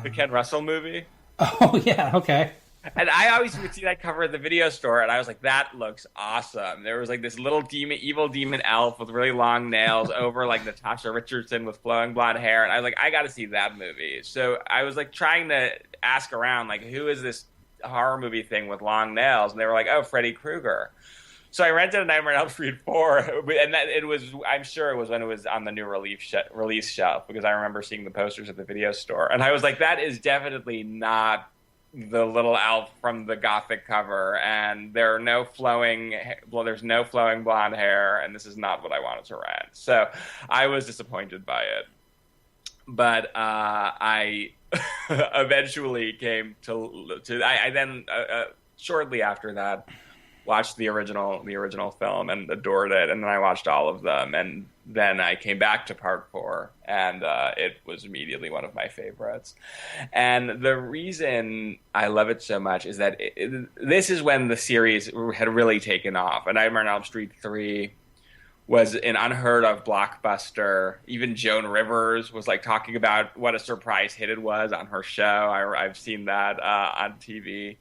The Ken Russell movie? Oh, yeah, okay. And I always would see that cover at the video store, and I was like, that looks awesome. There was this little evil demon elf with really long nails over Natasha Richardson with flowing blonde hair, and I was like, I got to see that movie. So I was trying to ask around, who is this horror movie thing with long nails? And they were like, oh, Freddy Krueger. So I rented a Nightmare on Elm Street 4, and I'm sure it was when it was on the new release shelf, because I remember seeing the posters at the video store, and I was like, that is definitely not the little elf from the Gothic cover, and there's no flowing blonde hair, and this is not what I wanted to rent. So I was disappointed by it. But I eventually came to I then shortly after that watched the original film and adored it, and then I watched all of them, and then I came back to Part 4, and it was immediately one of my favorites. And the reason I love it so much is that this is when the series had really taken off. And Nightmare on Elm Street 3 was an unheard of blockbuster. Even Joan Rivers was talking about what a surprise hit it was on her show. I've seen that on TV.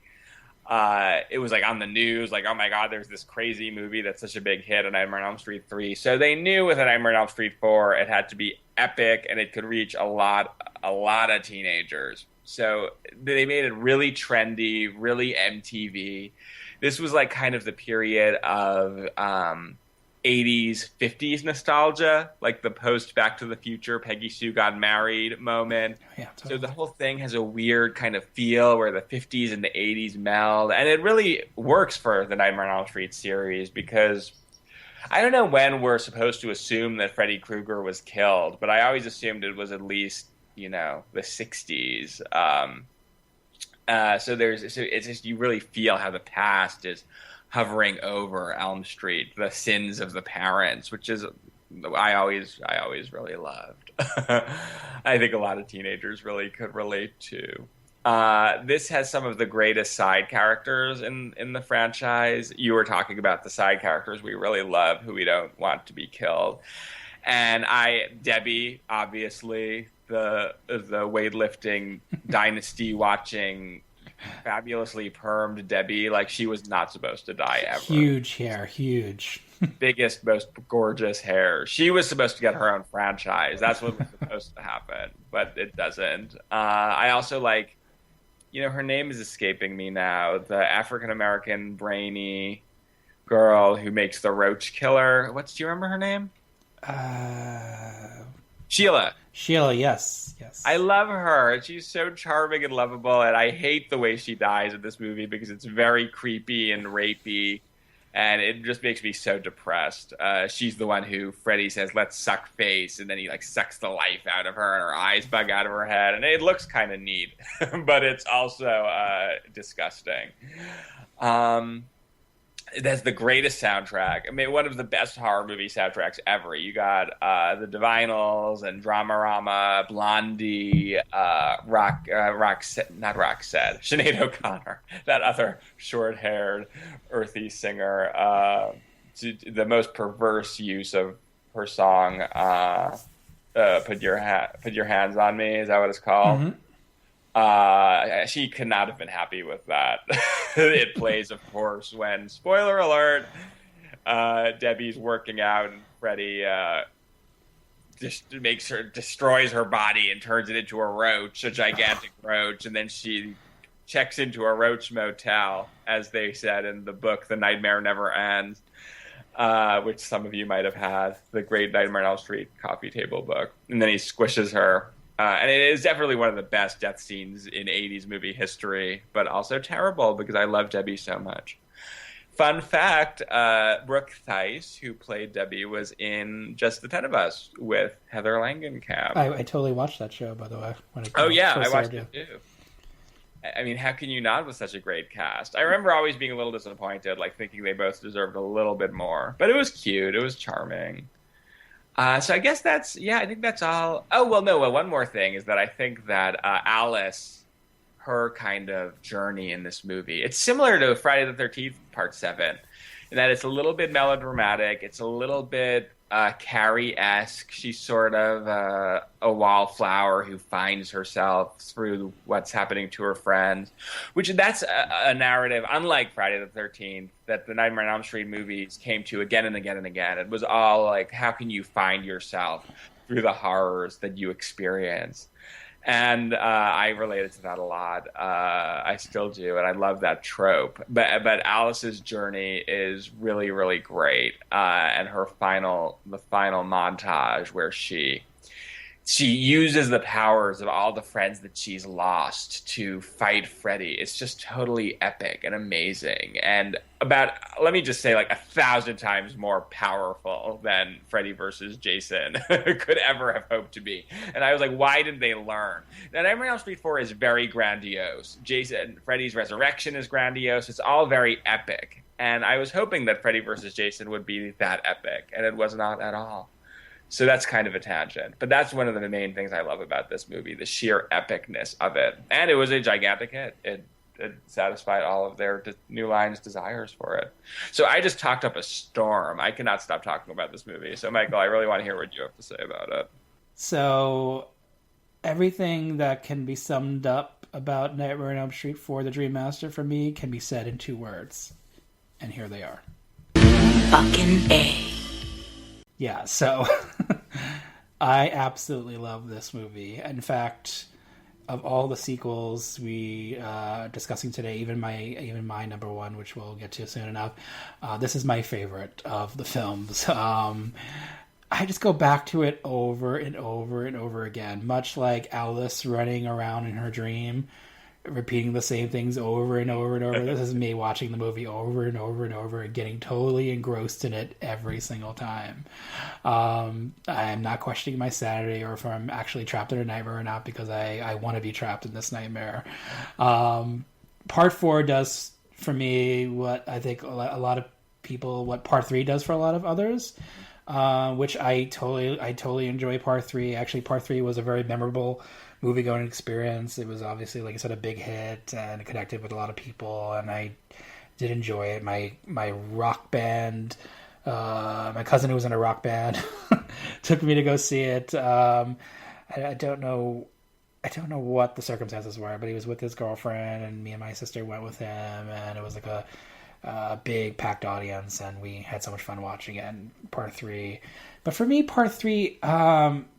It was on the news, oh my God, there's this crazy movie that's such a big hit, A Nightmare on Elm Street 3. So they knew with A Nightmare on Elm Street 4, it had to be epic and it could reach a lot of teenagers. So they made it really trendy, really MTV. This was kind of the period of 80s, 50s nostalgia, the post Back to the Future, Peggy Sue got married moment. Yeah, totally. So the whole thing has a weird kind of feel where the 50s and the 80s meld. And it really works for the Nightmare on Elm Street series because I don't know when we're supposed to assume that Freddy Krueger was killed, but I always assumed it was at least, the 60s. So it's just, you really feel how the past is hovering over Elm Street, the sins of the parents, which is I always really loved. I think a lot of teenagers really could relate to. This has some of the greatest side characters in the franchise. You were talking about the side characters we really love, who we don't want to be killed. And Debbie, obviously, the weightlifting, dynasty watching fabulously permed Debbie. Like, she was not supposed to die ever. Huge hair, huge. Biggest, most gorgeous hair. She was supposed to get her own franchise. That's what was supposed to happen, but it doesn't. I also like, her name is escaping me now. The African-American brainy girl who makes the roach killer. Do you remember her name? Sheila. Sheila, yes. I love her. She's so charming and lovable, and I hate the way she dies in this movie because it's very creepy and rapey, and it just makes me so depressed. She's the one who Freddy says, "Let's suck face," and then he sucks the life out of her, and her eyes bug out of her head, and it looks kind of neat, but it's also disgusting. That's the greatest soundtrack. I mean, one of the best horror movie soundtracks ever. You got the Divinals and Dramarama, Blondie, Sinead O'Connor, that other short-haired, earthy singer. The most perverse use of her song, "Put Your Hands on Me." Is that what it's called? Mm-hmm. She could not have been happy with that. It plays, of course, when, spoiler alert, Debbie's working out and Freddy destroys her body and turns it into a roach, a gigantic roach, and then she checks into a roach motel, as they said in the book, The Nightmare Never Ends, which some of you might have had, the great Nightmare on Elm Street coffee table book. And then he squishes her. And it is definitely one of the best death scenes in 80s movie history, but also terrible because I love Debbie so much. Fun fact, Brooke Theiss, who played Debbie, was in Just the 10 of Us with Heather Langenkamp. I totally watched that show, by the way. I watched it too. I mean, how can you not with such a great cast? I remember always being a little disappointed, thinking they both deserved a little bit more. But it was cute. It was charming. So I guess I think that's all. Oh, well, no, one more thing is that I think that Alice, her kind of journey in this movie, it's similar to Friday the 13th Part 7, in that it's a little bit melodramatic, it's a little bit Carrie-esque. She's sort of a wallflower who finds herself through what's happening to her friends, which that's a narrative, unlike Friday the 13th, that the Nightmare on Elm Street movies came to again and again and again. It was all how can you find yourself through the horrors that you experience? And I related to that a lot. I still do, and I love that trope. But Alice's journey is really, really great. And the final montage where she uses the powers of all the friends that she's lost to fight Freddy. It's just totally epic and amazing, and let me just say, 1,000 times more powerful than Freddy versus Jason could ever have hoped to be. And I was like, why didn't they learn? Now, Nightmare on Elm Street 4 is very grandiose. Freddy's resurrection is grandiose. It's all very epic. And I was hoping that Freddy versus Jason would be that epic, and it was not at all. So that's kind of a tangent. But that's one of the main things I love about this movie, the sheer epicness of it. And it was a gigantic hit. It satisfied all of their New Line's desires for it. So I just talked up a storm. I cannot stop talking about this movie. So, Michael, I really want to hear what you have to say about it. So everything that can be summed up about Nightmare on Elm Street 4, The Dream Master, for me, can be said in 2 words. And here they are. Fucking A. Yeah, so I absolutely love this movie. In fact, of all the sequels we discussing today, even my number one, which we'll get to soon enough, this is my favorite of the films. I just go back to it over and over and over again, much like Alice running around in her dream, repeating the same things over and over and over. This is me watching the movie over and over and over and getting totally engrossed in it every single time. I am not questioning my sanity or if I'm actually trapped in a nightmare or not, because I want to be trapped in this nightmare. Part 4 does for me what I think a lot of people, what Part 3 does for a lot of others, which I totally enjoy Part 3. Actually, Part 3 was a very memorable movie-going experience. It was obviously, like I said, a big hit, and it connected with a lot of people, and I did enjoy it. My rock band, my cousin who was in a rock band took me to go see it. I don't know I don't know what the circumstances were, but he was with his girlfriend, and me and my sister went with him, and it was like a big packed audience, and we had so much fun watching it. And part 3, but for me, part 3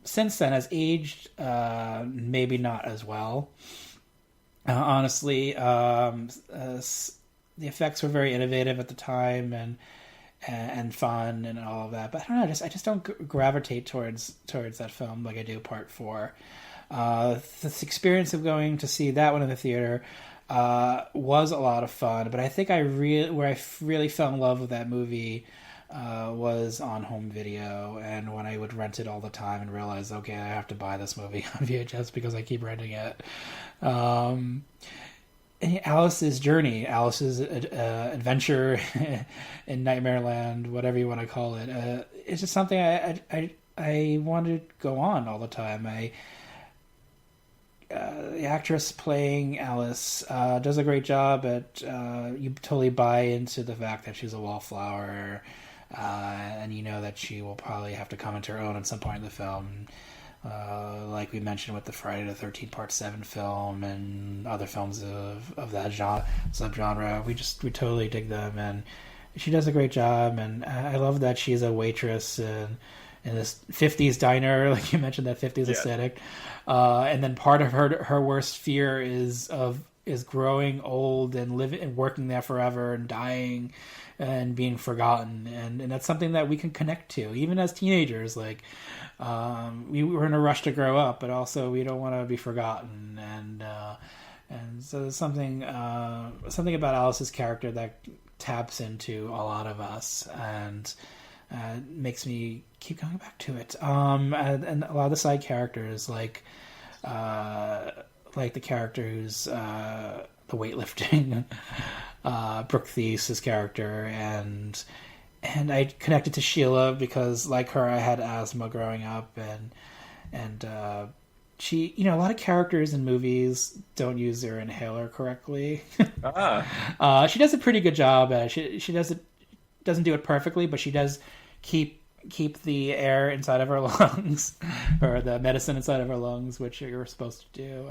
since then has aged maybe not as well. Honestly, the effects were very innovative at the time and fun and all of that. But I don't know, I just don't gravitate towards that film like I do part 4. The experience of going to see that one in the theater was a lot of fun, but I think where I really fell in love with that movie was on home video, and when I would rent it all the time and realize, okay, I have to buy this movie on VHS because I keep renting it. Alice's journey, Alice's adventure in Nightmare Land, whatever you want to call it, it's just something I wanted to go on all the time. The actress playing Alice does a great job at you totally buy into the fact that she's a wallflower, and you know that she will probably have to come into her own at some point in the film. Like we mentioned with the Friday the 13th Part 7 film and other films of that subgenre, we totally dig them, and she does a great job. And I love that she's a waitress in this 50s diner, like you mentioned, that 50s aesthetic. And then part of her worst fear is growing old and living and working there forever and dying and being forgotten, and that's something that we can connect to even as teenagers. Like we were in a rush to grow up, but also we don't want to be forgotten, and so there's something about Alice's character that taps into a lot of us and makes me keep going back to it. And a lot of the side characters, like the character who's the weightlifting, Brooke Thies's character, and I connected to Sheila because, like her, I had asthma growing up, and she, a lot of characters in movies don't use their inhaler correctly. She does a pretty good job at it. She doesn't do it perfectly, but she does keep the air inside of her lungs, or the medicine inside of her lungs, which you're supposed to do.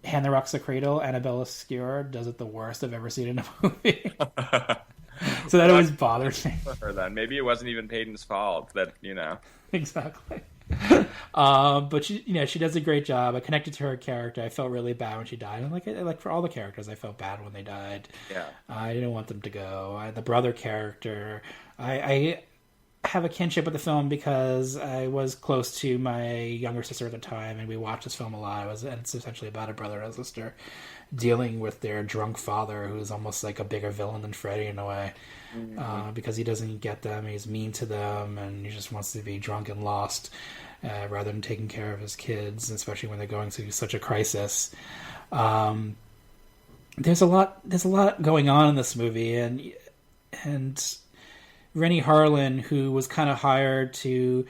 Hand the Rocks the Cradle, Annabella Skewer does it the worst I've ever seen in a movie. So that always bothers me. Her then. Maybe it wasn't even Peyton's fault that, Exactly. But she does a great job. I connected to her character. I felt really bad when she died. And like for all the characters, I felt bad when they died. Yeah. I didn't want them to go. The brother character, I have a kinship with the film because I was close to my younger sister at the time, and we watched this film a lot. And it's essentially about a brother and a sister dealing with their drunk father, who's almost like a bigger villain than Freddy in a way, because he doesn't get them, he's mean to them, and he just wants to be drunk and lost rather than taking care of his kids, especially when they're going through such a crisis. There's a lot going on in this movie, and Rennie Harlin, who was kind of hired to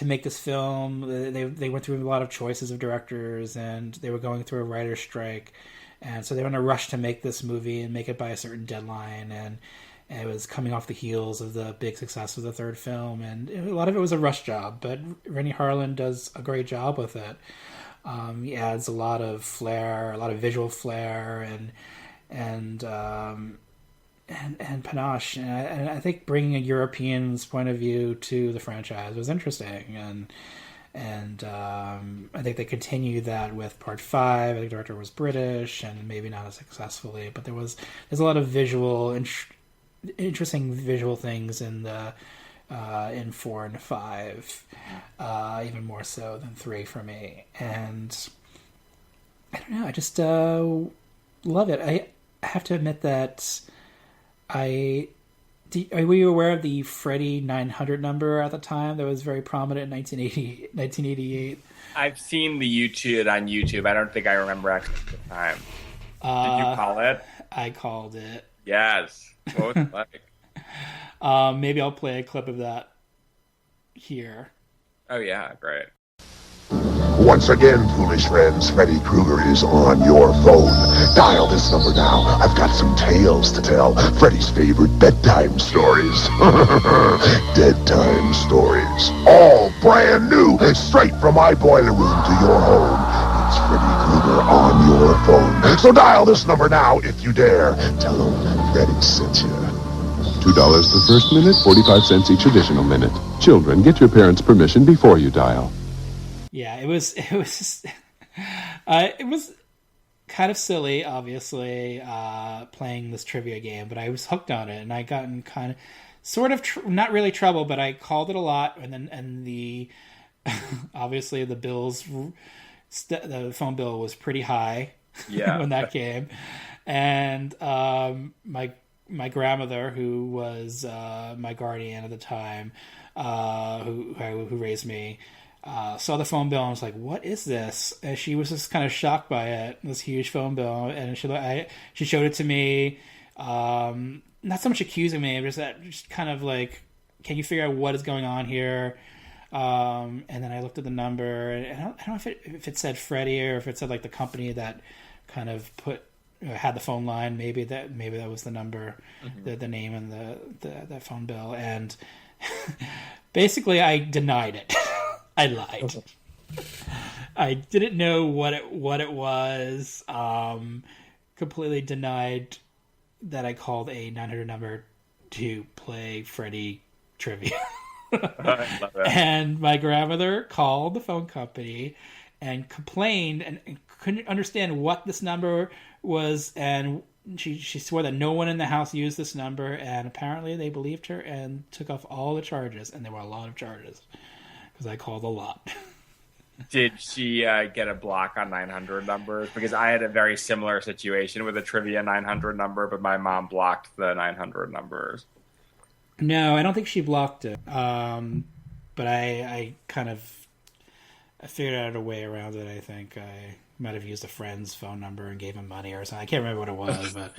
make this film, they went through a lot of choices of directors, and they were going through a writer's strike, and so they were in a rush to make this movie and make it by a certain deadline, and it was coming off the heels of the big success of the third film, and a lot of it was a rush job, but Rennie Harlin does a great job with it. He adds a lot of flair, a lot of visual flair, and panache, and I think bringing a European's point of view to the franchise was interesting, and I think they continued that with Part 5. I think the director was British, and maybe not as successfully, but there's a lot of interesting visual things in 4 and 5, even more so than 3 for me, and I don't know, I just love it. I have to admit that were you aware of the Freddy 900 number at the time that was very prominent in 1988? I've seen the YouTube on YouTube. I don't think I remember actually at the time. Did you call it? I called it. Yes. What was it like? Maybe I'll play a clip of that here. Oh yeah, great. Once again, foolish friends, Freddy Krueger is on your phone. Dial this number now. I've got some tales to tell. Freddy's favorite bedtime stories. Dead time stories. All brand new, straight from my boiler room to your home. It's Freddy Krueger on your phone. So dial this number now if you dare. Tell him Freddy sent you. $2 the first minute, 45 cents each additional minute. Children, get your parents' permission before you dial. Yeah, it was it was kind of silly, obviously, playing this trivia game, but I was hooked on it, and I got in kind of, sort of, not really trouble, but I called it a lot, and the obviously the bills, the phone bill was pretty high when that came, and my grandmother, who was my guardian at the time, who raised me, saw the phone bill and was like, "What is this?" And she was just kind of shocked by it, this huge phone bill. And she showed it to me, not so much accusing me, but just kind of like, "Can you figure out what is going on here?" And then I looked at the number, and I don't know if it said Freddie or if it said like the company that kind of had the phone line. Maybe that was the number, the name and the phone bill. And basically, I denied it. I lied. I didn't know what it was. Completely denied that I called a 900 number to play Freddy trivia. I love that. And my grandmother called the phone company and complained and couldn't understand what this number was, and she swore that no one in the house used this number, and apparently they believed her and took off all the charges, and there were a lot of charges because I called a lot. Did she get a block on 900 numbers? Because I had a very similar situation with a trivia 900 number, but my mom blocked the 900 numbers. No, I don't think she blocked it. But I kind of figured out a way around it, I think. I might have used a friend's phone number and gave him money or something. I can't remember what it was, but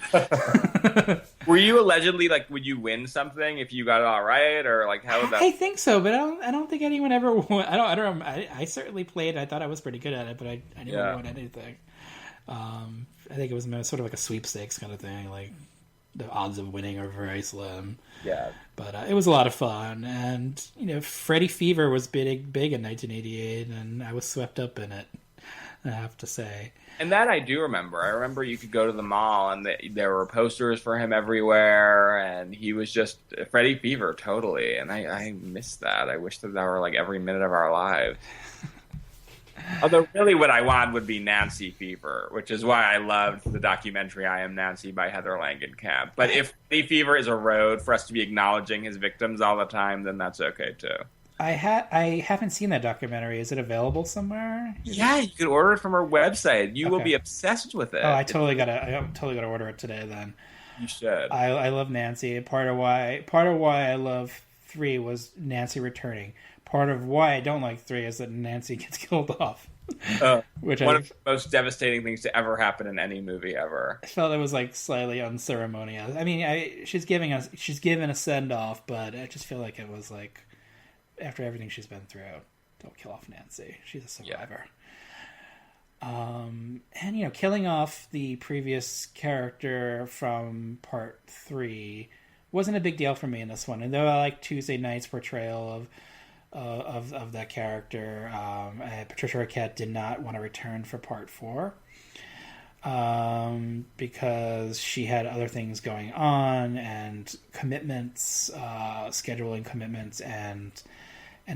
Were you allegedly, like, would you win something if you got it all right, or like how would that? I think so, but I don't think anyone ever won. I don't. I certainly played. I thought I was pretty good at it, but I never won anything. I think it was sort of like a sweepstakes kind of thing. Like the odds of winning are very slim. Yeah, but it was a lot of fun, and Freddy Fever was big in 1988, and I was swept up in it, I have to say. And that I do remember. I remember you could go to the mall and there were posters for him everywhere, and he was just Freddy Fever, totally. And I miss that. I wish that were like every minute of our lives. Although really what I want would be Nancy Fever, which is why I loved the documentary I Am Nancy by Heather Langenkamp. But if Freddy Fever is a road for us to be acknowledging his victims all the time, then that's okay too. I haven't seen that documentary. Is it available somewhere? Yeah, you could order it from her website. You will be obsessed with it. Oh, I totally gotta order it today. Then you should. I love Nancy. Part of why I love 3 was Nancy returning. Part of why I don't like 3 is that Nancy gets killed off. Which one of the most devastating things to ever happen in any movie ever. I felt it was like slightly unceremonious. I mean, she's given a send off, but I just feel like it was like, after everything she's been through, don't kill off Nancy. She's a survivor. Yeah. And killing off the previous character from part 3 wasn't a big deal for me in this one. And though I like Tuesday Night's portrayal of that character, Patricia Arquette did not want to return for part 4 because she had other things going on and commitments, scheduling commitments, and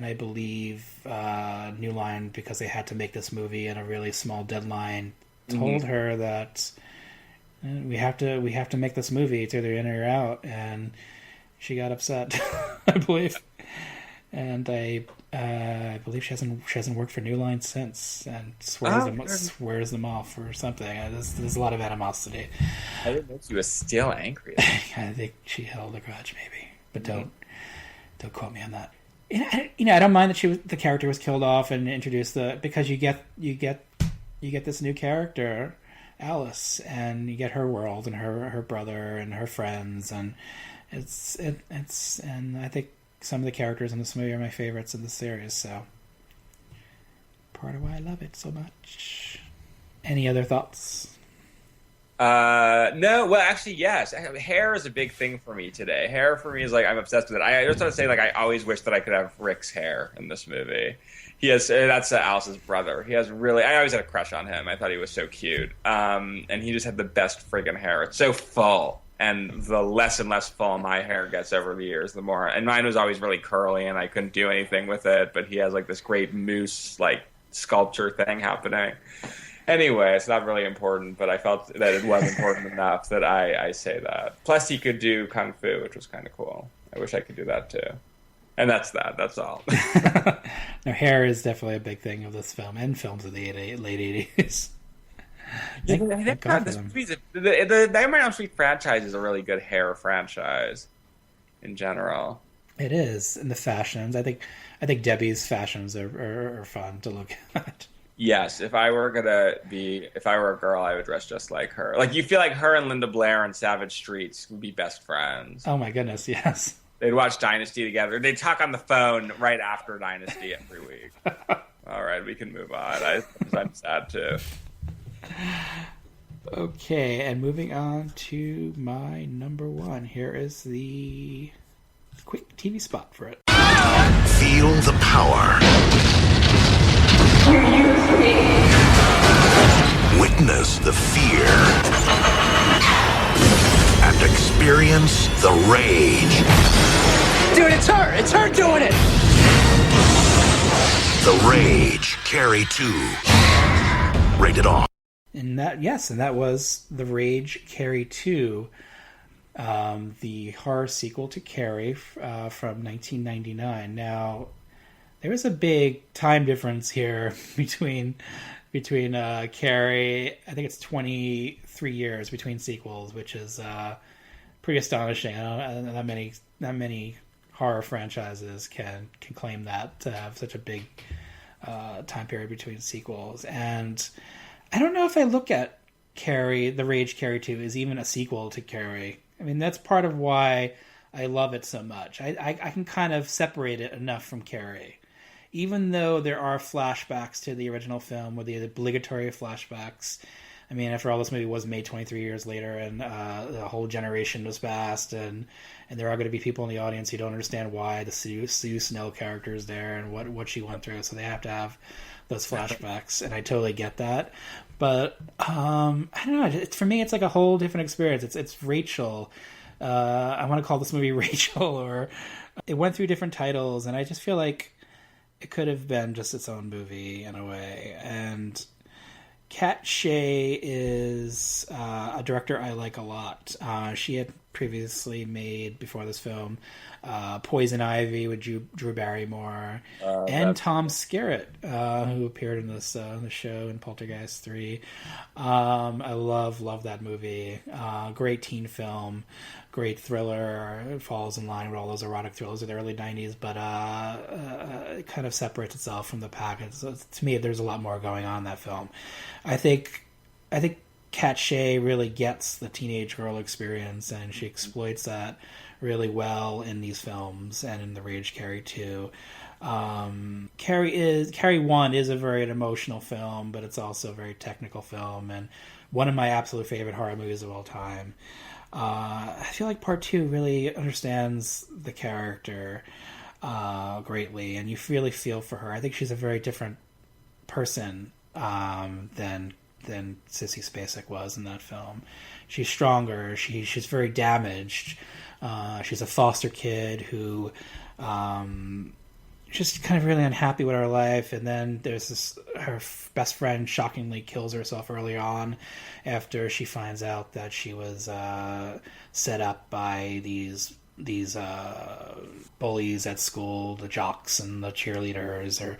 I believe New Line, because they had to make this movie in a really small deadline, told her that we have to make this movie. It's either in or out, and she got upset, I believe. And I believe she hasn't worked for New Line since, and swears them off or something. There's a lot of animosity. I didn't know she was still angry. I think she held a grudge, maybe, but don't quote me on that. I don't mind that the character was killed off and introduced because you get this new character, Alice, and you get her world and her brother and her friends, and it's and I think some of the characters in this movie are my favorites in the series. So part of why I love it so much. Any other thoughts? No, well, actually, yes. Hair is a big thing for me today. Hair for me is like, I'm obsessed with it. I just want to say, like, I always wish that I could have Rick's hair in this movie. He has, that's Alice's brother. He has really, I always had a crush on him. I thought he was so cute. And he just had the best friggin' hair. It's so full. And the less and less full my hair gets over the years, the more. And mine was always really curly, and I couldn't do anything with it. But he has like this great moose, like, sculpture thing happening. Anyway, it's not really important, but I felt that it was important enough that I say that. Plus, he could do kung fu, which was kind of cool. I wish I could do that too. And that's that. That's all. Now, hair is definitely a big thing of this film and films of the late 80s. The Nightmare on Elm Street franchise is a really good hair franchise in general. It is, and the fashions. I think Debbie's fashions are fun to look at. Yes, if I were a girl, I would dress just like her. Like, you feel like her and Linda Blair and Savage Streets would be best friends. Oh my goodness, yes. They'd watch Dynasty together. They'd talk on the phone right after Dynasty every week. All right, we can move on. I'm sad too. Okay, and moving on to my number one. Here is the quick TV spot for it. Feel the power. Witness the fear. And experience the rage. Dude, it's her! It's her doing it! The Rage, Carrie 2. Rated R. And that was The Rage, Carrie 2, the horror sequel to Carrie from 1999. Now, there was a big time difference here between Carrie. I think it's 23 years between sequels, which is pretty astonishing. I don't know not many horror franchises can claim that, to have such a big time period between sequels. And I don't know if I look at Carrie, The Rage Carrie 2, as even a sequel to Carrie. I mean, that's part of why I love it so much. I can kind of separate it enough from Carrie. Even though there are flashbacks to the original film, or the obligatory flashbacks. I mean, after all, this movie was made 23 years later, and the whole generation was passed, and there are going to be people in the audience who don't understand why the Sue Snell character is there and what she went through, so they have to have those flashbacks, and I totally get that. But I don't know. For me, it's like a whole different experience. It's Rachel. I want to call this movie Rachel, or it went through different titles, and I just feel like it could have been just its own movie in a way. And Kat Shea is a director I like a lot. She had previously made, before this film, Poison Ivy with Drew Barrymore, and Tom Skerritt, who appeared in this the show in Poltergeist 3. I love that movie. Great teen film, great thriller. It falls in line with all those erotic thrillers of the early 90s, but it kind of separates itself from the pack. So to me, there's a lot more going on in that film. I think Kat Shea really gets the teenage girl experience, and she exploits that really well in these films and in The Rage Carrie 2. Carrie 1 is a very emotional film, but it's also a very technical film, and one of my absolute favorite horror movies of all time. I feel like Part 2 really understands the character greatly, and you really feel for her. I think she's a very different person than Sissy Spacek was in that film. She's stronger. She's very damaged. She's a foster kid who just kind of really unhappy with her life, and then there's her best friend shockingly kills herself early on after she finds out that she was set up by these bullies at school, the jocks and the cheerleaders, or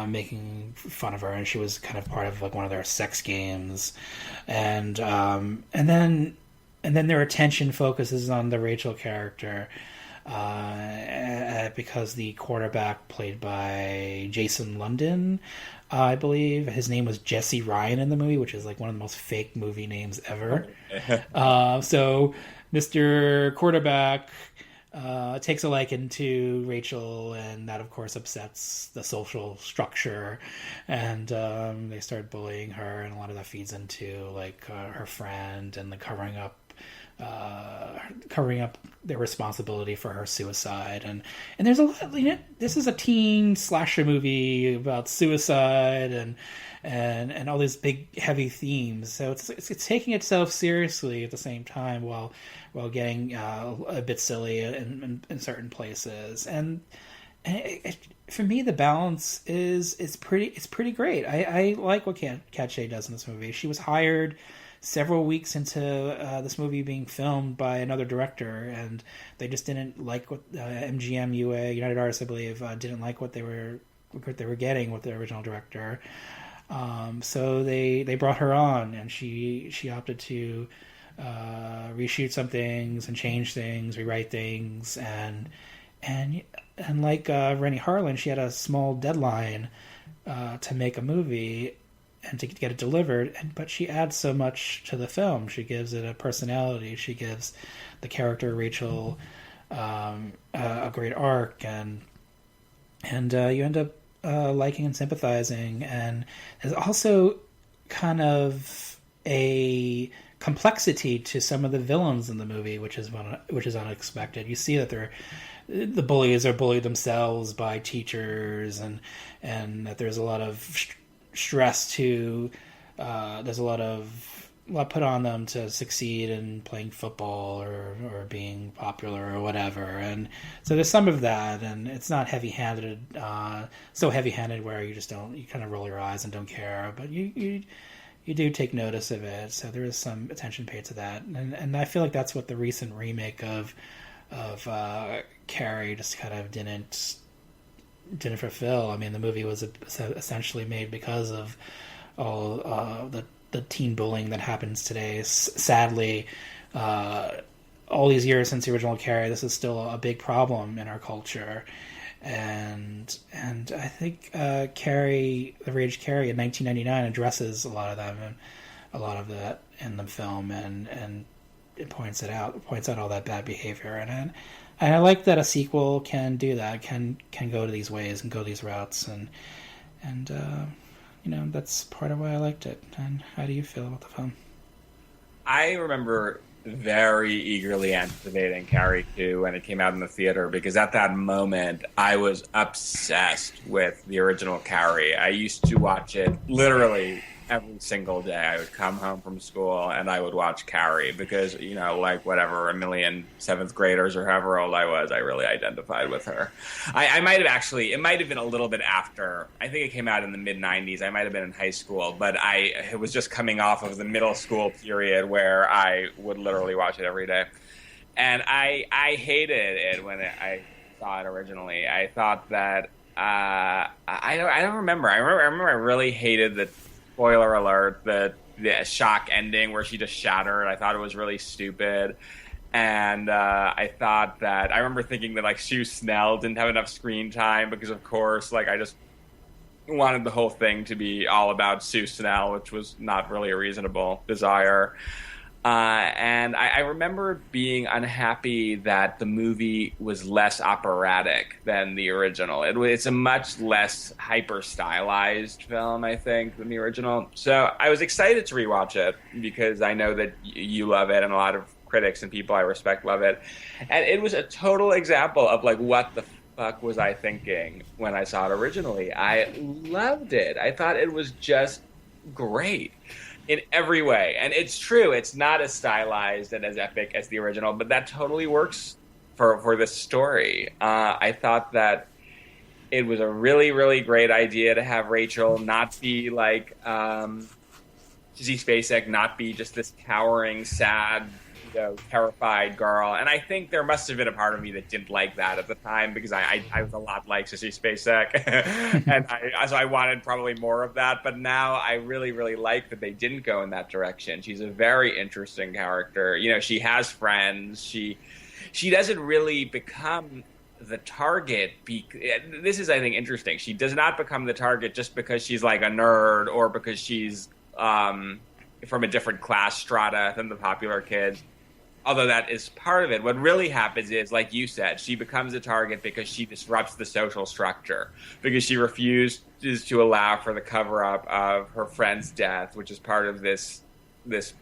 making fun of her, and she was kind of part of like one of their sex games, and then their attention focuses on the Rachel character, because the quarterback, played by Jason London, I believe his name was Jesse Ryan in the movie, which is like one of the most fake movie names ever. So Mr. Quarterback takes a liking to Rachel, and that of course upsets the social structure, and they start bullying her, and a lot of that feeds into like her friend and the covering up their responsibility for her suicide, and there's a lot. This is a teen slasher movie about suicide and all these big heavy themes. So it's taking itself seriously at the same time while getting a bit silly in certain places. And for me, the balance is pretty great. I like what Kat Shea does in this movie. She was hired several weeks into this movie being filmed by another director, and they just didn't like what MGM UA United Artists, I believe, didn't like what they were getting with the original director. So they brought her on, and she opted to reshoot some things and change things, rewrite things, and like Rennie Harlan, she had a small deadline to make a movie and to get it delivered, but she adds so much to the film. She gives it a personality. She gives the character Rachel a great arc, and you end up liking and sympathizing. And there's also kind of a complexity to some of the villains in the movie, which is unexpected. You see that the bullies are bullied themselves by teachers, and that there's a lot of stress to there's a lot put on them to succeed in playing football or being popular or whatever. And so there's some of that, and it's not heavy-handed, so heavy-handed where you kind of roll your eyes and don't care, but you do take notice of it. So there is some attention paid to that, and I feel like that's what the recent remake of Carrie just kind of didn't fulfill. I mean, the movie was essentially made because of all the teen bullying that happens today. Sadly, all these years since the original Carrie, this is still a big problem in our culture. And I think Carrie, The Rage Carrie in 1999 addresses a lot of them and a lot of that in the film, and it points out all that bad behavior. And I like that a sequel can do that, can go to these ways and go these routes, and that's part of why I liked it. And how do you feel about the film? I remember very eagerly anticipating Carrie 2 when it came out in the theater, because at that moment I was obsessed with the original Carrie. I used to watch it literally every single day. I would come home from school and I would watch Carrie because, like whatever, a million seventh graders or however old I was, I really identified with her. I might have actually, it might have been a little bit after. I think it came out in the mid-90s. I might have been in high school, but it was just coming off of the middle school period where I would literally watch it every day. And I hated it when I saw it originally. I thought that, I don't remember. I remember I really hated the, spoiler alert, the shock ending where she just shattered. I thought it was really stupid. And I thought that, I remember thinking that, like, Sue Snell didn't have enough screen time because, of course, like, I just wanted the whole thing to be all about Sue Snell, which was not really a reasonable desire. And I remember being unhappy that the movie was less operatic than the original. It's a much less hyper-stylized film, I think, than the original. So I was excited to rewatch it because I know that you love it and a lot of critics and people I respect love it. And it was a total example of, like, what the fuck was I thinking when I saw it originally. I loved it. I thought it was just great in every way. And it's true, it's not as stylized and as epic as the original, but that totally works for this story. I thought that it was a really, really great idea to have Rachel not be like Sissy Spacek, not be just this cowering, sad, terrified girl. And I think there must have been a part of me that didn't like that at the time, because I was a lot like Sissy Spacek. And so I wanted probably more of that. But now I really, really like that they didn't go in that direction. She's a very interesting character. She has friends. She doesn't really become the target. This is, I think, interesting. She does not become the target just because she's like a nerd or because she's from a different class strata than the popular kids. although that is part of it, what really happens is, like you said, she becomes a target because she disrupts the social structure, because she refuses to allow for the cover-up of her friend's death, which is part of this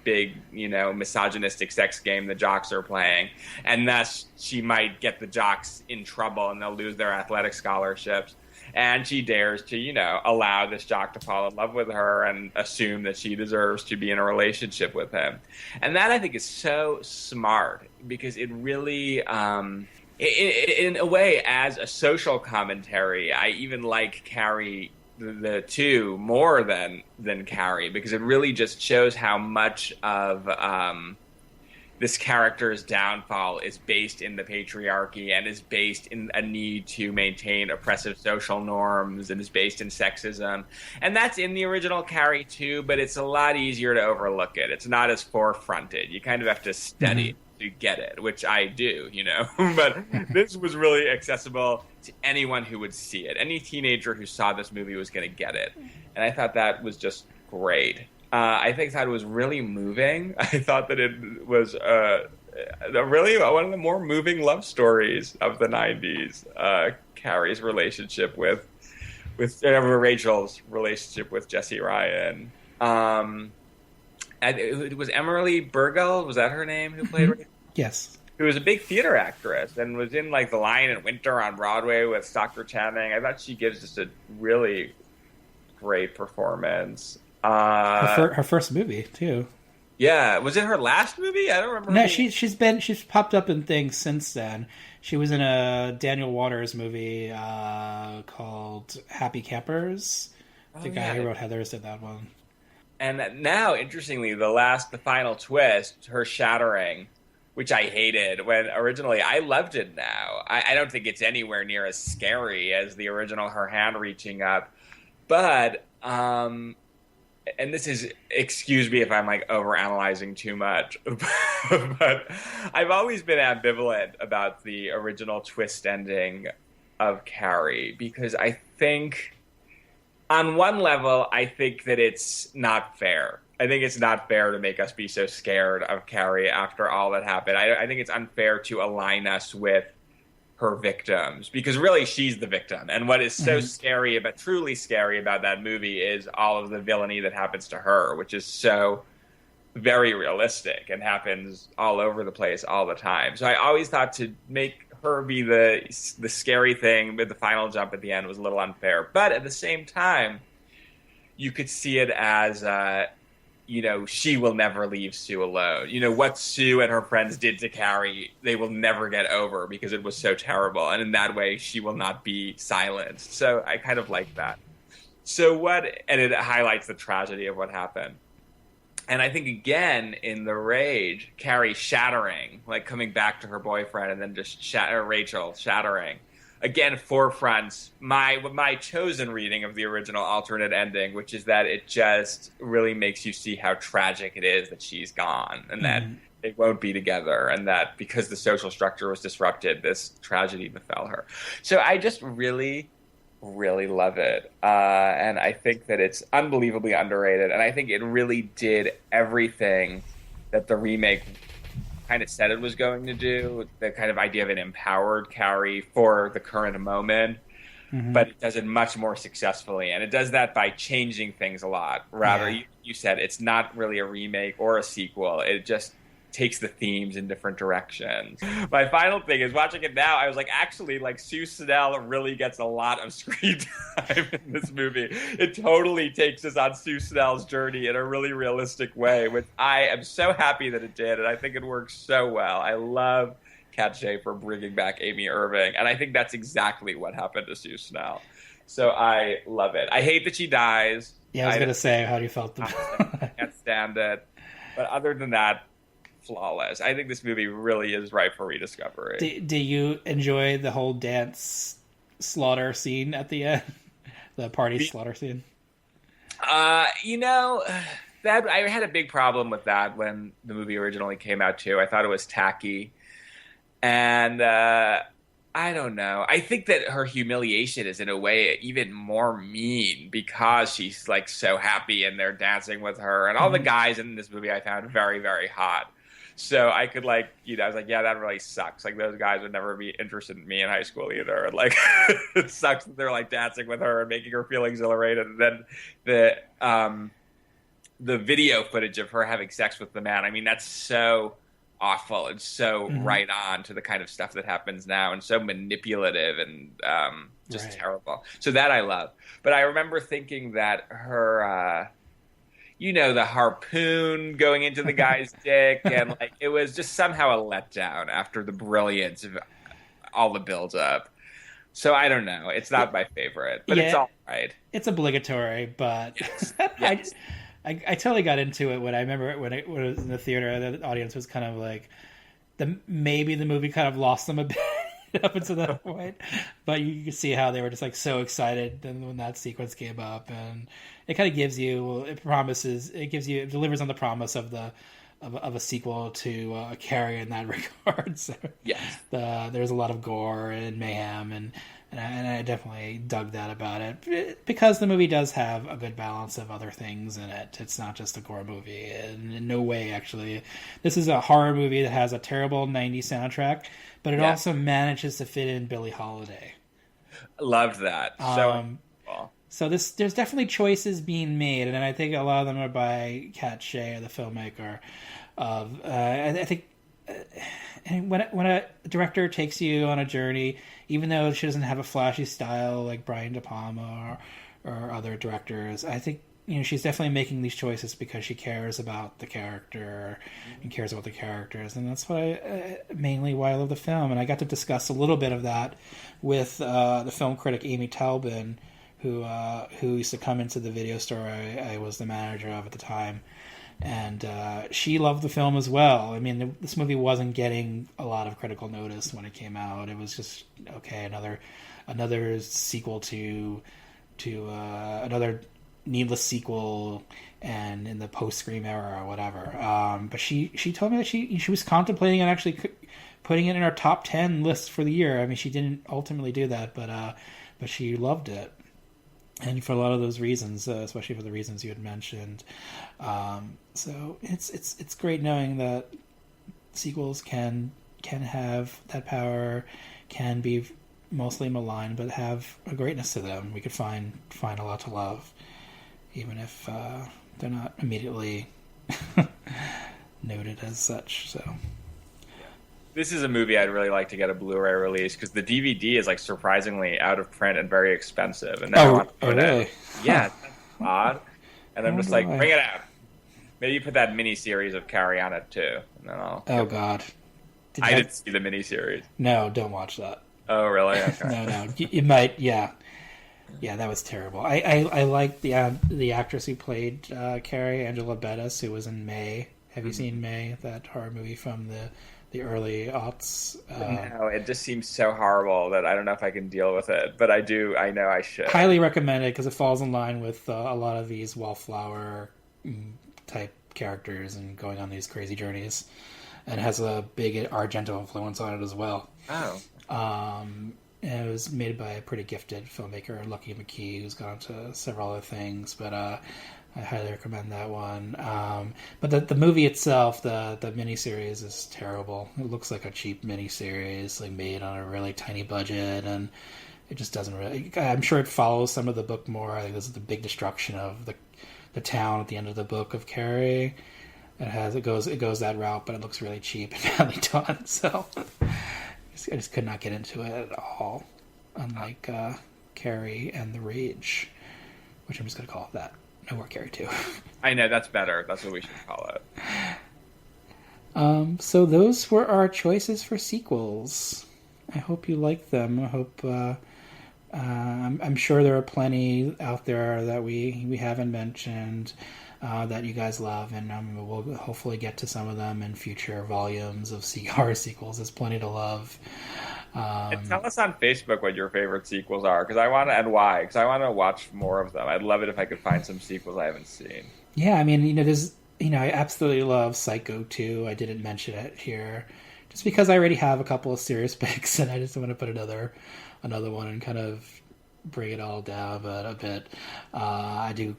big, misogynistic sex game the jocks are playing. And thus, she might get the jocks in trouble and they'll lose their athletic scholarships. And she dares to, allow this jock to fall in love with her and assume that she deserves to be in a relationship with him. And that, I think, is so smart because it really, in a way, as a social commentary, I even like Carrie the two more than Carrie, because it really just shows how much of this character's downfall is based in the patriarchy and is based in a need to maintain oppressive social norms and is based in sexism. And that's in the original Carrie too, but it's a lot easier to overlook it. It's not as forefronted. You kind of have to study to get it, which I do, But this was really accessible to anyone who would see it. Any teenager who saw this movie was going to get it. And I thought that was just great. I thought it was really moving. I thought that it was really one of the more moving love stories of the 90s. Carrie's relationship with Rachel's relationship with Jesse Ryan. And it was Emily Burgell, was that her name, who played Rachel? Yes. Who was a big theater actress and was in The Lion in Winter on Broadway with Dr. Channing. I thought she gives just a really great performance. Her first movie too. Yeah, was it her last movie? I don't remember. No, she's popped up in things since then. She was in a Daniel Waters movie called Happy Campers. The guy who wrote Heathers did that one. And now, interestingly, the final twist, her shattering, which I hated when originally. I loved it now. I don't think it's anywhere near as scary as the original, her hand reaching up. But and this is, excuse me if I'm overanalyzing too much, but I've always been ambivalent about the original twist ending of Carrie, because I think, on one level, I think that it's not fair. I think it's not fair to make us be so scared of Carrie after all that happened. I think it's unfair to align us with her victims, because really she's the victim. And what is so truly scary about that movie is all of the villainy that happens to her, which is so very realistic and happens all over the place all the time. So I always thought to make her be the scary thing with the final jump at the end was a little unfair. But at the same time, you could see it as she will never leave Sue alone. What Sue and her friends did to Carrie, they will never get over because it was so terrible. And in that way, she will not be silenced. So I kind of like that. And it highlights the tragedy of what happened. And I think, again, in The Rage, Carrie shattering, coming back to her boyfriend and then just Rachel shattering, again, forefronts my chosen reading of the original alternate ending, which is that it just really makes you see how tragic it is that she's gone and that they won't be together, and that because the social structure was disrupted, this tragedy befell her. So I just really, really love it. And I think that it's unbelievably underrated, and I think it really did everything that the remake kind of said it was going to do, the kind of idea of an empowered Carrie for the current moment, but it does it much more successfully. And it does that by changing things a lot. Rather, you said it's not really a remake or a sequel. It just takes the themes in different directions. My final thing is, watching it now, I was actually, Sue Snell really gets a lot of screen time in this movie. It totally takes us on Sue Snell's journey in a really realistic way, which I am so happy that it did, and I think it works so well. I love Kat Shea for bringing back Amy Irving, and I think that's exactly what happened to Sue Snell. So I love it. I hate that she dies. Yeah, I was going to say, how do you felt about it? I can't stand it. But other than that, flawless. I think this movie really is ripe for rediscovery. Do you enjoy the whole dance slaughter scene at the end? The party slaughter scene? That I had a big problem with that when the movie originally came out too. I thought it was tacky. And I don't know. I think that her humiliation is in a way even more mean because she's so happy and they're dancing with her. And all the guys in this movie I found very, very hot. So I could I was like, yeah, that really sucks. Like those guys would never be interested in me in high school either. And like, it sucks that they're like dancing with her and making her feel exhilarated. And then the video footage of her having sex with the man. I mean, that's so awful and so right on to the kind of stuff that happens now, and so manipulative and just terrible. So that I love. But I remember thinking that her, the harpoon going into the guy's dick, and like it was just somehow a letdown after the brilliance of all the build up. So I don't know. It's not my favorite, but it's all right. It's obligatory, but yes. I totally got into it when I remember when it was in the theater. The audience was kind of like, maybe the movie kind of lost them a bit up until that point, but you can see how they were just like so excited when that sequence came up, and it kind of it delivers on the promise of a sequel to Carrie in that regard. So yes, there's a lot of gore and mayhem, and I definitely dug that about it, because the movie does have a good balance of other things in it. It's not just a gore movie, and in no way, actually. This is a horror movie that has a terrible 90s soundtrack, but it also manages to fit in Billie Holiday. Loved that. So there's definitely choices being made, and I think a lot of them are by Kat Shea, the filmmaker. I think when a director takes you on a journey, even though she doesn't have a flashy style like Brian De Palma or other directors, I think she's definitely making these choices because she cares about the character and cares about the characters, and that's mainly why I love the film. And I got to discuss a little bit of that with the film critic Amy Talbin, who used to come into the video store I was the manager of at the time, and she loved the film as well. I mean, this movie wasn't getting a lot of critical notice when it came out. It was just another sequel to another needless sequel, and in the post-Scream era or whatever. But she told me that she was contemplating on actually putting it in her top 10 list for the year. I mean, she didn't ultimately do that, but she loved it. And for a lot of those reasons, especially for the reasons you had mentioned, so it's great knowing that sequels can have that power, can be mostly maligned, but have a greatness to them. We could find a lot to love, even if they're not immediately noted as such. So. This is a movie I'd really like to get a Blu-ray release, because the DVD is like surprisingly out of print and very expensive. And now I want to put really? it. Yeah, that's odd. And I'm just like, bring it out. Maybe you put that mini-series of Carrie on it too, and then I'll. Oh God! I didn't see the mini-series. No, don't watch that. Oh really? Okay. No. You might. Yeah, that was terrible. I like the actress who played Carrie, Angela Bettis, who was in May. Have you seen May? That horror movie from the early aughts. No, it just seems so horrible that I don't know if I can deal with it. But I do. I know I should. Highly recommend it, because it falls in line with a lot of these wallflower type characters and going on these crazy journeys, and has a big Argento influence on it as well. Oh. And it was made by a pretty gifted filmmaker, Lucky McKee, who's gone to several other things, but I highly recommend that one. But the movie itself, the miniseries, is terrible. It looks like a cheap miniseries, like made on a really tiny budget, and it just doesn't really. I'm sure it follows some of the book more. I think this is the big destruction of the town at the end of the book of Carrie. It goes that route, but it looks really cheap and badly done. So I just could not get into it at all. Unlike Carrie and the Rage, which I'm just going to call it that. No more Carrie 2. I know, that's better. That's what we should call it. So those were our choices for sequels. I hope you like them. I hope. I'm sure there are plenty out there that we haven't mentioned that you guys love, and we'll hopefully get to some of them in future volumes of horror sequels. There's plenty to love. And tell us on Facebook what your favorite sequels are, because I want to, and why, because I want to watch more of them. I'd love it if I could find some sequels I haven't seen. Yeah, I mean, there's, I absolutely love Psycho 2. I didn't mention it here, just because I already have a couple of serious picks, and I just want to put another one and kind of bring it all down, but a bit. I do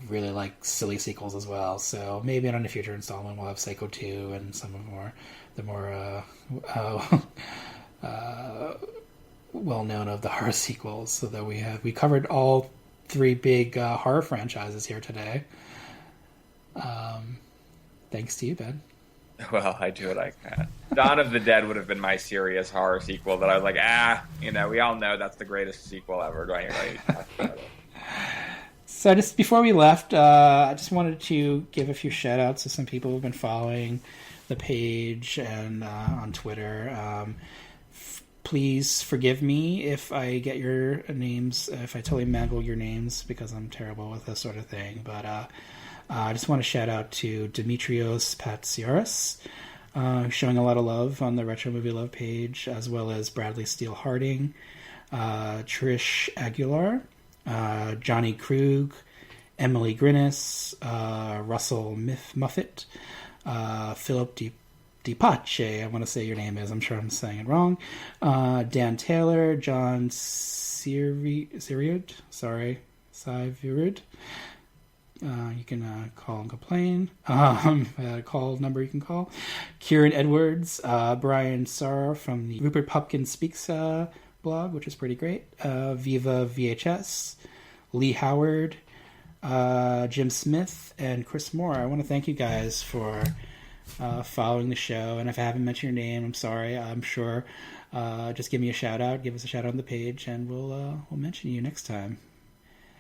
really like silly sequels as well. So maybe on a future installment we'll have Psycho 2 and some of the more well known of the horror sequels. So that we covered all three big horror franchises here today. Thanks to you, Ben. Well, I do what I can. Dawn of the Dead would have been my serious horror sequel that I was like, we all know that's the greatest sequel ever. Do I really talk about it? So just before we left, I just wanted to give a few shout outs to some people who've been following the page and on Twitter. Please forgive me if I get your names, if I totally mangle your names, because I'm terrible with this sort of thing. But I just want to shout out to Dimitrios Patsiaris, showing a lot of love on the Retro Movie Love page, as well as Bradley Steele Harding, Trish Aguilar, Johnny Krug, Emily Grinnis, Russell Muffet, Philip DiPace, I want to say your name is, I'm sure I'm saying it wrong, Dan Taylor, John Siriud, you can call and complain. Call number you can call. Kieran Edwards, Brian Sarr from the Rupert Pupkin Speaks blog, which is pretty great. Viva VHS, Lee Howard, Jim Smith, and Chris Moore. I want to thank you guys for following the show. And if I haven't mentioned your name, I'm sorry. I'm sure. Just give me a shout out. Give us a shout out on the page, and we'll mention you next time.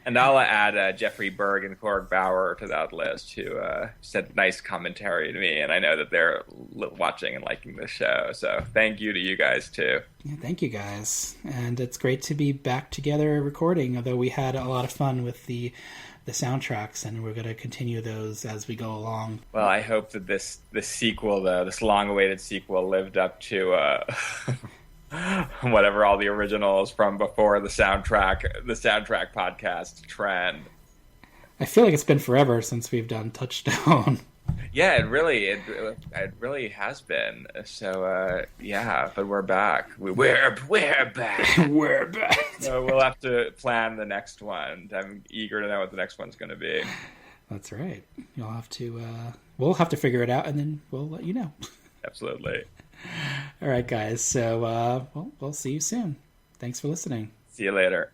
And I'll add Jeffrey Berg and Korg Bauer to that list, who said nice commentary to me, and I know that they're watching and liking the show. So thank you to you guys, too. Yeah, thank you, guys. And it's great to be back together recording, although we had a lot of fun with the soundtracks, and we're going to continue those as we go along. Well, I hope that this sequel, this long-awaited sequel, lived up to... whatever all the originals from before the soundtrack podcast trend. I feel like it's been forever since we've done Touchstone. Yeah, it really has been. So but we're back. We're back. We're back. So we'll have to plan the next one. I'm eager to know what the next one's going to be. That's right. You'll have to. We'll have to figure it out, and then we'll let you know. Absolutely. All right, guys. So, we'll see you soon. Thanks for listening. See you later.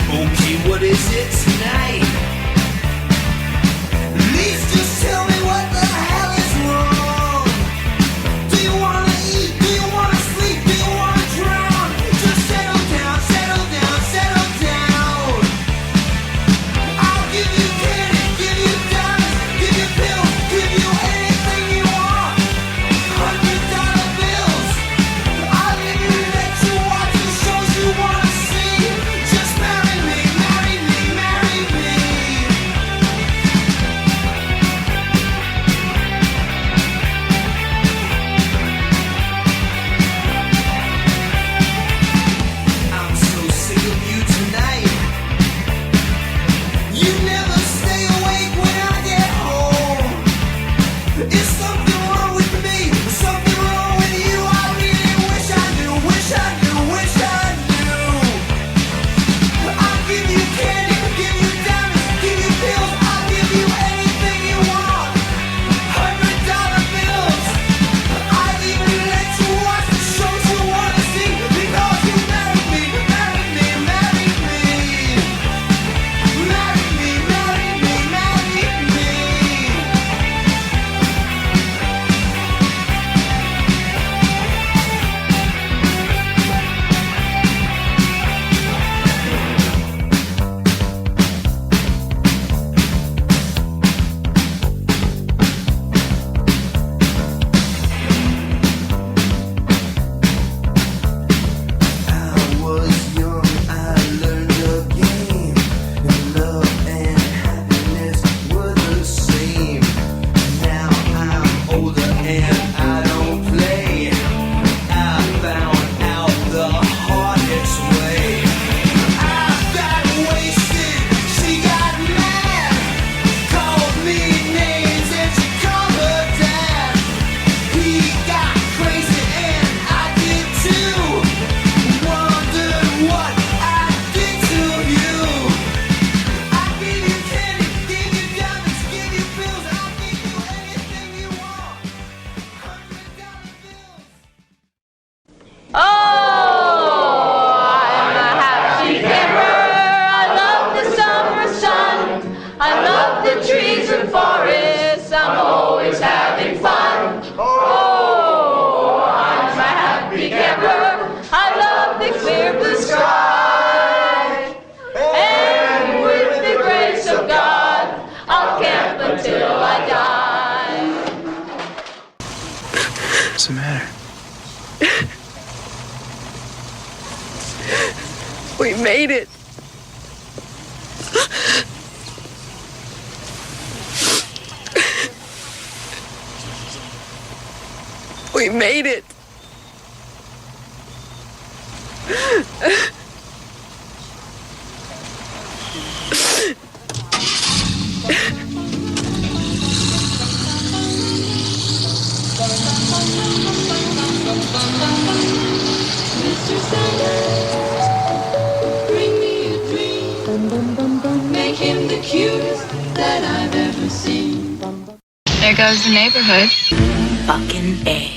Okay, what is it tonight? Please just tell me what the hell is wrong. Do you wanna eat? Do you wanna sleep? Do you wanna drown? Just settle down, settle down, settle down. I'll give you candy, give you diamonds, give you pills, give you anything you want. $100 bills. I'll even let you watch the shows you wanna see. Just marry me, marry me, marry me. We made it. We made it. Mr. Sanders, bring me a dream. Make him the cutest that I've ever seen. There goes the neighborhood. Fucking A.